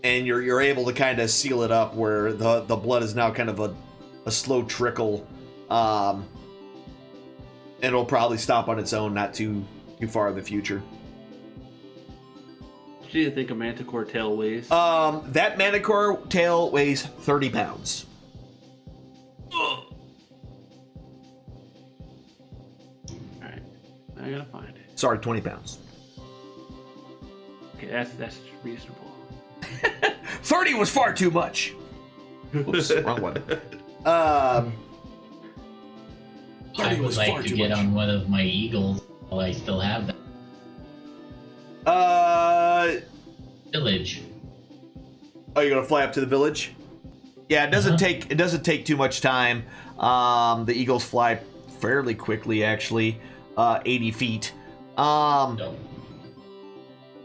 And you're able to kind of seal it up where the blood is now kind of a slow trickle. It'll probably stop on its own not too far in the future. What do you think a Manticore tail weighs? That Manticore tail weighs 30 pounds. Alright, I gotta find it. Sorry, 20 pounds. Okay, that's reasonable. 30 was far too much. Oops, wrong one. I 30 would was like far to too get much. on one of my eagles while I still have that. Village. Oh, you're gonna fly up to the village? Yeah, it doesn't take too much time. The eagles fly fairly quickly, actually, 80 feet. No.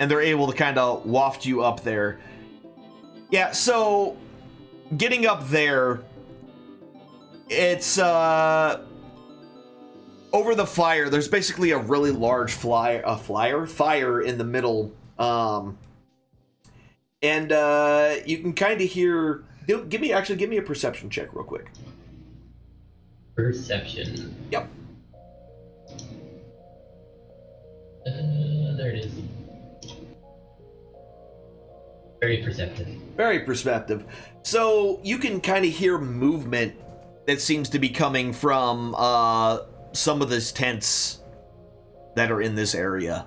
And they're able to kind of waft you up there. Yeah, so getting up there, it's over the fire. There's basically a really large fire in the middle, and you can kind of hear. Give me a perception check real quick. Perception. Yep. There it is. Very perceptive. Very perceptive. So you can kind of hear movement that seems to be coming from some of these tents that are in this area.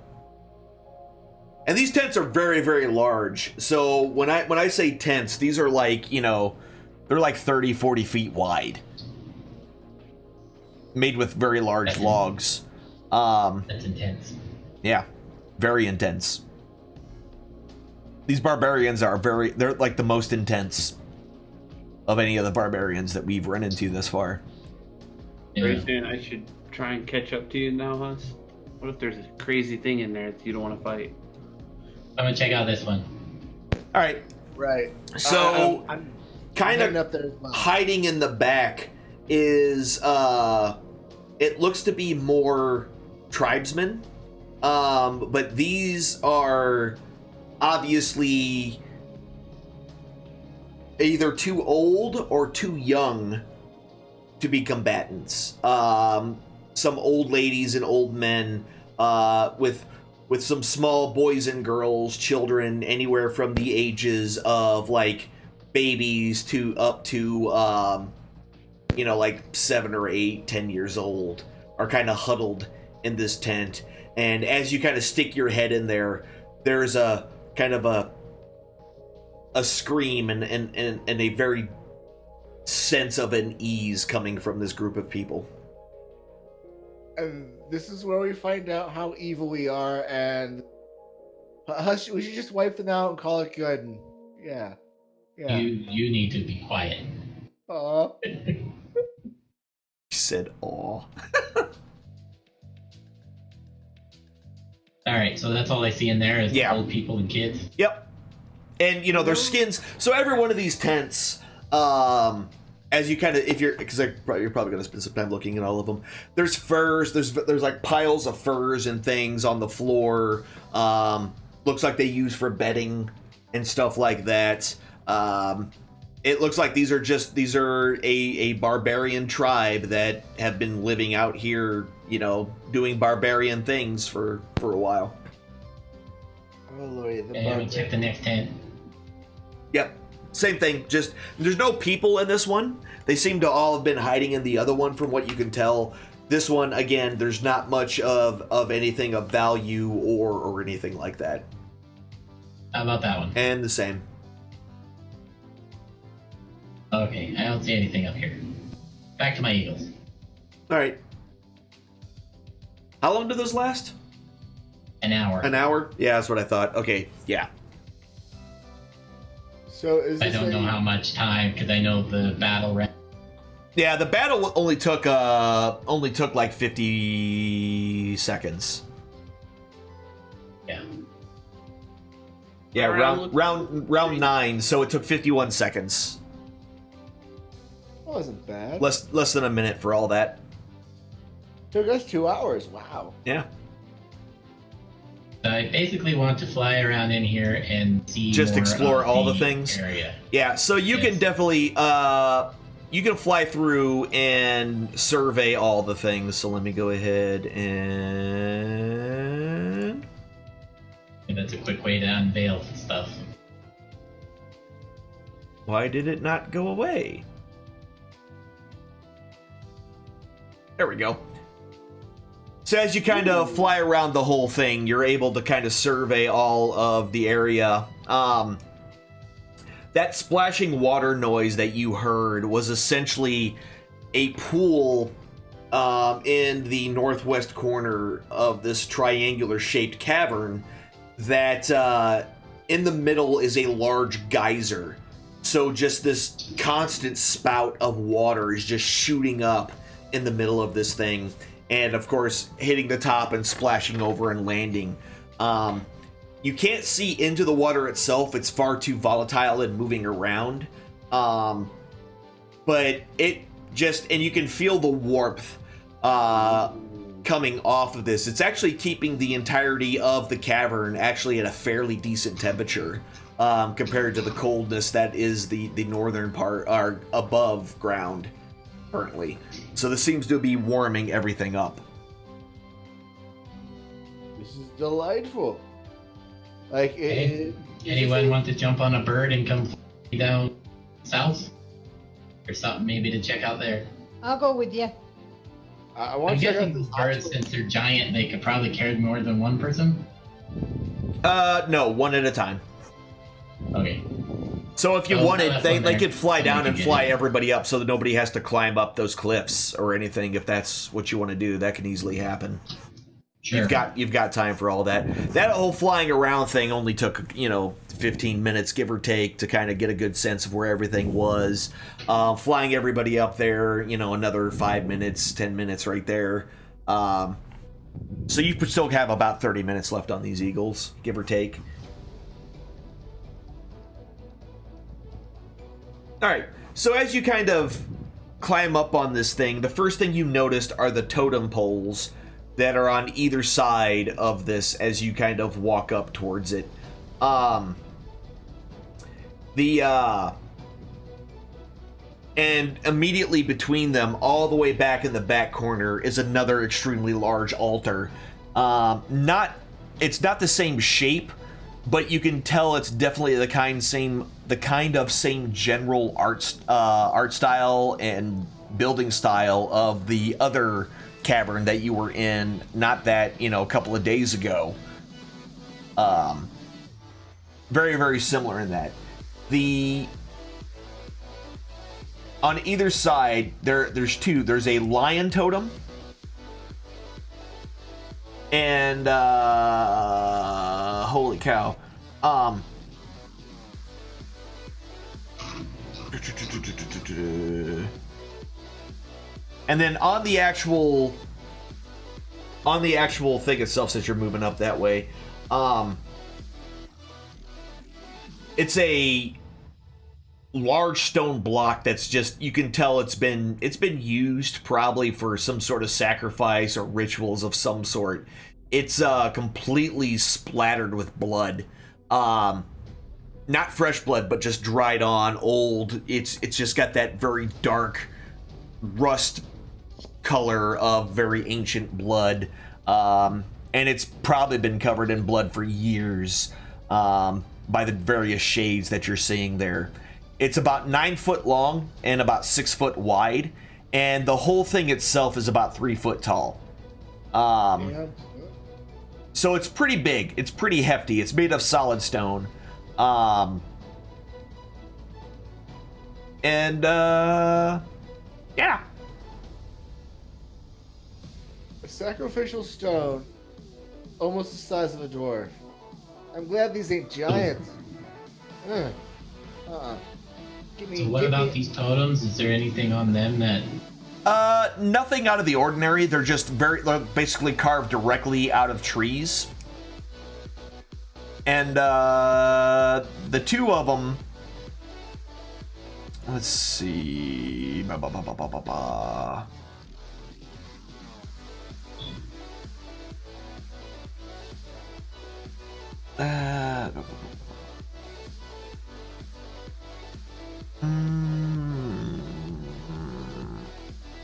And these tents are very, very large. So when I say tents, these are like, they're like 30, 40 feet wide. Made with very large logs. That's intense. Yeah, very intense. These barbarians they're like the most intense of any of the barbarians that we've run into thus far. Pretty soon I should try and catch up to you now, Huss. What if there's a crazy thing in there that you don't want to fight? I'm gonna check out this one. All right. Right. So, I'm kind heading of up there as well. hiding in the back is it looks to be more tribesmen, but these are obviously either too old or too young to be combatants. Some old ladies and old men with some small boys and girls, children, anywhere from the ages of like babies to up to like 7 or 8, 10 years old, are kind of huddled in this tent. And as you kind of stick your head in there, there's a kind of a scream and a very sense of an ease coming from this group of people. And this is where we find out how evil we are, and Hush, we should just wipe them out and call it good. And yeah. You need to be quiet. Aw. He said, "Aw." All right, so that's all I see in there is Yeah. old people and kids. Yep. And their skins. So every one of these tents, as you kind of, because you're probably going to spend some time looking at all of them. There's furs. There's like piles of furs and things on the floor. Looks like they use for bedding and stuff like that. It looks like these are a barbarian tribe that have been living out here, doing barbarian things for a while. Oh, Lord, the And I'm gonna check the next tent. Yep. Same thing. Just there's no people in this one. They seem to all have been hiding in the other one, from what you can tell. This one, again, there's not much of anything of value or anything like that. How about that one? And the same. Okay, I don't see anything up here. Back to my eagles. All right. How long do those last? An hour. An hour? Yeah, that's what I thought. Okay, yeah. So is I this don't know how much time because I know the battle ran. Yeah, the battle only took like 50 seconds. Yeah. Yeah, Round- round 9, so it took 51 seconds. wasn't bad. Less than a minute for all that. Took us 2 hours. Wow. Yeah. I basically want to fly around in here and see. Just more explore of all the things? Area. Yeah, so you can Yes. definitely you can fly through and survey all the things. So let me go ahead and And that's a quick way to unveil stuff. why did it not go away? There we go. So as you kind of fly around the whole thing, you're able to kind of survey all of the area. That splashing water noise that you heard was essentially a pool in the northwest corner of this triangular-shaped cavern that in the middle is a large geyser. So just this constant spout of water is just shooting up in the middle of this thing. And of course, hitting the top and splashing over and landing. You can't see into the water itself. It's far too volatile and moving around. But it just, and you can feel the warmth coming off of this. It's actually keeping the entirety of the cavern actually at a fairly decent temperature compared to the coldness that is the northern part, or above ground currently. So this seems to be warming everything up. This is delightful. Like, Hey, anyone want to jump on a bird and come down south? Or something maybe to check out there? I'll go with you. I I'm want to check out guessing this birds, hospital. since they're giant, they could probably carry more than one person. No, one at a time. Okay. So if you Oh, wanted, that's they one there. could fly Somebody down can and get fly in. everybody up so that nobody has to climb up those cliffs or anything. If that's what you want to do, that can easily happen. Sure. You've got time for all that. That whole flying around thing only took 15 minutes, give or take, to kind of get a good sense of where everything was. Flying everybody up there, another 5 minutes, 10 minutes right there. So you could still have about 30 minutes left on these eagles, give or take. All right. So as you kind of climb up on this thing, the first thing you noticed are the totem poles that are on either side of this as you kind of walk up towards it. And immediately between them, all the way back in the back corner, is another extremely large altar. It's not the same shape, but you can tell it's definitely the kind of same general art style and building style of the other cavern that you were in, not that, a couple of days ago. Very, very similar in that. On either side, there's two. There's a lion totem and holy cow. And then on the actual thing itself, since you're moving up that way, it's a large stone block that's just, you can tell it's been used probably for some sort of sacrifice or rituals of some sort. It's completely splattered with blood. Not fresh blood, but just dried on, old. It's just got that very dark rust color of very ancient blood. And it's probably been covered in blood for years, by the various shades that you're seeing there. It's about 9 foot long and about 6 foot wide, and the whole thing itself is about 3 foot tall. So it's pretty big. It's pretty hefty. It's made of solid stone. Yeah. A sacrificial stone, almost the size of a dwarf. I'm glad these ain't giants. So what about these totems? Is there anything on them that... Nothing out of the ordinary. They're they're basically carved directly out of trees. And, the two of them... Let's see...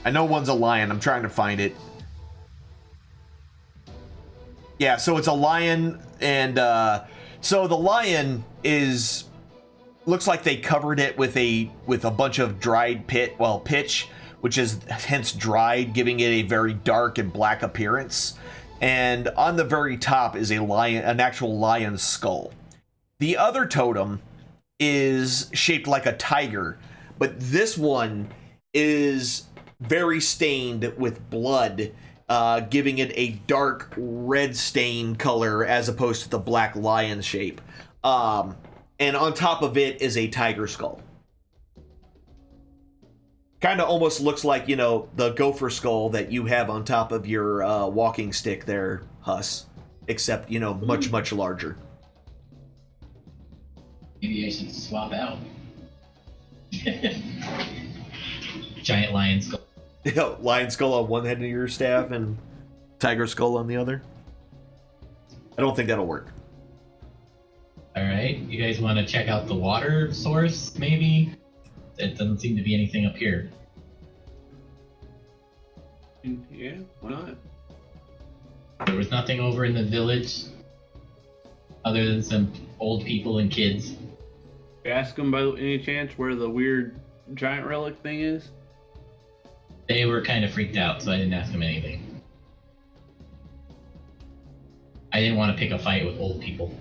I know one's a lion. I'm trying to find it. Yeah, so it's a lion, and so the lion looks like they covered it with a bunch of dried pitch, which is hence dried, giving it a very dark and black appearance. And on the very top is an actual lion's skull. The other totem is shaped like a tiger, but this one is very stained with blood, giving it a dark red stain color as opposed to the black lion shape. And on top of it is a tiger skull. Kind of almost looks like, the gopher skull that you have on top of your walking stick there, Huss. Except, much, much larger. Maybe I should swap out. Giant lion skull. Lion skull on one head of your staff and tiger skull on the other. I don't think that'll work. Alright, you guys want to check out the water source, maybe? There doesn't seem to be anything up here. Yeah, why not? There was nothing over in the village other than some old people and kids. Ask them by any chance where the weird giant relic thing is? They were kind of freaked out, so I didn't ask them anything. I didn't want to pick a fight with old people.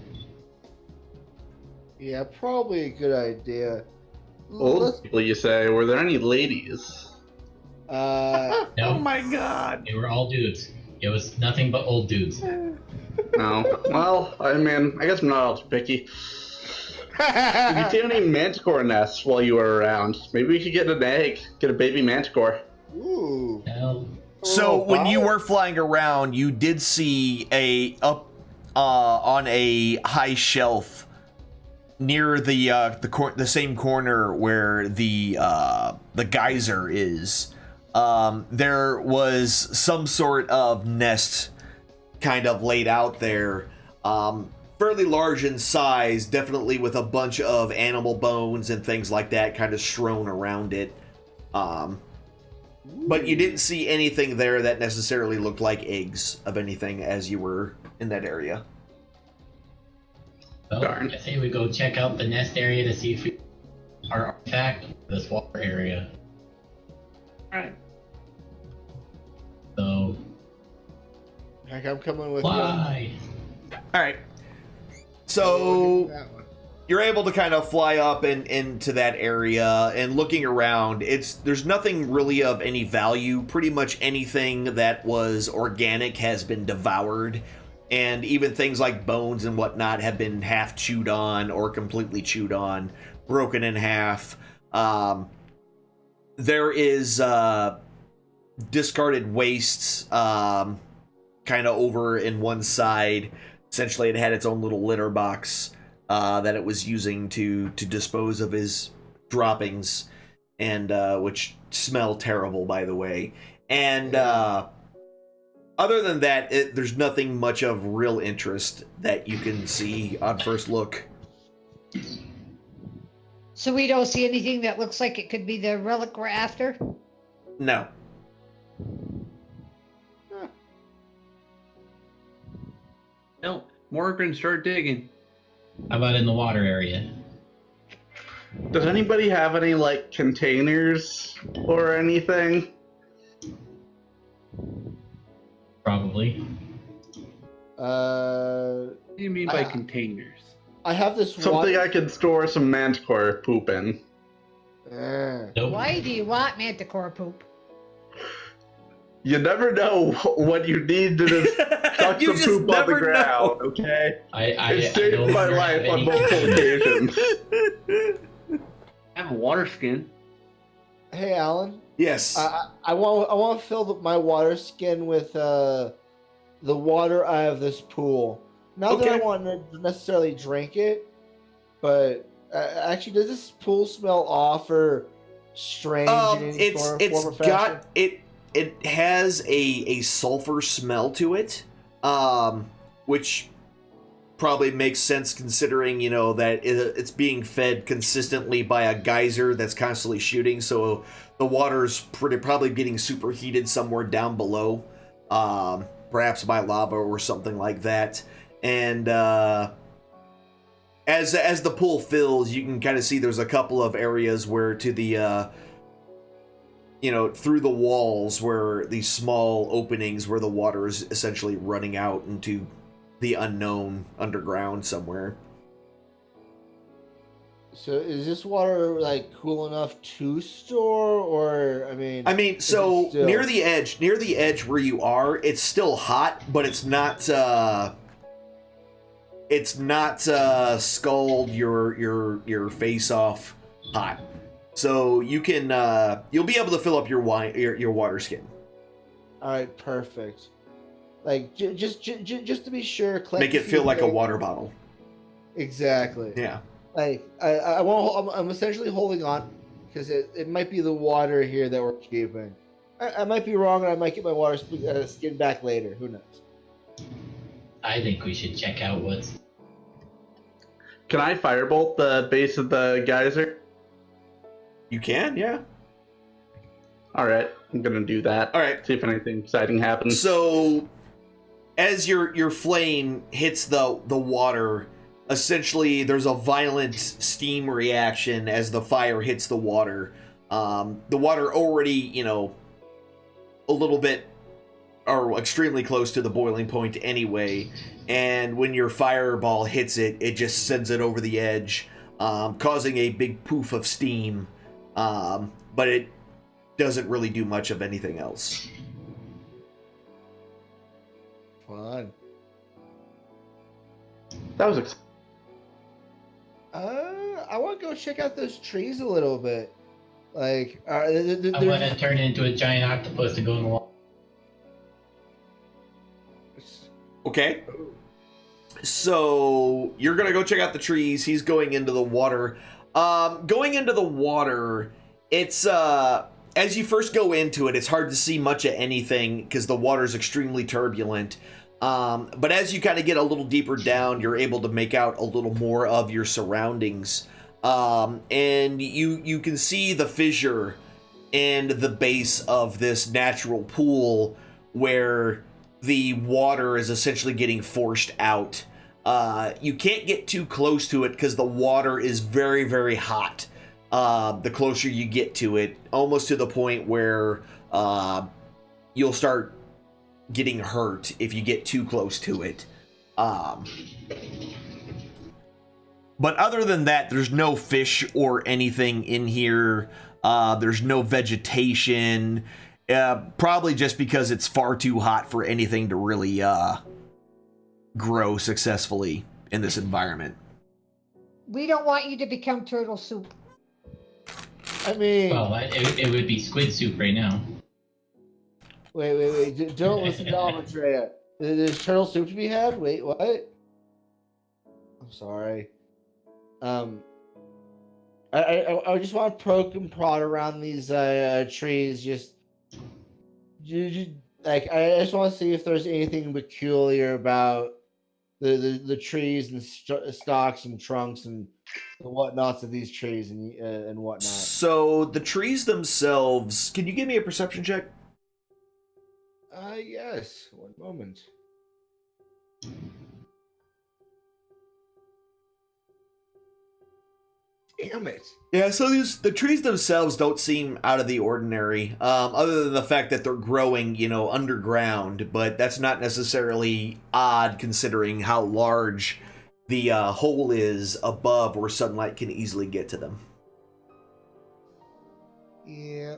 Yeah, probably a good idea. Old people, you say? Were there any ladies? No. Oh my god. They were all dudes. It was nothing but old dudes. No. Well, I mean, I guess I'm not all too picky. Did you see any manticore nests while you were around? Maybe we could get an egg, get a baby manticore. Ooh. Hell, So Oh, when you wow. were flying around, you did see on a high shelf near the same corner where the geyser is. There was some sort of nest kind of laid out there, fairly large in size, definitely with a bunch of animal bones and things like that kind of strewn around it. But you didn't see anything there that necessarily looked like eggs of anything as you were in that area. well, Darn. I say we go check out the nest area to see if we our artifact this water area. Alright. So Heck, I'm coming with fly. All right. you. So That one. you're able to kind of fly up and into that area, and looking around, there's nothing really of any value. Pretty much anything that was organic has been devoured, and even things like bones and whatnot have been half chewed on or completely chewed on, broken in half. There is discarded wastes kind of over in one side. Essentially, it had its own little litter box that it was using to dispose of his droppings, and which smell terrible, by the way. And other than that, there's nothing much of real interest that you can see on first look. So we don't see anything that looks like it could be the relic we're after? No. No, Morgan, start digging. How about in the water area? Does anybody have any, like, containers or anything? Probably. What do you mean by I- containers? I have this Something water. I could store some manticore poop in. Nope. Why do you want manticore poop? You never know what you need to just tuck You some just poop on the never ground, know. okay? I It saved no my longer life have on any- multiple occasions. I have a water skin. Hey, Alan. Yes. I want to fill my water skin with the water out of this pool. Not that I Okay. want to necessarily drink it, but actually, does this pool smell off or strange in any It's form or fashion? got it has a sulfur smell to it, which probably makes sense considering, you know, that it's being fed consistently by a geyser that's constantly shooting, so the water's probably getting superheated somewhere down below, perhaps by lava or something like that. And as the pool fills, you can kind of see there's a couple of areas where to the through the walls where these small openings where the water is essentially running out into the unknown underground somewhere. So is this water like cool enough to store, or I mean, So still- near the edge where you are, it's still hot, but it's not scald your face off hot. So you can you'll be able to fill up your water skin. all right, perfect. Like just to be sure, Make it feel like a water bottle. Exactly. Yeah. Like I'm essentially holding on because it might be the water here that we're keeping. I might be wrong, and I might get my water skin back later. Who knows? I think we should check out what's. Can I firebolt the base of the geyser? You can, yeah. Alright, I'm gonna do that. All right. See if anything exciting happens. So, as your flame hits the water, essentially there's a violent steam reaction as the fire hits the water. The water already, a little bit or extremely close to the boiling point anyway, and when your fireball hits it, it just sends it over the edge, causing a big poof of steam. But it doesn't really do much of anything else. fun. That was I want to go check out those trees a little bit. Like, I want to turn into a giant octopus and go in the water. Okay. So you're gonna go check out the trees. He's going into the water. Going into the water, it's as you first go into it, it's hard to see much of anything because the water's extremely turbulent. But as you kind of get a little deeper down, you're able to make out a little more of your surroundings. And you can see the fissure and the base of this natural pool where the water is essentially getting forced out. You can't get too close to it because the water is very, very hot. The closer you get to it, almost to the point where you'll start getting hurt if you get too close to it. But other than that, there's no fish or anything in here. There's no vegetation. Probably just because it's far too hot for anything to really grow successfully in this environment. We don't want you to become turtle soup. I mean, Well, it would be squid soup right now. wait. Don't listen to Almatrea. There's turtle soup to be had? Wait, what? I'm sorry. I just want to poke and prod around these trees. Just like I just want to see if there's anything peculiar about the trees and stalks and trunks and the whatnots of these trees and whatnot. So the trees themselves, can you give me a perception check? Yes. One moment. Damn it. Yeah, so the trees themselves don't seem out of the ordinary, other than the fact that they're growing, underground, but that's not necessarily odd considering how large the hole is above where sunlight can easily get to them. Yeah.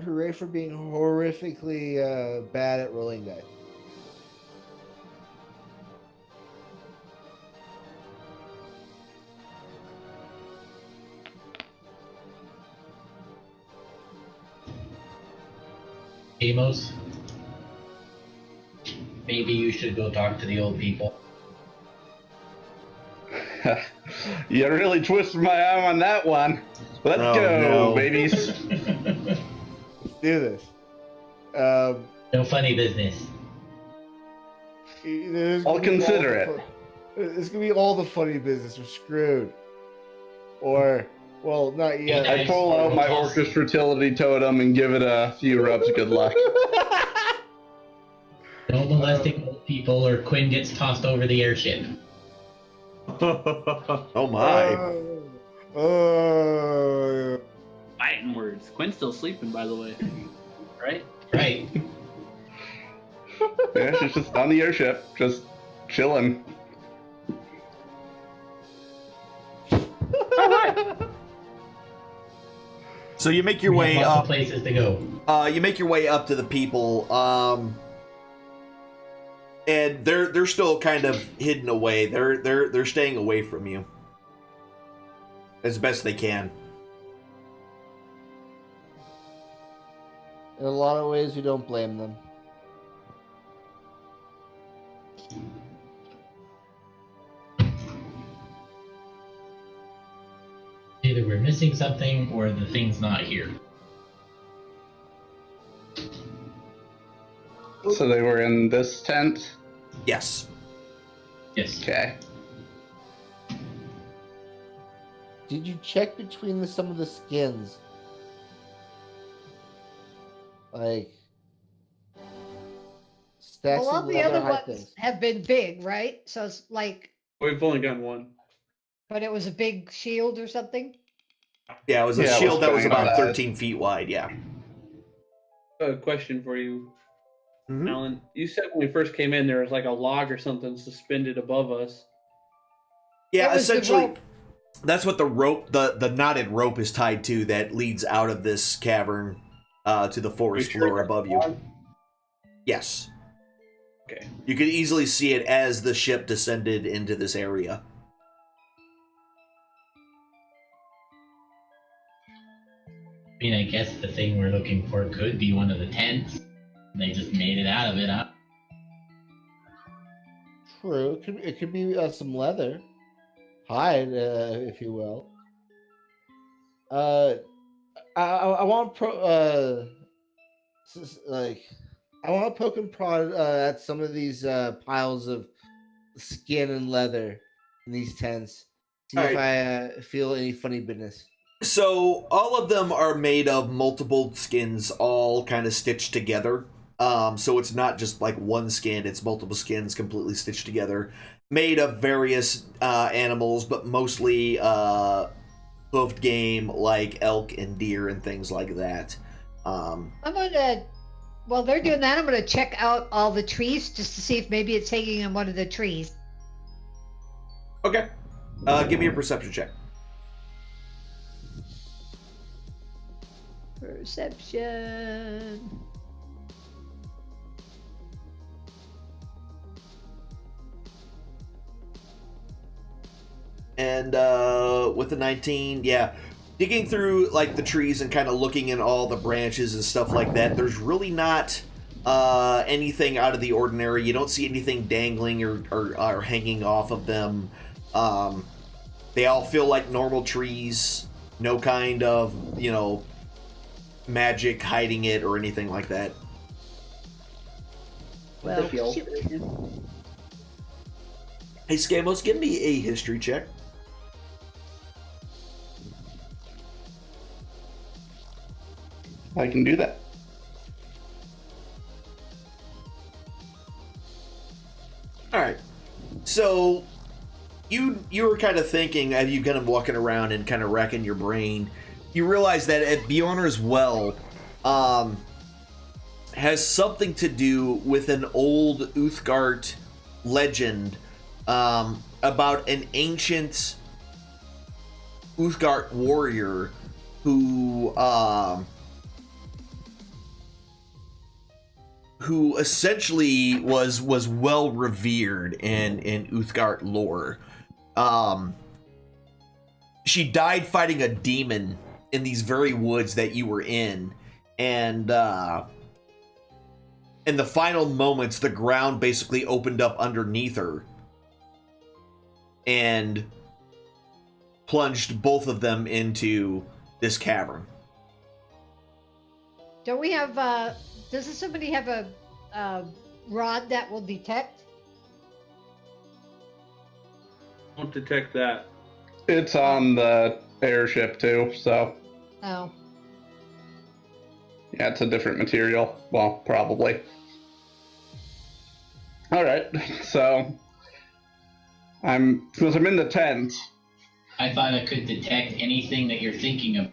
Hooray for being horrifically bad at rolling dice. Amos, maybe you should go talk to the old people. You really twisted my arm on that one. Let's go, no. babies. Let's do this. No funny business. I'll consider it. It's gonna be all the funny business. We're screwed. Or, well, not yet. I pull out my Orcus fertility totem and give it a few rubs of good luck. No molesting old people or Quinn gets tossed over the airship. Oh my. Fighting words. Quinn's still sleeping, by the way. Right? Right. Yeah, she's just on the airship, just chilling. So you make your way Lots of up. places to go. You make your way up to the people, and they're still kind of hidden away. They're staying away from you as best they can. In a lot of ways, we don't blame them. Either we're missing something or the thing's not here. So they were in this tent? Yes. Yes. Okay. Did you check between some of the skins? Like stacks Well, all of the leather other high ones things. have been big, right? So it's like, We've only got one. but it was a big shield or something. Yeah, it was a Yeah, it shield was that was giant about size. 13 feet wide. Yeah. A question for you, Mhm. Alan. You said when we first came in, there was like a log or something suspended above us. Yeah, It was the essentially, rope. that's what the rope, the knotted rope, is tied to that leads out of this cavern to the forest You sure floor that's above you. log? Yes. Okay. You could easily see it as the ship descended into this area. I mean, I guess the thing we're looking for could be one of the tents. They just made it out of it, huh? True. It could be some leather, hide, if you will. I want like I want to poke and prod at some of these piles of skin and leather in these tents. See All if right. I feel any funny business. So all of them are made of multiple skins, all kind of stitched together. So it's not just like one skin; it's multiple skins completely stitched together, made of various animals, but mostly hoofed game like elk and deer and things like that. I'm gonna. While they're doing that, I'm gonna check out all the trees just to see if maybe it's hanging in one of the trees. Okay, give me a perception check. Perception. And with the 19, yeah, digging through like the trees and kind of looking in all the branches and stuff like that, there's really not anything out of the ordinary. You don't see anything dangling or hanging off of them. They all feel like normal trees. No kind of, magic hiding it or anything like that. Well, feel. shoot. Hey, Scamos, give me a history check. I can do that. All right. So you were kind of thinking as you kind of walking around and kind of racking your brain. You realize that at Bjorn's well has something to do with an old Uthgard legend about an ancient Uthgard warrior who essentially was well revered in Uthgard lore. She died fighting a demon in these very woods that you were in, and in the final moments, the ground basically opened up underneath her and plunged both of them into this cavern. Don't we have? Doesn't somebody have a rod that will detect? Won't detect that. It's on the airship too, so Oh, yeah, it's a different material. Well, probably. All right, so since I'm in the tent. I thought I could detect anything that you're thinking of.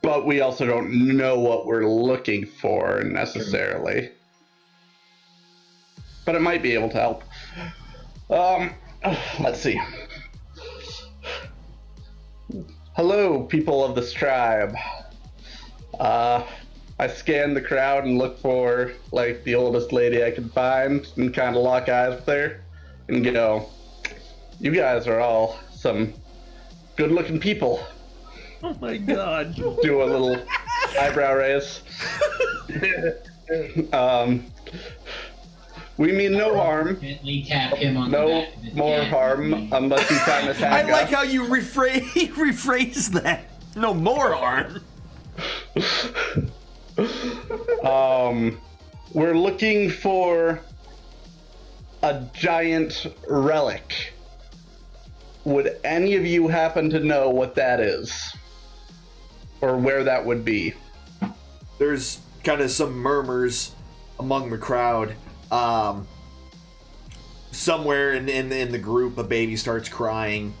But we also don't know what we're looking for necessarily. But it might be able to help. Let's see. Hello, people of this tribe. I scan the crowd and look for, like, the oldest lady I can find and kind of lock eyes with her and go, you guys are all some good-looking people. Oh my god. Do a little eyebrow raise. We mean no harm. Gently tap him on the No back of his more head. harm unless you try to attack I like us. how you rephrase that. No more harm. We're looking for a giant relic. Would any of you happen to know what that is? Or where that would be? There's kind of some murmurs among the crowd. Somewhere in the group, a baby starts crying,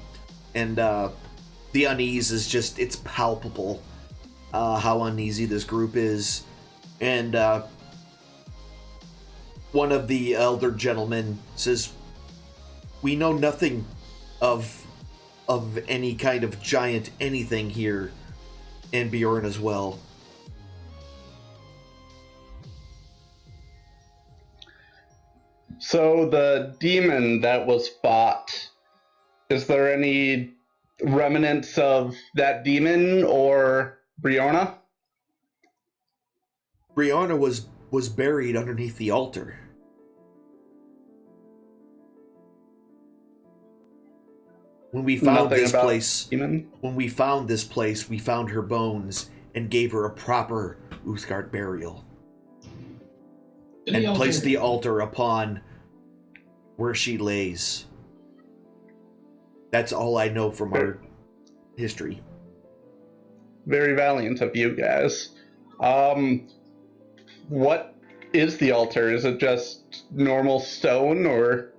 and the unease is just, it's palpable how uneasy this group is. And one of the elder gentlemen says, we know nothing of any kind of giant anything here in Bjorn as well. So the demon that was fought, is there any remnants of that demon or Brianna? Brianna was buried underneath the altar. When we found Nothing this about place, demon? when we found this place, we found her bones and gave her a proper Uthgard burial. And placed the altar upon where she lays. That's all I know from our history. Very valiant of you guys. What is the altar? Is it just normal stone, or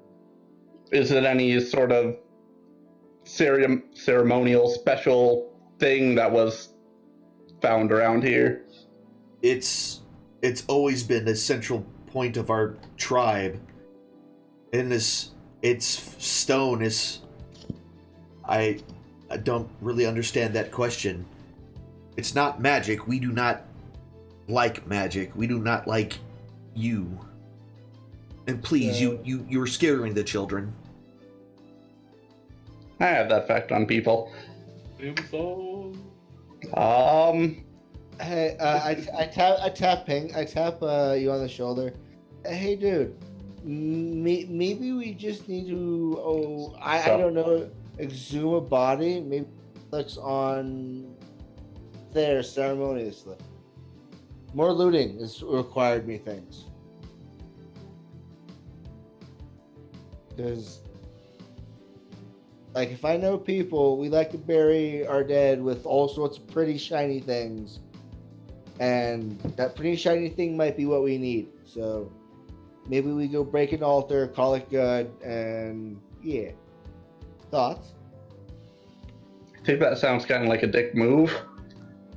is it any sort of ceremonial special thing that was found around here? It's always been a central point of our tribe. And it's stone is I don't really understand that question. It's not magic. We do not like magic. We do not like you. And please, you're scaring the children. I have that effect on people. Hey, I tap Ping. I tap you on the shoulder. Hey, dude. Maybe we just need to. I don't know. Exhume a body. Maybe clicks on there ceremoniously. More looting is required. Me things. Because, like, if I know people, we like to bury our dead with all sorts of pretty shiny things. And that pretty shiny thing might be what we need. So maybe we go break an altar, call it good, and yeah. Thoughts? I think that sounds kind of like a dick move,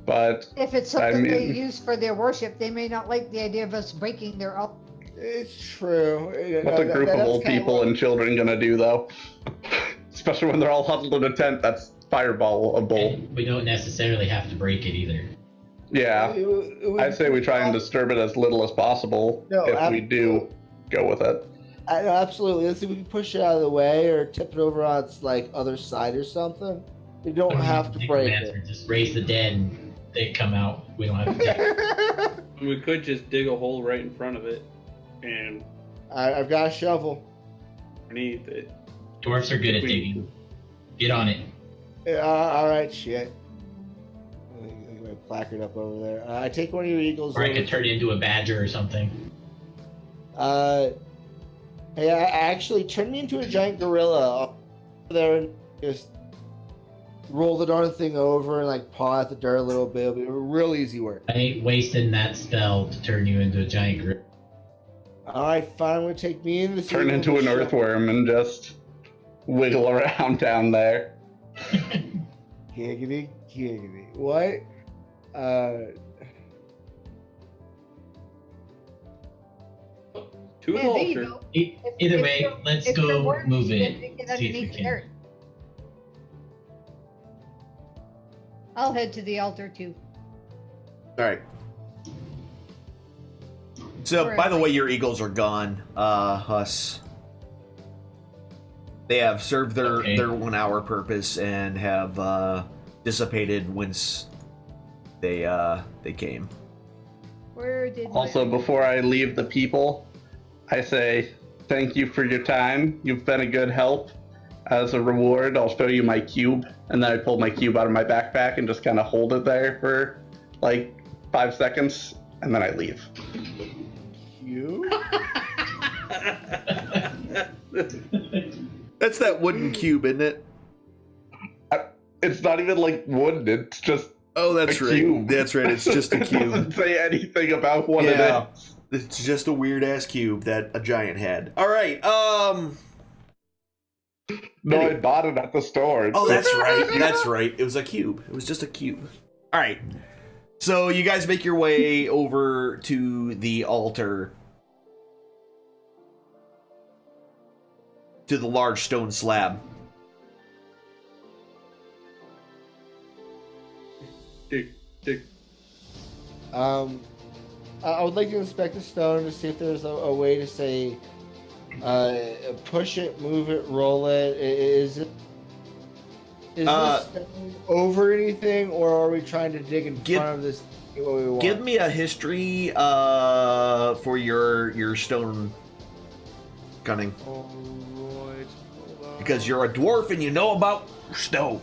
but If it's something they use for their worship, they may not like the idea of us breaking their altar. It's true. what's a group of old people and children gonna do, though? Especially when they're all huddled in a tent that's fireballable. And we don't necessarily have to break it either. Yeah, I'd say we try and disturb it as little as possible if we do go with it. Absolutely. Let's see if we can push it out of the way or tip it over on its like other side or something. We don't have to break it. Just raise the dead and they come out. We don't have to take it. We could just dig a hole right in front of it and I've got a shovel. underneath it. Dwarfs are good at digging. Get on it. All right, shit. Let me get my placard up over there. I take one of your eagles. Or I could turn it into a badger or something. Hey, I actually turned me into a giant gorilla up there and just roll the darn thing over and like paw at the dirt a little bit. It'll be real easy work. I ain't wasting that spell to turn you into a giant gorilla. All right, fine. We'll take me in the Turn into an earthworm and just wiggle around down there. Giggity, giggity. What? To the Yeah, there you altar. go. Either way, let's if you're go working, move you it. can get See if we underneath the can. dirt. I'll head to the altar too. All right. So, by the way, your eagles are gone, Huss. They have served their 1 hour purpose and have dissipated whence they came. Where did Also, before I leave the people, I say thank you for your time. You've been a good help. As a reward, I'll show you my cube. And then I pull my cube out of my backpack and just kind of hold it there for like 5 seconds, and then I leave. You? That's that wooden cube, isn't it? It's not even like wood, it's just Oh, that's a right. cube. That's right. It's just a It cube. doesn't say anything about what it is. It's just a weird ass cube that a giant had. All right. No, I bought it at the store. Oh, that's right. That's right. It was a cube. It was just a cube. All right. So you guys make your way over to the altar, to the large stone slab. Dig. I would like to inspect the stone to see if there's a way to say Push it, move it, roll it. Is this stone over anything, or are we trying to dig in front of this? What we want? Give me a history for your stone gunning. All right. Hold on. Because you're a dwarf and you know about stone.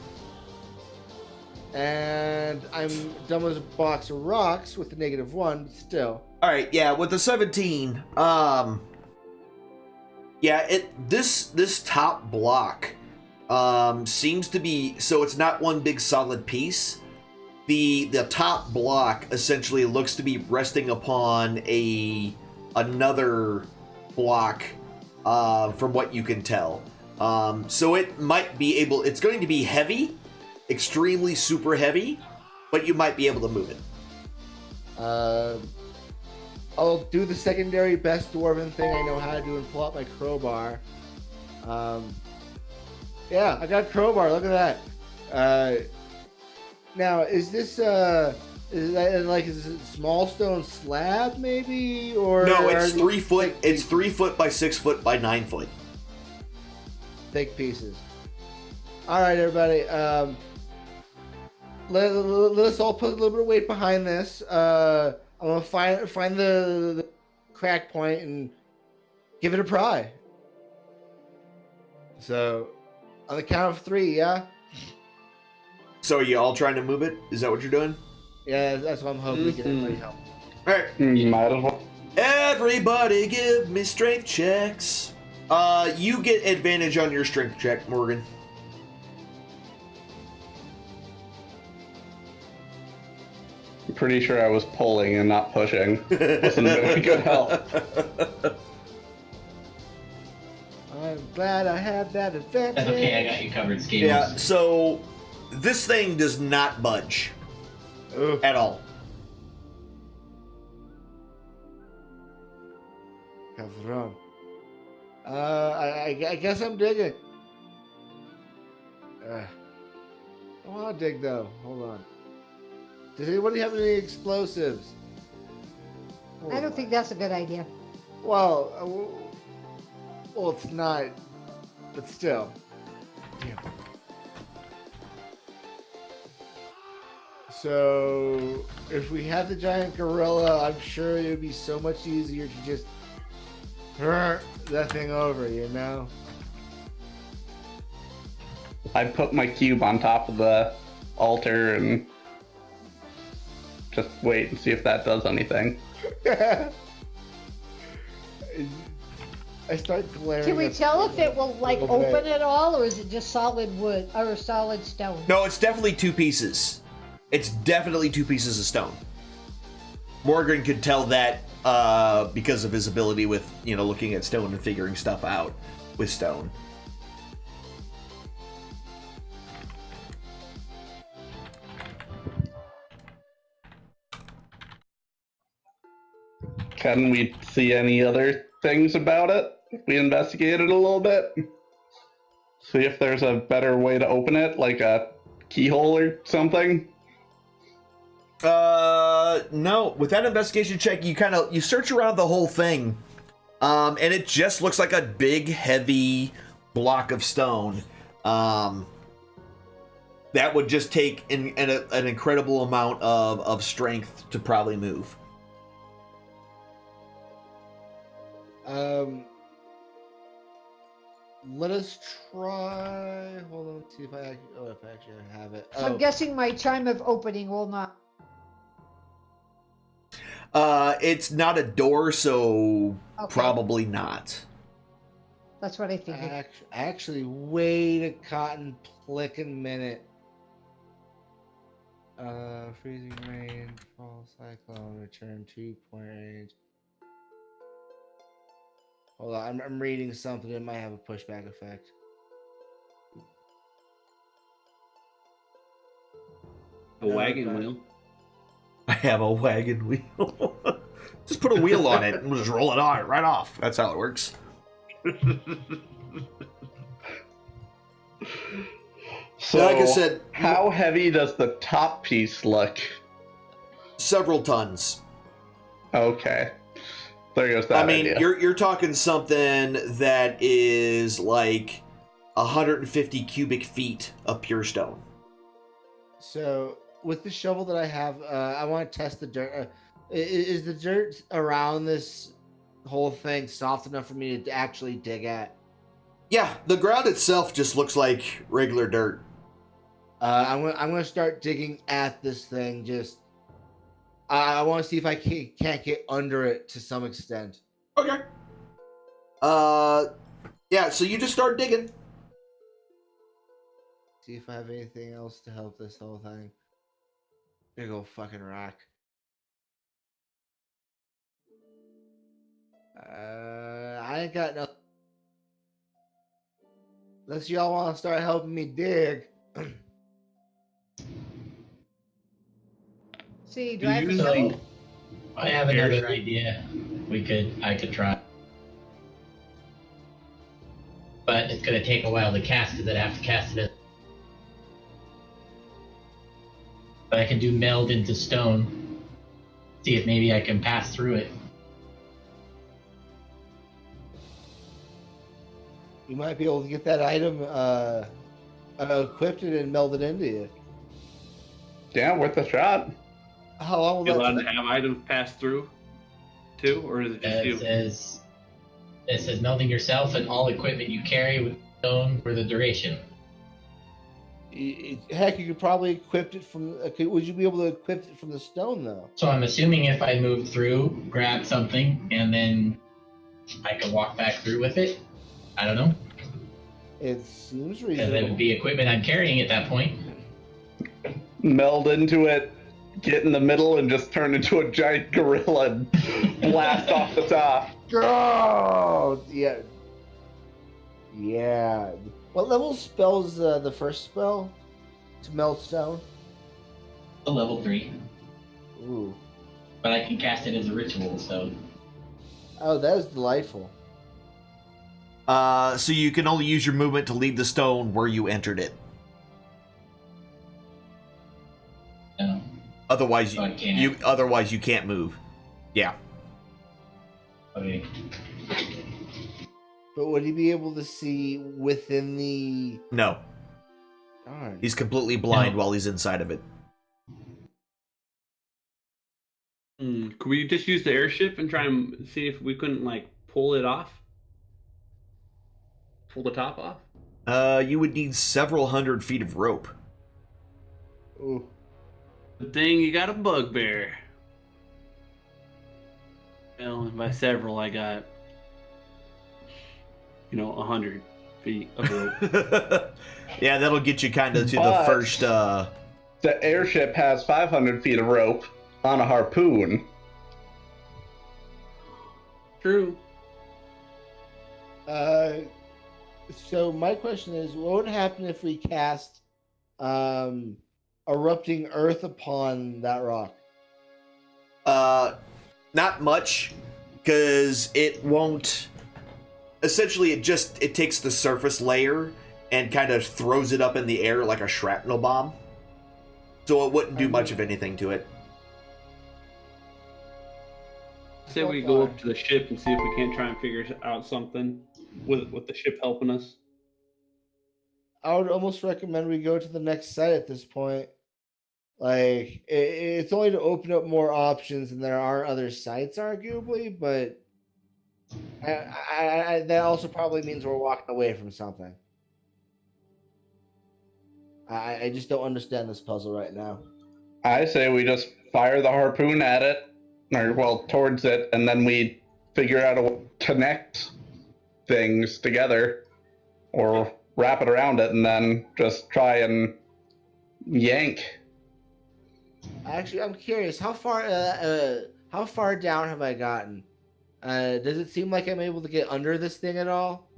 And I'm done with a box of rocks with a -1, but still. All right, yeah, with the 17, this top block seems to be, so it's not one big solid piece. The top block essentially looks to be resting upon another block from what you can tell. So it might be able, it's going to be heavy, extremely super heavy, but you might be able to move it. I'll do the secondary best dwarven thing I know how to do and pull out my crowbar. Yeah, I got a crowbar. Look at that. Now, is this is this a small stone slab maybe, or no? It's 3 foot. It's 3 foot by 6 foot by 9 foot. Thick pieces. All right, everybody. Let us all put a little bit of weight behind this. I'm gonna find the crack point and give it a pry. So, on the count of 3, yeah. So are you all trying to move it? Is that what you're doing? Yeah, that's what I'm hoping to get everybody help. All right. Might as well. Everybody, give me strength checks. You get advantage on your strength check, Morgan. I'm pretty sure I was pulling and not pushing. Wasn't very good help. I'm glad I had that advantage. That's okay, I got you covered, Skates. Yeah. So this thing does not budge at all. Cabrón. I guess I'm digging. I want to dig though. Hold on. Does anybody have any explosives? I don't think that's a good idea. Well, it's not, but still. Damn. So, if we had the giant gorilla, I'm sure it would be so much easier to just that thing over, you know? I put my cube on top of the altar and just wait and see if that does anything. I start glaring. Can we at tell if it will like open bit. at all, or is it just solid wood or solid stone? No, it's definitely 2 pieces. It's definitely 2 pieces of stone. Morgan could tell that because of his ability with, looking at stone and figuring stuff out with stone. Can we see any other things about it? We investigated a little bit. See if there's a better way to open it, like a keyhole or something. No. With that investigation check, you search around the whole thing, and it just looks like a big, heavy block of stone. That would just take an incredible amount of strength to probably move. Let us try. Hold on, see if I actually have it. I'm guessing my chime of opening will not. It's not a door, so Okay. probably not. That's what I figured. Actually, wait a cotton plickin' minute. Freezing rain, fall cyclone, return 2-point range. Hold on, I'm reading something. It might have a pushback effect. A wagon wheel. I have a wagon wheel. Just put a wheel on it and we'll just roll it on right off. That's how it works. So, like I said, how heavy does the top piece look? Several tons. Okay. There goes that I mean, idea. you're talking something that is like 150 cubic feet of pure stone. So with the shovel that I have, I want to test the dirt. Is the dirt around this whole thing soft enough for me to actually dig at? Yeah, the ground itself just looks like regular dirt. I'm gonna start digging at this thing. Just I want to see if I can't get under it to some extent. Okay. Yeah, so you just start digging. See if I have anything else to help this whole thing. Big old fucking rock. I ain't got nothing. Unless y'all want to start helping me dig. See, do I have a So, shovel? I have another idea. I could try. But it's gonna take a while to cast because I'd have to cast it. But I can do meld into stone. See if maybe I can pass through it. You might be able to get that item equipped and melded into you. Yeah, worth a shot. How long will You that allowed to take? have items pass through, too, or is it just you? It says melding yourself and all equipment you carry with stone for the duration. Heck, you could probably equip it from. Would you be able to equip it from the stone though? So I'm assuming if I move through, grab something, and then I could walk back through with it. I don't know. It seems Because it reasonable. would be equipment I'm carrying at that point. Meld into it, get in the middle, and just turn into a giant gorilla and blast off the top. Oh, yeah. Yeah. What level spells the first spell to melt stone? A level 3. Ooh. But I can cast it as a ritual, so. Oh, that is delightful. So you can only use your movement to leave the stone where you entered it. No. Otherwise, So I can't. otherwise you can't move. Yeah. Okay. But would he be able to see within the? No, Darn. he's completely blind No. while he's inside of it. Could we just use the airship and try and see if we couldn't, like, pull it off? Pull the top off? You would need several hundred feet of rope. Ooh. Good thing you got a bugbear. Well, and by several, I got, 100 feet of rope. Yeah, that'll get you kind of to the But- first. The airship has 500 feet of rope on a harpoon. True. So my question is, what would happen if we cast erupting earth upon that rock? Not much, because it won't. Essentially, it takes the surface layer and kind of throws it up in the air like a shrapnel bomb. So it wouldn't do much of anything to it. Say we go up to the ship and see if we can't try and figure out something with the ship helping us. I would almost recommend we go to the next site at this point. Like, it's only to open up more options, and there are other sites, arguably, but that also probably means we're walking away from something. I just don't understand this puzzle right now. I say we just fire the harpoon at it, or well, towards it, and then we figure out a way to connect things together, or wrap it around it, and then just try and yank. Actually, I'm curious, how far down have I gotten? Does it seem like I'm able to get under this thing at all?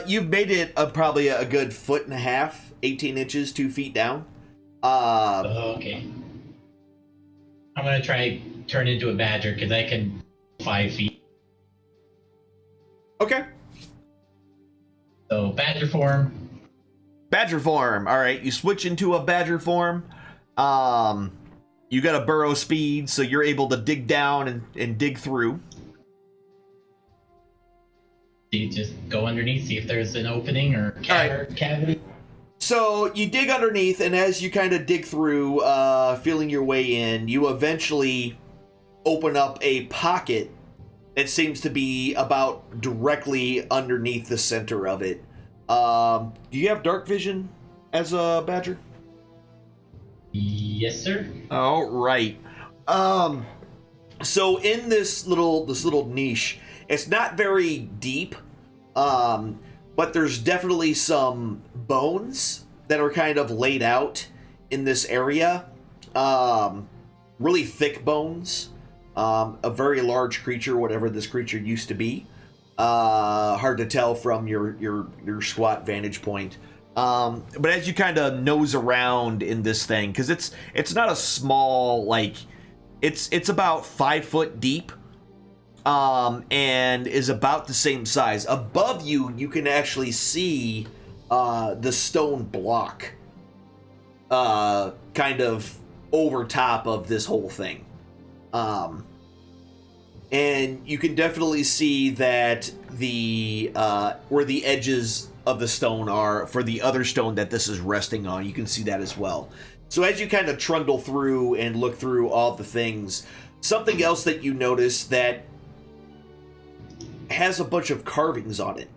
You've made it probably a good 1.5 feet, 18 inches, 2 feet down. Okay. I'm gonna try turn into a badger because I can 5 feet. Okay. So badger form. Badger form. All right, you switch into a badger form. You got a burrow speed, so you're able to dig down and dig through. Do you just go underneath, see if there's an opening or cavity? So you dig underneath, and as you kind of dig through, feeling your way in, you eventually open up a pocket that seems to be about directly underneath the center of it. Do you have dark vision as a badger? Yes, sir. All right. So in this little niche, it's not very deep, but there's definitely some bones that are kind of laid out in this area. Really thick bones. A very large creature, whatever this creature used to be. Hard to tell from your squat vantage point. But as you kind of nose around in this thing, because it's not a small, like, it's about 5 foot deep, and is about the same size. Above you, you can actually see the stone block, kind of over top of this whole thing. And you can definitely see that the where the edges of the stone are for the other stone that this is resting on. You can see that as well. So as you kind of trundle through and look through all the things, something else that you notice that has a bunch of carvings on it.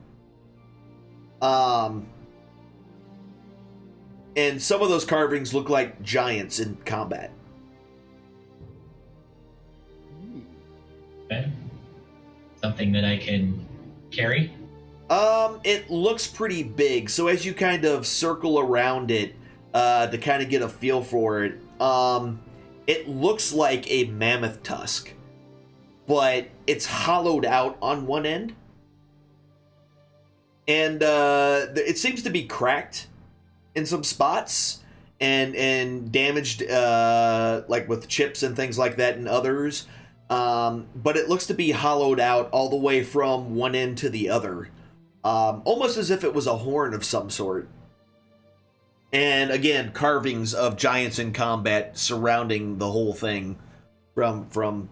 And some of those carvings look like giants in combat. Okay. Something that I can carry? It looks pretty big, so as you kind of circle around it, to kind of get a feel for it, it looks like a mammoth tusk, but it's hollowed out on one end. And, it seems to be cracked in some spots, and damaged, like with chips and things like that in others. But it looks to be hollowed out all the way from one end to the other. Almost as if it was a horn of some sort. And again, carvings of giants in combat surrounding the whole thing from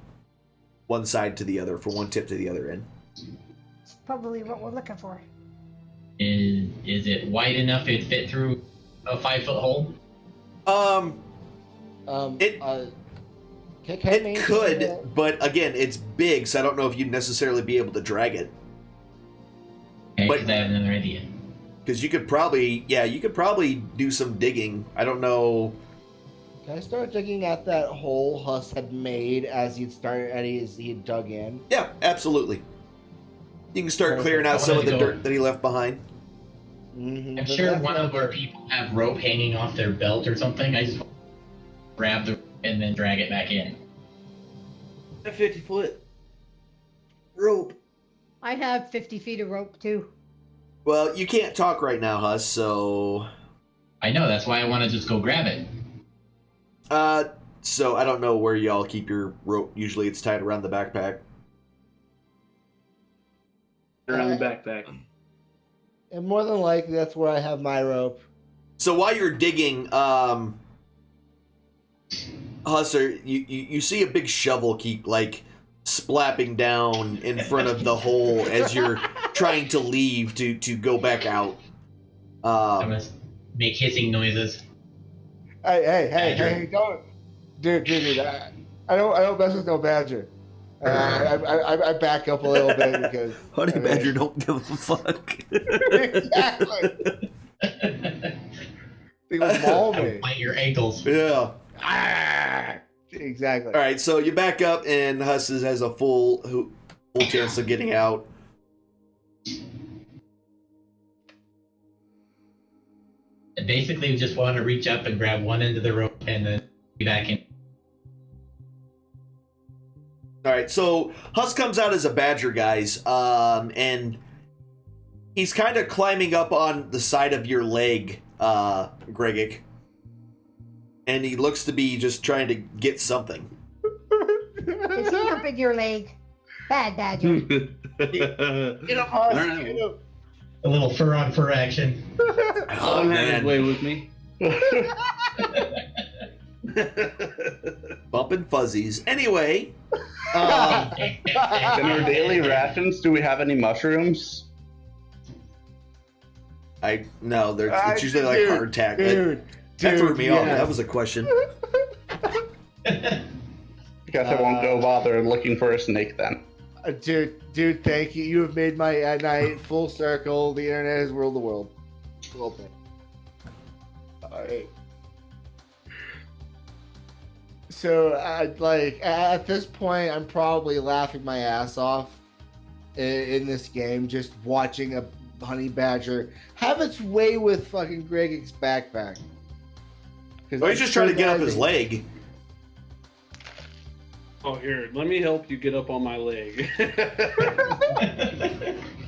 one side to the other, from one tip to the other end. It's probably what we're looking for. Is it wide enough it'd fit through a 5 foot hole? It could, but again, it's big, so I don't know if you'd necessarily be able to drag it. Okay, But- 'cause I have another idea. Because you could probably do some digging. I don't know. Can I start digging at that hole Huss had made as he dug in? Yeah, absolutely. You can start Okay. clearing I out some of wanted the to go- dirt that he left behind. Mm-hmm. I'm sure one of our people have rope hanging off their belt or something. I just grab the and then drag it back in. A 50-foot rope. I have 50 feet of rope too. Well, you can't talk right now, Huss, so... I know, that's why I want to just go grab it. So I don't know where y'all keep your rope. Usually it's tied around the backpack. Around the backpack. And more than likely, that's where I have my rope. So while you're digging, Husser, you see a big shovel keep, like, splapping down in front of the hole as you're trying to leave to go back out. I'm gonna make hissing noises. Hey, don't. Dude, I don't mess with no badger. I back up a little bit because... Honey Badger don't give a fuck. Exactly. They would maul me. Bite your ankles. Yeah. Exactly. All right, so you back up, and Huss has a full chance of getting out. And basically, we just want to reach up and grab one end of the rope and then be back in. All right, so Huss comes out as a badger, guys, and he's kind of climbing up on the side of your leg, Gregic, and he looks to be just trying to get something. Is he humping your leg? Bad badger. Get him, Huss. Alright. Get him. A little fur on fur action. Oh, Let him have his way with me. Bumping fuzzies. Anyway, In our daily rations, do we have any mushrooms? No, it's usually like Dude, hardtack. Dude, That threw me off. yes. That was a question. I guess I won't go bother looking for a snake then. Dude, thank you. You have made my night full circle. The internet has ruled the world. Well done. All right. So, at this point, I'm probably laughing my ass off in this game, just watching a honey badger have its way with fucking Greg's backpack. Oh, he's just trying to get up his leg. Oh, here, let me help you get up on my leg.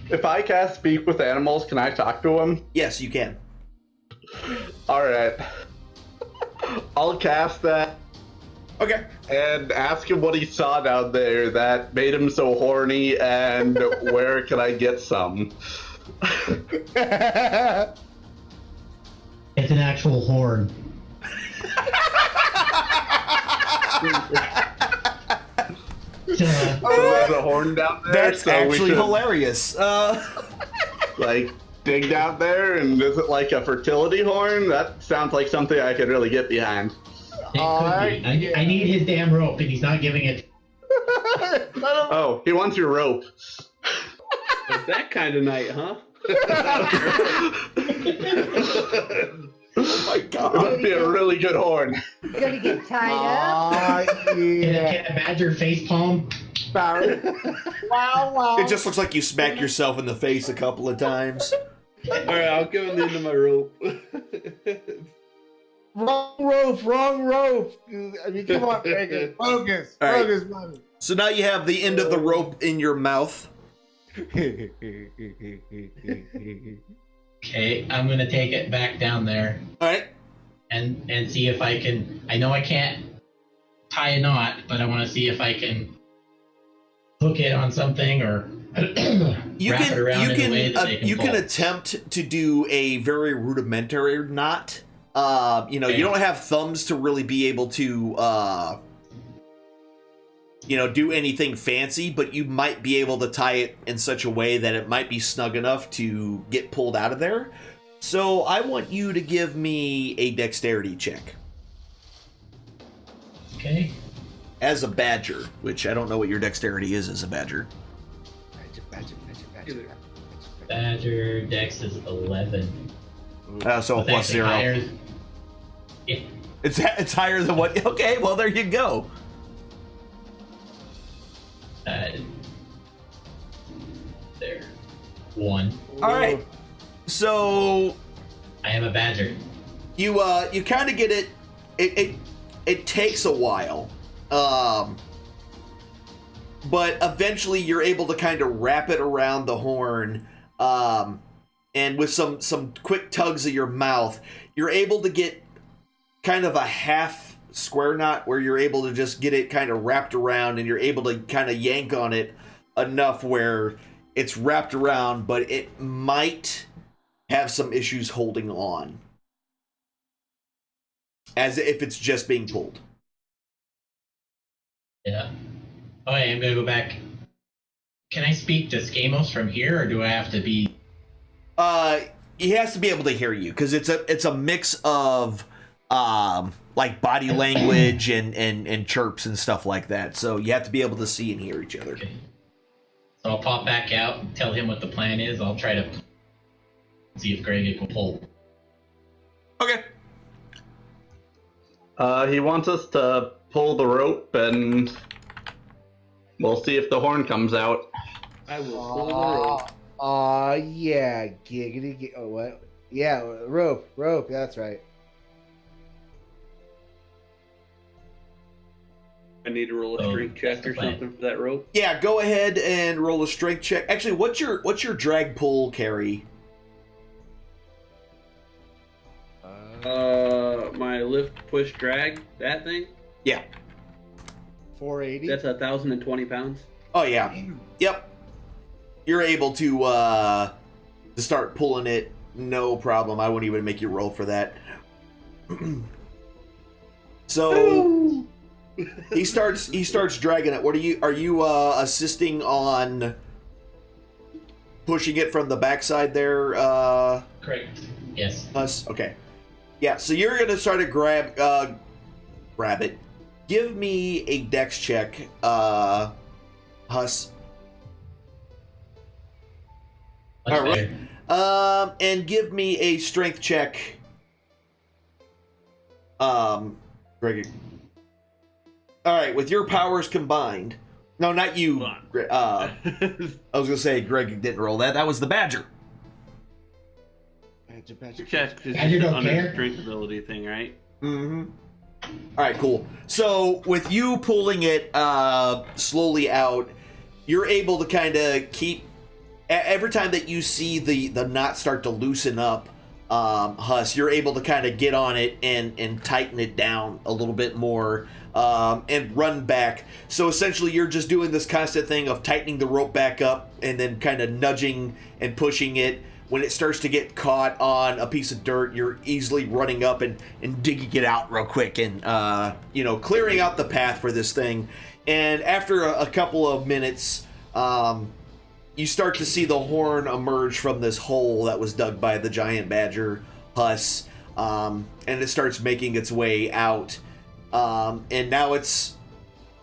If I cast Speak with Animals, can I talk to him? Yes, you can. Alright. I'll cast that Okay. and ask him what he saw down there that made him so horny and where can I get some? It's an actual horn. There's a horn down there. That's so we actually should, hilarious. like, dig down there, and is it like a fertility horn? That sounds like something I could really get behind. It could be. I need his damn rope, and he's not giving it. Oh, he wants your rope. It's that kind of night, huh? Oh my It god. must be a really good horn. You're gonna get tied up. Yeah. Can a badger face palm? Wow. It just looks like you smacked yourself in the face a couple of times. Alright, I'll go in the end of my rope. Wrong rope. I mean, come on, Greg. Focus. All right. Focus, buddy. So now you have the end of the rope in your mouth. Okay, I'm gonna take it back down there Alright. and see if I can. I know I can't tie a knot, but I want to see if I can hook it on something or You wrap it around in a way that they can you pull. can attempt to do a very rudimentary knot. You Okay. don't have thumbs to really be able to do anything fancy, but you might be able to tie it in such a way that it might be snug enough to get pulled out of there. So I want you to give me a dexterity check. Okay. As a badger, which I don't know what your dexterity is as a badger. Badger Dex is 11. So a It's plus actually 0. higher. Yeah. It's higher than what? Okay, well there you go. There. 1. All right. So I am a badger. you kind of get it. It takes a while, but eventually you're able to kind of wrap it around the horn, and with some quick tugs of your mouth, you're able to get kind of a half square knot where you're able to just get it kind of wrapped around, and you're able to kind of yank on it enough where it's wrapped around, but it might have some issues holding on, as if it's just being pulled. Yeah. Oh, yeah, I'm gonna go back. Can I speak to Skamos from here, or do I have to be? He has to be able to hear you because it's a mix of like body language and chirps and stuff like that. So you have to be able to see and hear each other. Okay. So I'll pop back out and tell him what the plan is. I'll try to see if Greg can pull. Okay. He wants us to pull the rope, and we'll see if the horn comes out. I will pull the rope. Yeah, giggity. Oh, what? Yeah, rope. That's right. I need to roll a strength check or something for that rope. Yeah, go ahead and roll a strength check. Actually, what's your drag pull carry? My lift, push, drag, that thing. Yeah. 480. That's 1,020 pounds. Oh yeah. Yep. You're able to start pulling it, no problem. I wouldn't even make you roll for that. So he starts dragging it. What are you assisting on pushing it from the backside there, Correct. Yes. Huss? Okay. Yeah, so you're going to start to grab it. Give me a dex check, Huss. Much All right. better. And give me a strength check. Greg. All right, with your powers combined. No, not you. Hold on. I was gonna say Greg didn't roll that. That was the badger. Check is I just don't under care. strength ability thing, right? Mm-hmm. All right, cool. So with you pulling it slowly out, you're able to kind of keep. Every time that you see the knot start to loosen up, Huss, you're able to kind of get on it and tighten it down a little bit more and run back. So essentially, you're just doing this constant thing of tightening the rope back up and then kind of nudging and pushing it. When it starts to get caught on a piece of dirt, you're easily running up and digging it out real quick and, clearing out the path for this thing. And after a couple of minutes, you start to see the horn emerge from this hole that was dug by the giant badger, Huss, and it starts making its way out. And now it's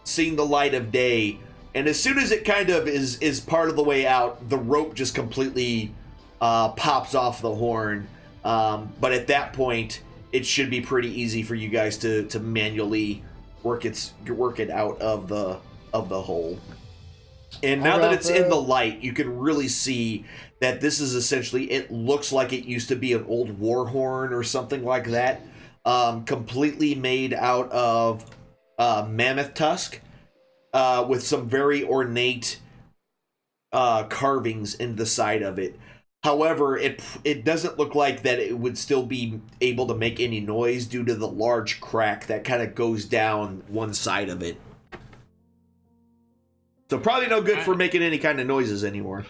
seeing the light of day. And as soon as it kind of is part of the way out, the rope just completely pops off the horn. But at that point, it should be pretty easy for you guys to manually work it out of the hole. And now that it's in the light, you can really see that this is essentially, it looks like it used to be an old war horn or something like that. Completely made out of mammoth tusk with some very ornate carvings in the side of it. However, it doesn't look like that it would still be able to make any noise due to the large crack that kind of goes down one side of it. So probably no good for making any kind of noises anymore.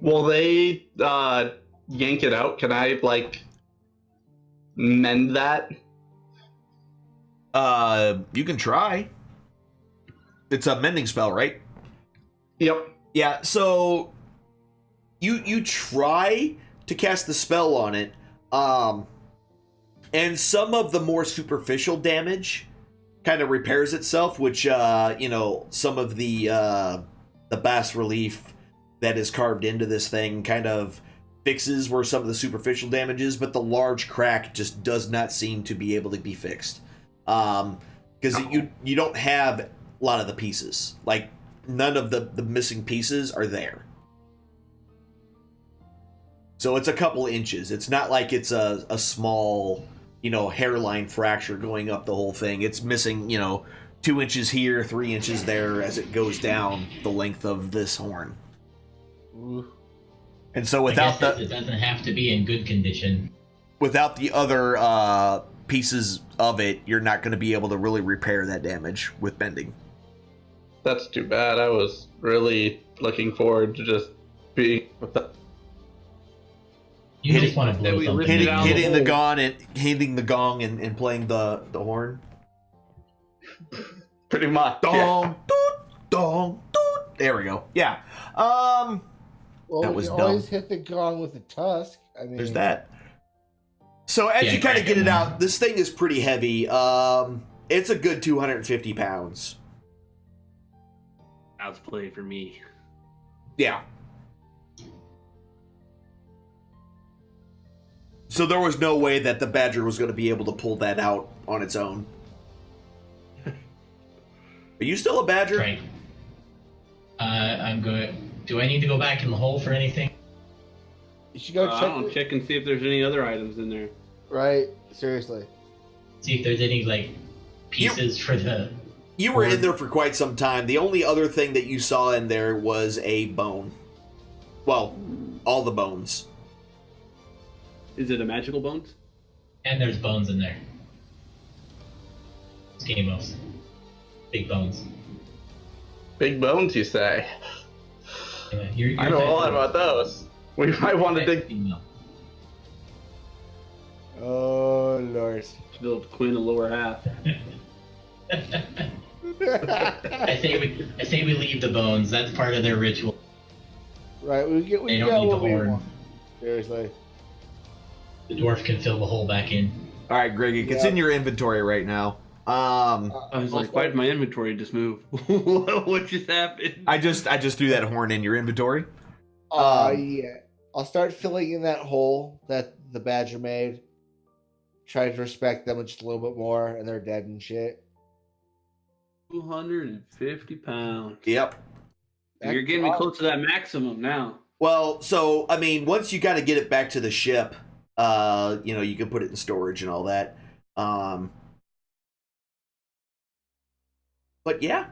Will they yank it out? Can I, mend that? You can try. It's a mending spell, right? Yep. Yeah, so you try to cast the spell on it, and some of the more superficial damage kind of repairs itself, which some of the bas relief that is carved into this thing kind of fixes where some of the superficial damage is, but the large crack just does not seem to be able to be fixed, because you don't have a lot of the pieces. Like, none of the missing pieces are there. So it's a couple inches. It's not like it's a small, hairline fracture going up the whole thing. It's missing, 2 inches here, 3 inches there as it goes down the length of this horn. And so without it doesn't have to be in good condition. Without the other pieces of it, you're not going to be able to really repair that damage with bending. That's too bad. I was really looking forward to just being with that. You just want to blow something. Hitting the gong and playing the horn. Pretty much. Dong, doot, dong, doot. There we go. Yeah. Well, that we was can dumb. always hit the gong with the tusk. I mean, There's that. So as you kind of get it out, this thing is pretty heavy. It's a good 250 pounds. That was played for me. Yeah. So there was no way that the badger was going to be able to pull that out on its own. Are you still a badger? Right. I'm good. Do I need to go back in the hole for anything? you should go check and see if there's any other items in there. Right, seriously. See if there's any pieces for the. You were in there for quite some time. The only other thing that you saw in there was a bone. Well, all the bones. Is it a magical bones? And there's bones in there. Schemos. Big bones. Big bones, you say? Yeah, you're I know a lot about those. We might want to dig. Female. Oh, Lord. Build Quinn a lower half. I say we leave the bones. That's part of their ritual. Right, we They get don't need the what we horn. want. Seriously. The dwarf can fill the hole back in. All right, Greg, it's Yeah. in your inventory right now. I was like, why did my inventory just move? What just happened? I just threw that horn in your inventory. Yeah. I'll start filling in that hole that the badger made. Try to respect them just a little bit more, and they're dead and shit. 250 pounds. Yep. You're getting me close to that maximum now. Well, so I mean, once you got to get it back to the ship, you can put it in storage and all that. But yeah,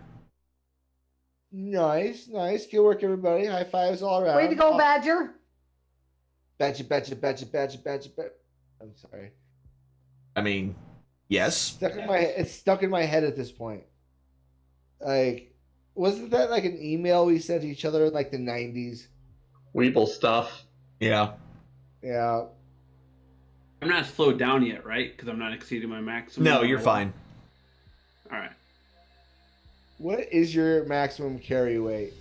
Nice. Good work, everybody. High fives all around. Way to go, Badger. Badger. I'm sorry. I mean, yes. It's stuck in my head at this point. Like, wasn't that like an email we sent each other in like the 90s? Weeble stuff. Yeah. Yeah. I'm not slowed down yet, right? Because I'm not exceeding my maximum. No, you're fine. All right. What is your maximum carry weight?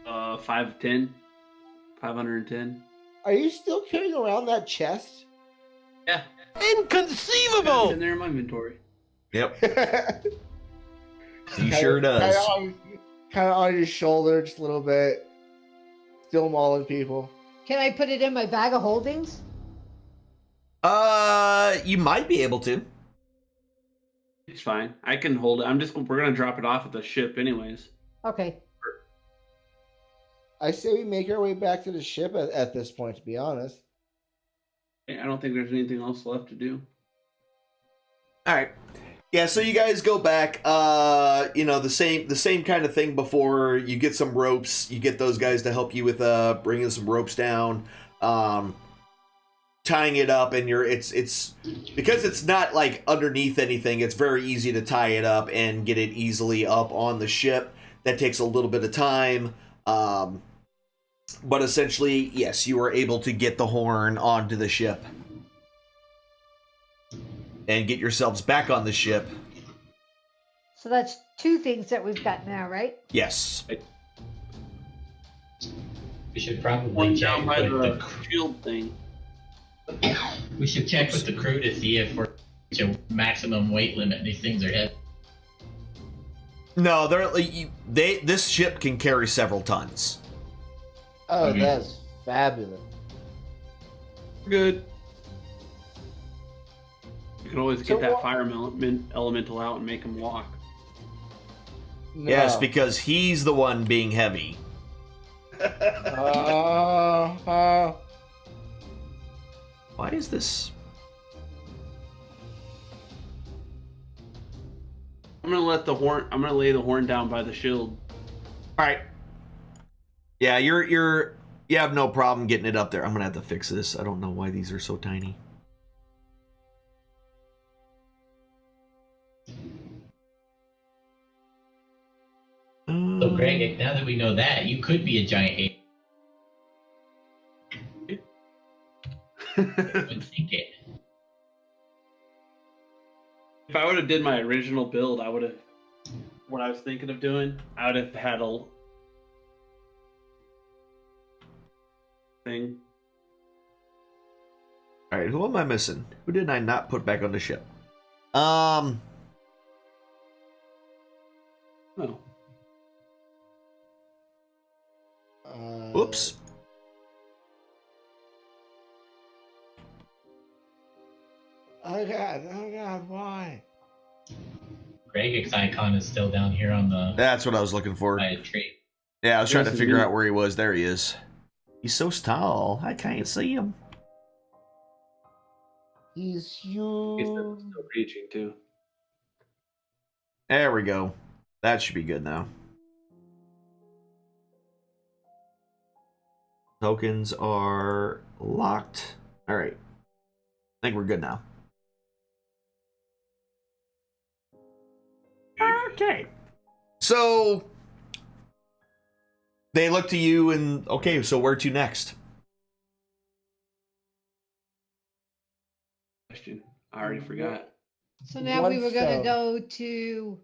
510. 510. Are you still carrying around that chest? Yeah. Inconceivable! It's in there in my inventory. Yep. He sure does. Kind of on your shoulder, just a little bit. Still mauling people. Can I put it in my bag of holdings? You might be able to. It's fine. I can hold it. We're gonna drop it off at the ship anyways. Okay. I say we make our way back to the ship at this point, to be honest. I don't think there's anything else left to do. All right. Yeah, so you guys go back. The same kind of thing before. You get some ropes. You get those guys to help you with bringing some ropes down, tying it up, and it's because it's not like underneath anything. It's very easy to tie it up and get it easily up on the ship. That takes a little bit of time. But essentially, yes, you are able to get the horn onto the ship and get yourselves back on the ship. So that's two things that we've got now, right? Yes. We should probably One check down by with the shield thing. We should check with the crew to see if we're to maximum weight limit. These things are heavy. No, this ship can carry several tons. Oh, Okay. that's fabulous. Good. You can always So get that what- fire elemental out and make him walk. No. Yes, because he's the one being heavy. Why is this? I'm gonna lay the horn down by the shield. All right. Yeah, you have no problem getting it up there. I'm gonna have to fix this. I don't know why these are so tiny. So, Greg, now that we know that, you could be a giant ape. Would think it. If I would have did my original build, I would have. What I was thinking of doing, I would have had a thing. All right, who am I missing? Who did I not put back on the ship? Oh. Oops. Oh god, why? Greg's icon is still down here on the That's what I was looking for. by a tree. Yeah, I was trying to Yes, figure indeed. out where he was. There he is. He's so tall. I can't see him. He's He's huge. still reaching too. There we go. That should be good now. Tokens are locked. All right. I think we're good now. Okay. So they look to you and okay, so where to next? Question. I already forgot. So now One we were going to stone. go to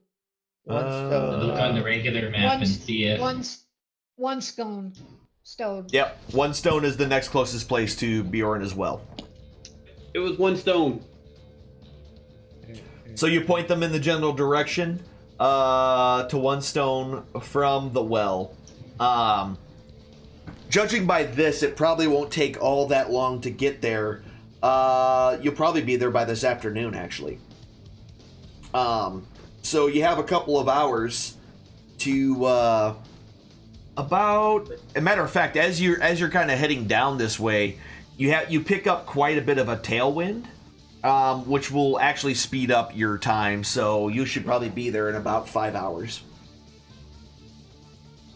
One Uh, stone. Look on the regular map one, and see if one, One stone. Stone. Yep, one stone is the next closest place to Bjorn as well. It was one stone. So you point them in the general direction to one stone from the well. Judging by this, it probably won't take all that long to get there. You'll probably be there by this afternoon, actually. So you have a couple of hours to about. A matter of fact, as you're kind of heading down this way, you pick up quite a bit of a tailwind, which will actually speed up your time. So you should probably be there in about 5 hours.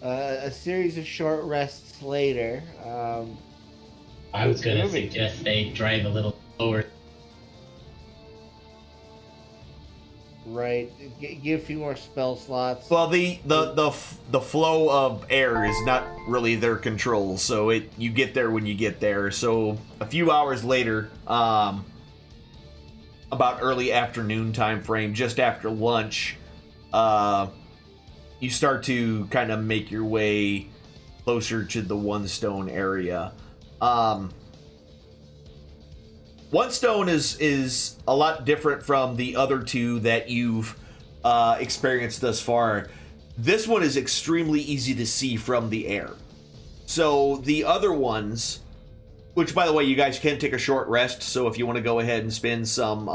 A series of short rests later. I was going to moving. suggest they drive a little slower. Right. Give a few more spell slots. Well, the flow of air is not really their control, so you get there when you get there. So a few hours later, about early afternoon time frame, just after lunch, you start to kind of make your way closer to the One Stone area. One Stone is a lot different from the other two that you've experienced thus far. This one is extremely easy to see from the air. So the other ones, which by the way, you guys can take a short rest, so if you want to go ahead and spend some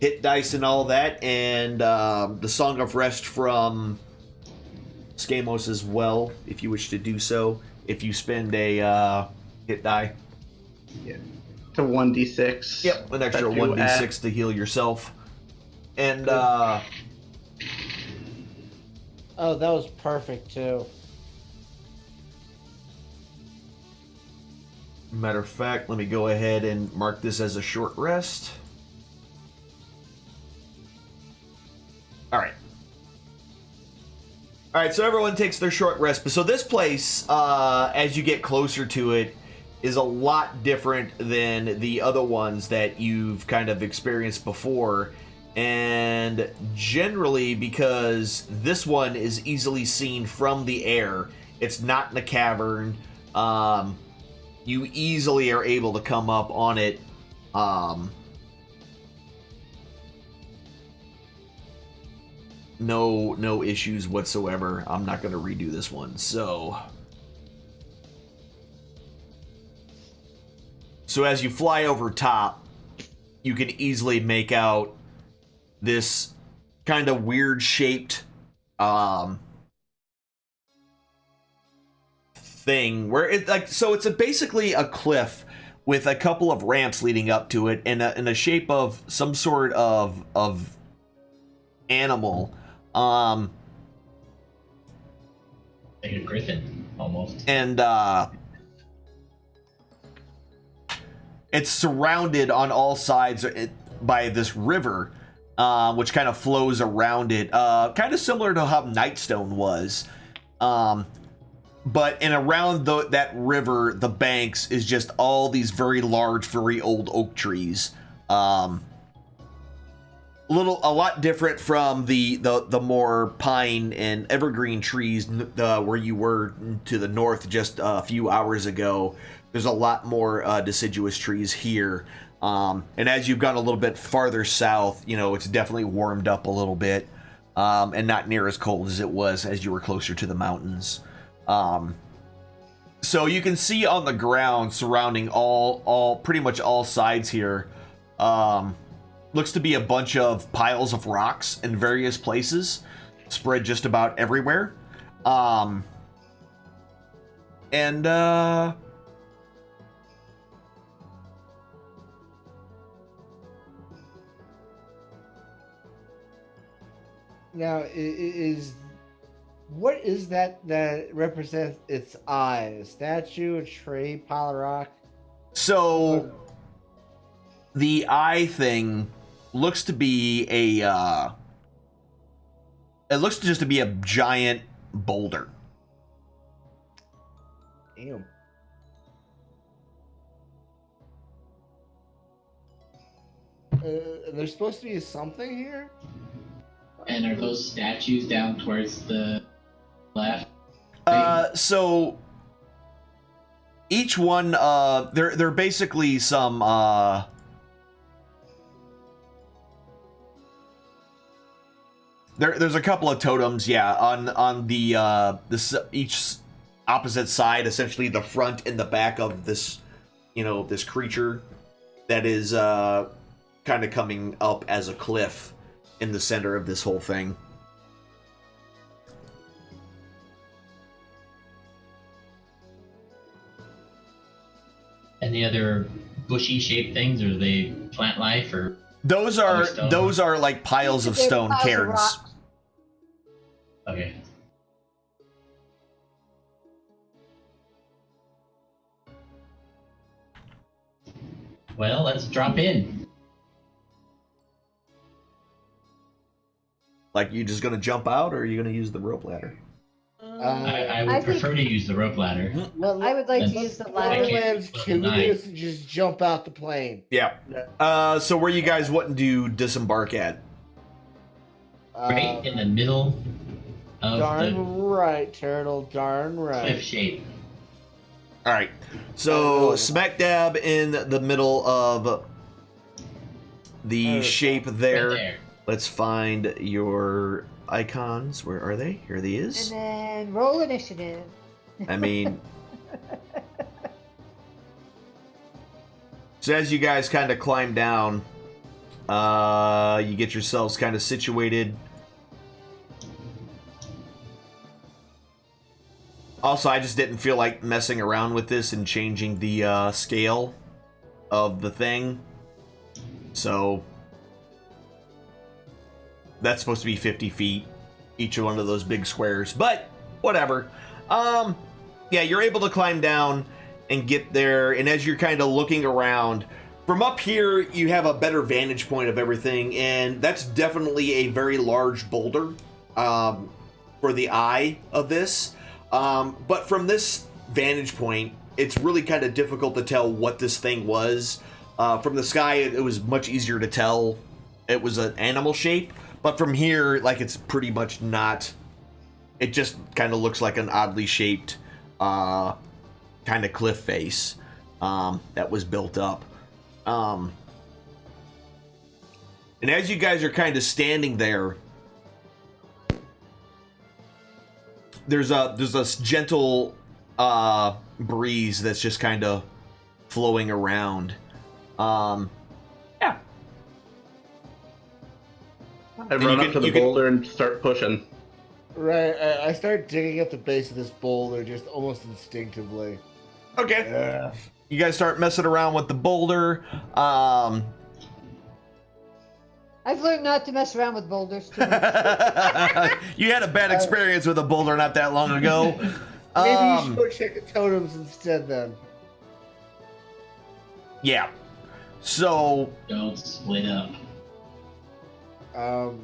hit dice and all that, and the Song of Rest from Skamos as well, if you wish to do so, if you spend a hit die. Yeah. To 1d6. Yep, an extra That you 1d6 to heal yourself. And, Oh, that was perfect too. matter of fact, let me go ahead and mark this as a short rest. Alright. Alright, so everyone takes their short rest. So this place, as you get closer to it, is a lot different than the other ones that you've kind of experienced before. And generally, because this one is easily seen from the air, it's not in a cavern, you easily are able to come up on it. No issues whatsoever. I'm not going to redo this one, So as you fly over top, you can easily make out this kind of weird shaped thing where it's basically a cliff with a couple of ramps leading up to it in a shape of some sort of animal. Like a griffin, almost. And it's surrounded on all sides by this river, which kind of flows around it, kind of similar to how Nightstone was. But around that river, the banks, is just all these very large, very old oak trees. A lot different from the more pine and evergreen trees where you were to the north just a few hours ago. There's a lot more deciduous trees here. And as you've gone a little bit farther south, it's definitely warmed up a little bit, and not near as cold as it was as you were closer to the mountains. So you can see on the ground surrounding pretty much all sides here, looks to be a bunch of piles of rocks in various places, spread just about everywhere. Now, what is that represents its eye? A statue, a tree, pile of rock? So the eye thing looks to be it looks just to be a giant boulder. Damn. There's supposed to be something here? And are those statues down towards the left? So each one, they're basically some there's a couple of totems, yeah, on the each opposite side, essentially the front and the back of this, this creature that is kind of coming up as a cliff in the center of this whole thing. Any other bushy shaped things, or are they plant life, or Those are like piles of They're stone piles of cairns. rocks. okay? Well, let's drop in. Like, you just gonna jump out, or are you gonna use the rope ladder? I would I think- prefer to use the rope ladder. I would like to Let's- use the I ladder. can't Lands flip two the minutes and just jump out the plane. Yeah. So where you guys wanting to disembark at? Right in the middle of Darn the right, Turtle. Darn right. cliff shape. All right. So smack dab in the middle of the shape there. Right there. Let's find your icons. Where are they? Here they And is. then roll initiative. I mean, so as you guys kind of climb down, you get yourselves kind of situated. Also, I just didn't feel like messing around with this and changing the scale of the thing. So that's supposed to be 50 feet, each one of those big squares, but whatever. Yeah, you're able to climb down and get there, and as you're kind of looking around, from up here, you have a better vantage point of everything, and that's definitely a very large boulder for the eye of this. But from this vantage point, it's really kind of difficult to tell what this thing was. From the sky, it was much easier to tell it was an animal shape, but from here, like, it's pretty much not. It just kind of looks like an oddly shaped kind of cliff face that was built up. And as you guys are kind of standing there, there's a gentle breeze that's just kind of flowing around. Yeah. I run up to the boulder and start pushing. Right, I start digging up the base of this boulder just almost instinctively. Okay. You guys start messing around with the boulder. I've learned not to mess around with boulders too much. You had a bad experience with a boulder not that long ago. Maybe you should go check the totems instead then. Yeah. So Don't split up. Oh,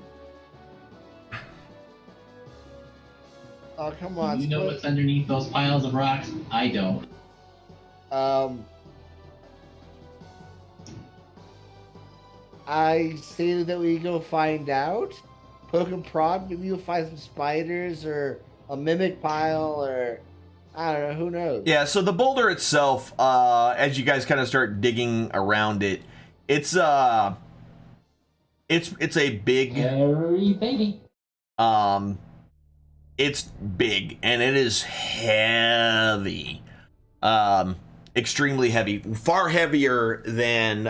come on. You know split. what's underneath those piles of rocks? I don't. I say that we go find out. Poke and prod. Maybe you'll find some spiders or a mimic pile or I don't know. Who knows? yeah, so the boulder itself, as you guys kind of start digging around it, it's a big Hairy baby. it's big and it is heavy. Extremely heavy. Far heavier than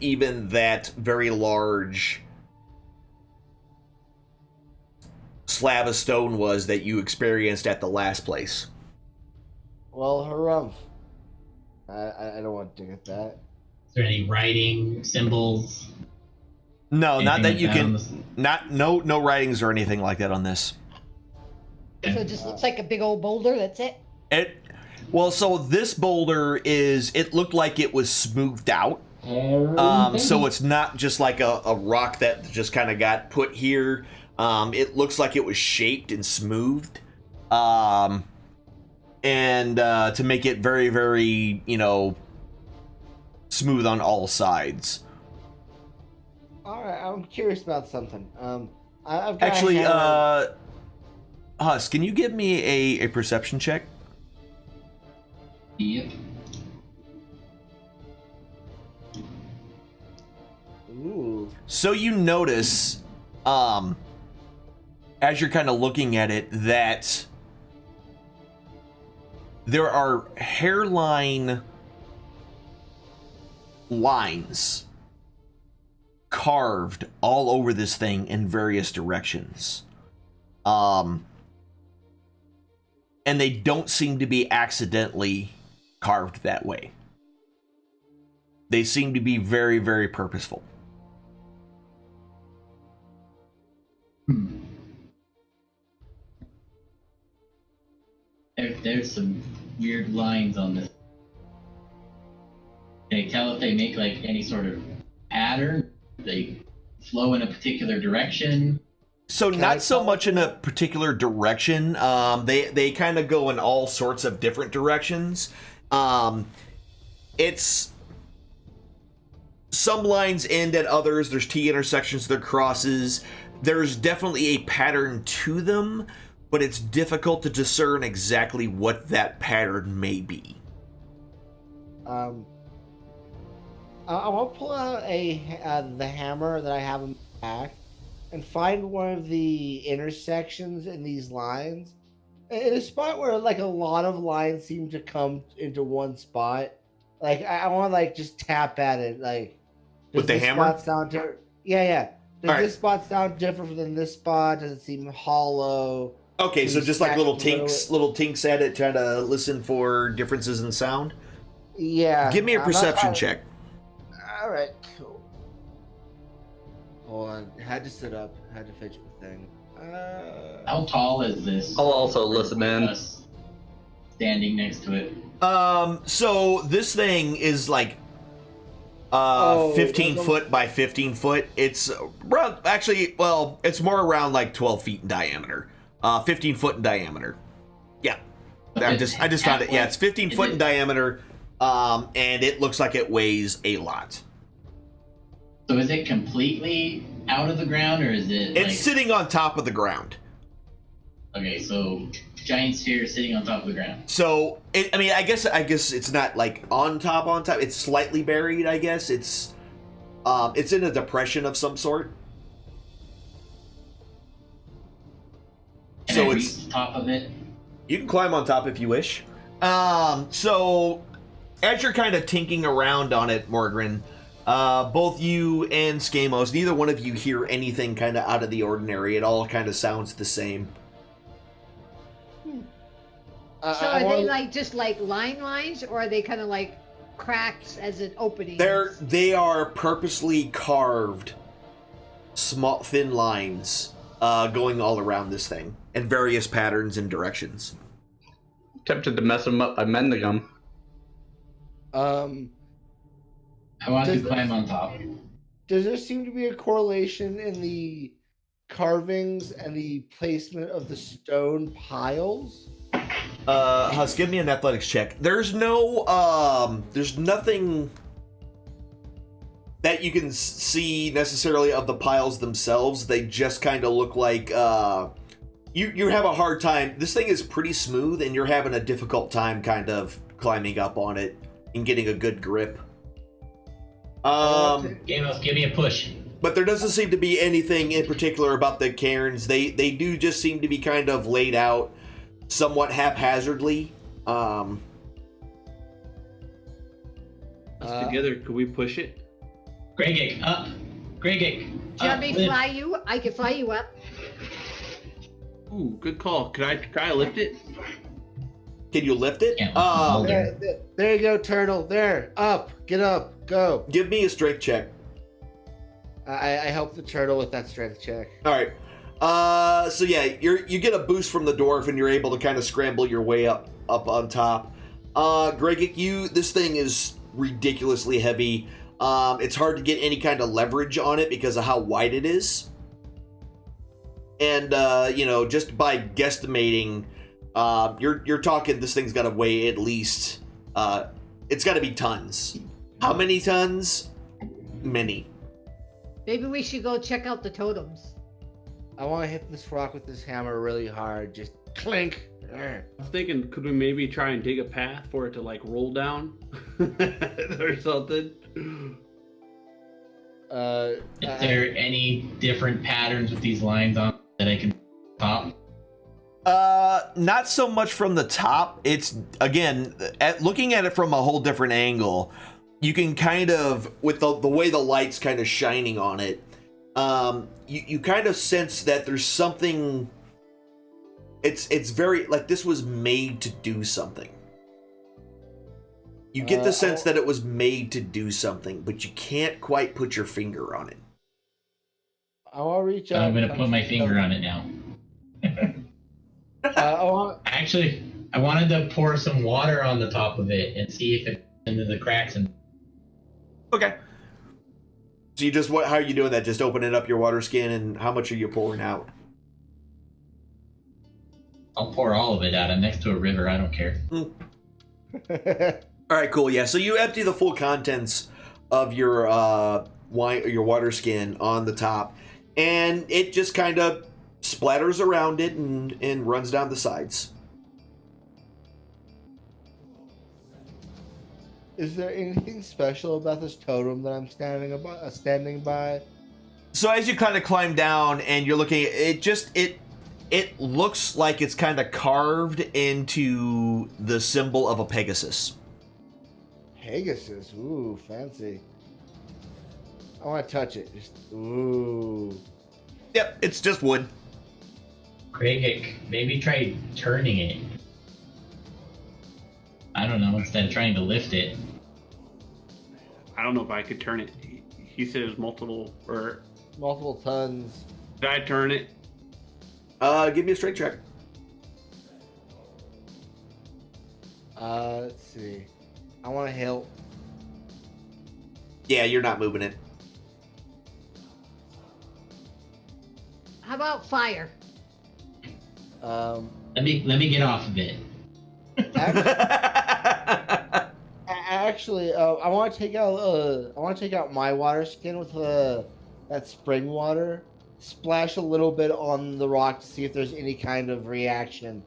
even that very large slab of stone was that you experienced at the last place. Well, harumph. I don't want to dig at that. Is there any writing, symbols? No, not that Anything you like can. that on No writings or anything like that on this. So it just looks like a big old boulder. That's it. So this boulder it looked like it was smoothed out. So it's not just like a rock that just kind of got put here. It looks like it was shaped and smoothed. And to make it very, very, smooth on all sides. All right, I'm curious about something. I've got Actually, Husk, can you give me a perception check? Yep. Ooh. So you notice, as you're kind of looking at it, that there are hairline lines carved all over this thing in various directions. And they don't seem to be accidentally carved that way. They seem to be very, very purposeful. There's some weird lines on this. Can you tell if they make like any sort of pattern? They flow in a particular direction? So not so much in a particular direction. They kind of go in all sorts of different directions. It's some lines end at others. There's T intersections, there crosses. There's definitely a pattern to them, but it's difficult to discern exactly what that pattern may be. I want to pull out the hammer that I have in my back and find one of the intersections in these lines, in a spot where like a lot of lines seem to come into one spot. Like I want to like just tap at it. Like, With the this hammer? spot sound yeah. Does All right. this spot sound different than this spot? Does it seem hollow? Okay, so Can you just like stack little through tinks, it? little tinks at it, trying to listen for differences in sound. Yeah. Give me a I'm not perception trying- check. All right, cool. Hold on, had to sit up, had to fidget the thing. How tall is this? I'll also listen in. Us standing next to it. So this thing is like 15 those are- foot by 15 foot. It's around, actually, well, it's more around like 12 feet in diameter. 15 foot in diameter. Yeah. I just found it. Yeah, it's 15 foot in diameter. And it looks like it weighs a lot. So is it completely out of the ground, or is it? It's like, sitting on top of the ground. okay, so giant sphere sitting on top of the ground. So I guess it's not like on top. It's slightly buried. I guess it's in a depression of some sort. Can So I it's reach the top of it? you can climb on top if you wish. So as you're kind of tinking around on it, Morgren, both you and Skamos, neither one of you hear anything kind of out of the ordinary. It all kind of sounds the same. So are they like just like lines, or are they kind of like cracks as an opening? They are purposely carved, small, thin lines, going all around this thing in various patterns and directions. Tempted to mess them up by mending them. I want to Does climb on top. Does there seem to be a correlation in the carvings and the placement of the stone piles? Husk, give me an athletics check. There's nothing that you can see necessarily of the piles themselves. They just kind of look like, you have a hard time. This thing is pretty smooth, and you're having a difficult time kind of climbing up on it and getting a good grip. Gamos, give me a push. But there doesn't seem to be anything in particular about the cairns. They do just seem to be kind of laid out somewhat haphazardly. Together, could we push it? Gregik, up. Gregik. Do you want me to fly you? I can fly you up. Ooh, good call. Could I try to lift it? Can you lift it? Yeah, There you go, turtle. There, up, get up, go. Give me a strength check. I help the turtle with that strength check. All right. So yeah, you get a boost from the dwarf, and you're able to kind of scramble your way up on top. Gregik, this thing is ridiculously heavy. It's hard to get any kind of leverage on it because of how wide it is. And just by guesstimating, you're talking this thing's got to weigh at least it's got to be tons. How many tons? Many. Maybe we should go check out the totems. I want to hit this rock with this hammer really hard. Just clink. I was thinking, could we maybe try and dig a path for it to like roll down or something? Is there any different patterns with these lines on that I can top? Not so much from the top. It's again, looking at it from a whole different angle. You can kind of, with the way the light's kind of shining on it, you kind of sense that there's something. It's very like this was made to do something. You get the sense that it was made to do something, but you can't quite put your finger on it. I want to reach out. I'm gonna put my finger on it now. Actually, I wanted to pour some water on the top of it and see if it into the cracks. And okay. So you just how are you doing that? Just opening up your water skin, and how much are you pouring out? I'll pour all of it out. I'm next to a river. I don't care. All right, cool. Yeah, so you empty the full contents of your your water skin on the top, and it just kind of splatters around it and runs down the sides. Is there anything special about this totem that I'm standing by? So as you kind of climb down and you're looking at it, it looks like it's kind of carved into the symbol of a Pegasus. Pegasus, ooh, fancy. I want to touch it. Just ooh. Yep, it's just wood. Craig, maybe try turning it. I don't know, instead of trying to lift it. I don't know if I could turn it. He said it was multiple tons. Did I turn it? Give me a strength check. Let's see. I want to help. Yeah, you're not moving it. How about fire? Let me get off of it. Actually, I want to take out my water skin with that spring water. Splash a little bit on the rock to see if there's any kind of reaction.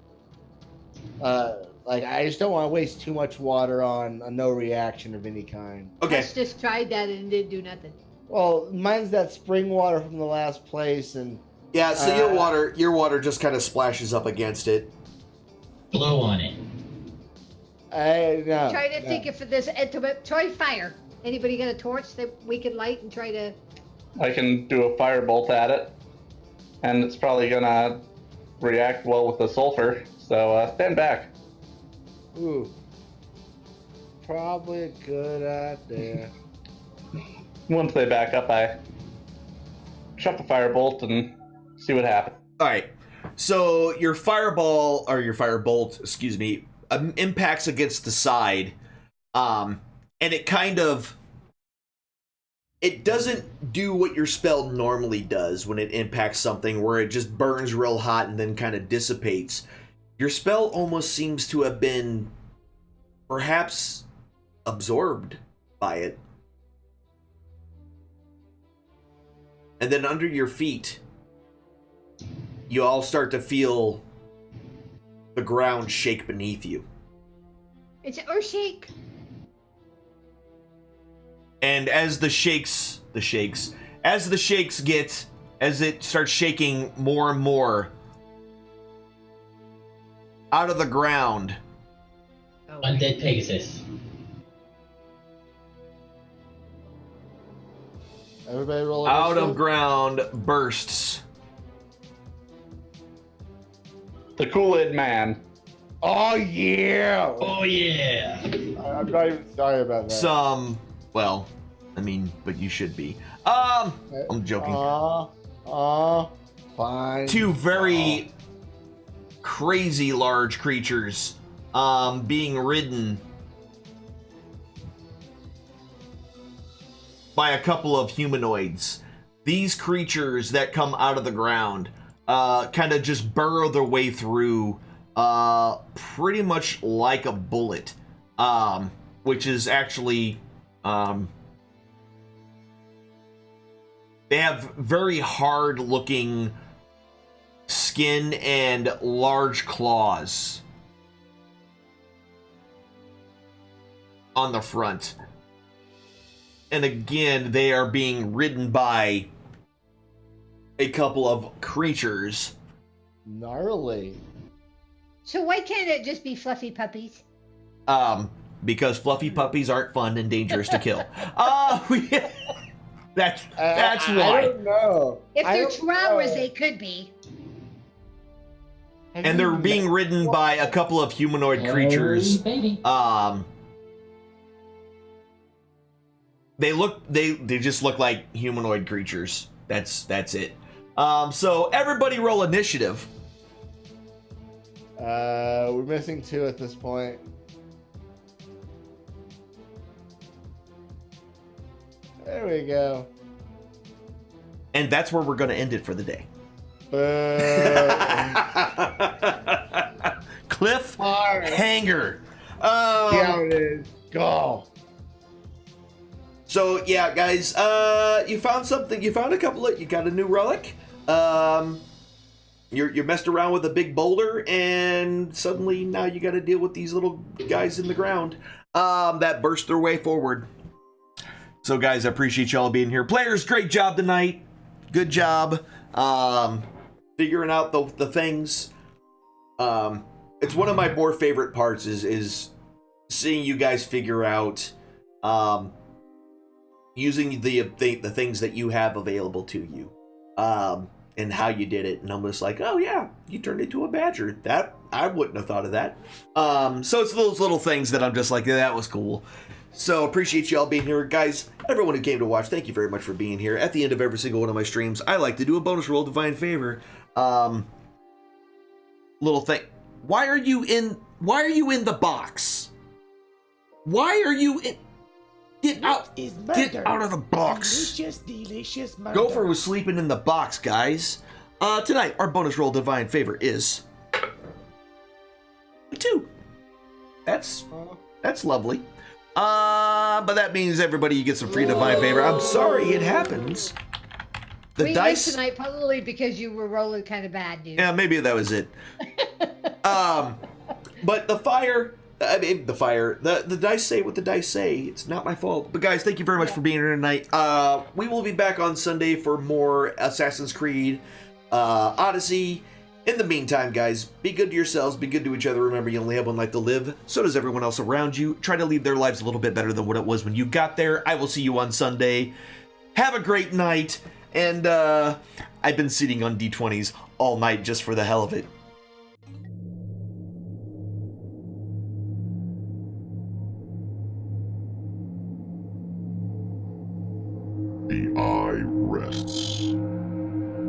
Like I just don't want to waste too much water on a no reaction of any kind. Okay. Let's just tried that and it didn't do nothing. Well, mine's that spring water from the last place, and yeah. So your water just kind of splashes up against it. Blow on it. No. Try to think if there's try fire. Anybody got a torch that we can light and try to? I can do a firebolt at it, and it's probably gonna react well with the sulfur. So stand back. Ooh, probably a good idea. Once they back up, I shut the firebolt and see what happens. All right. So your firebolt, excuse me, impacts against the side, and it kind of. It doesn't do what your spell normally does when it impacts something, where it just burns real hot and then kind of dissipates. Your spell almost seems to have been perhaps absorbed by it. And then under your feet, you all start to feel the ground shake beneath you. It's an earth shake. And as it starts shaking more and more, out of the ground, Undead Pegasus. Everybody roll. out of ground bursts The Kool-Aid Man. Oh yeah! Oh yeah! I'm not even sorry about that. some, well, I mean, but you should be. I'm joking. Fine. Two very crazy large creatures being ridden by a couple of humanoids. These creatures that come out of the ground kind of just burrow their way through pretty much like a bullet, which is actually they have very hard looking skin and large claws on the front. And again, they are being ridden by a couple of creatures. Gnarly. So why can't it just be fluffy puppies? Because fluffy puppies aren't fun and dangerous to kill. That's why. I don't know. If I they're don't chihuahuas, know. they could be. And they're being ridden by a couple of humanoid creatures. Baby. They just look like humanoid creatures. That's it. So everybody roll initiative. We're missing 2 at this point. There we go. And that's where we're going to end it for the day. Cliffhanger. See how it is. Go. So yeah, guys, you found something. You found you got a new relic. You messed around with a big boulder, and suddenly now you got to deal with these little guys in the ground that burst their way forward. So guys, I appreciate y'all being here. Players, great job tonight. Good job figuring out the things. It's one of my more favorite parts is seeing you guys figure out using the things that you have available to you, and how you did it. And I'm just like, oh yeah, you turned into a badger. That I wouldn't have thought of that. So it's those little things that I'm just like, yeah, that was cool. So appreciate y'all being here, guys. Everyone who came to watch, thank you very much for being here. At the end of every single one of my streams, I like to do a bonus roll, Divine Favor. Little thing. Why are you in the box? Why are you in? Get out! Get out of the box! Delicious murder. Gopher was sleeping in the box, guys. Tonight, our bonus roll Divine Favor is a 2. That's lovely. But that means everybody you get some free Divine Favor. I'm sorry, it happens. The We dice missed tonight probably because you were rolling kind of bad, dude. Yeah, maybe that was it. But the dice say what the dice say. It's not my fault. But guys, thank you very much for being here tonight. We will be back on Sunday for more Assassin's Creed Odyssey. In the meantime, guys, be good to yourselves, be good to each other. Remember, you only have one life to live. So does everyone else around you. Try to leave their lives a little bit better than what it was when you got there. I will see you on Sunday. Have a great night. And I've been sitting on D20s all night just for the hell of it. The eye rests.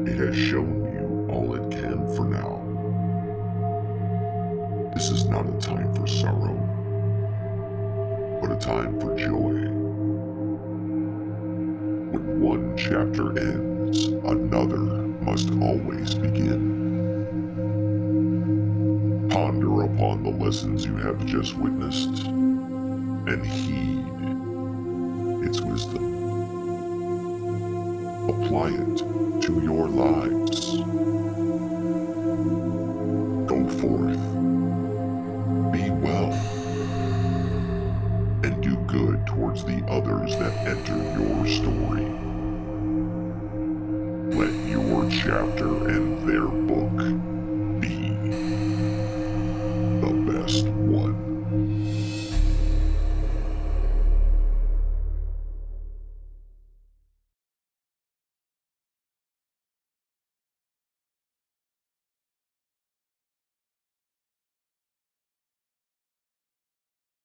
It has shown you all it can for now. This is not a time for sorrow, but a time for joy. When one chapter ends, another must always begin. Ponder upon the lessons you have just witnessed, and heed its wisdom. Apply it to your lives. Go forth, be well, and do good towards the others that enter your story. Let your chapter and their book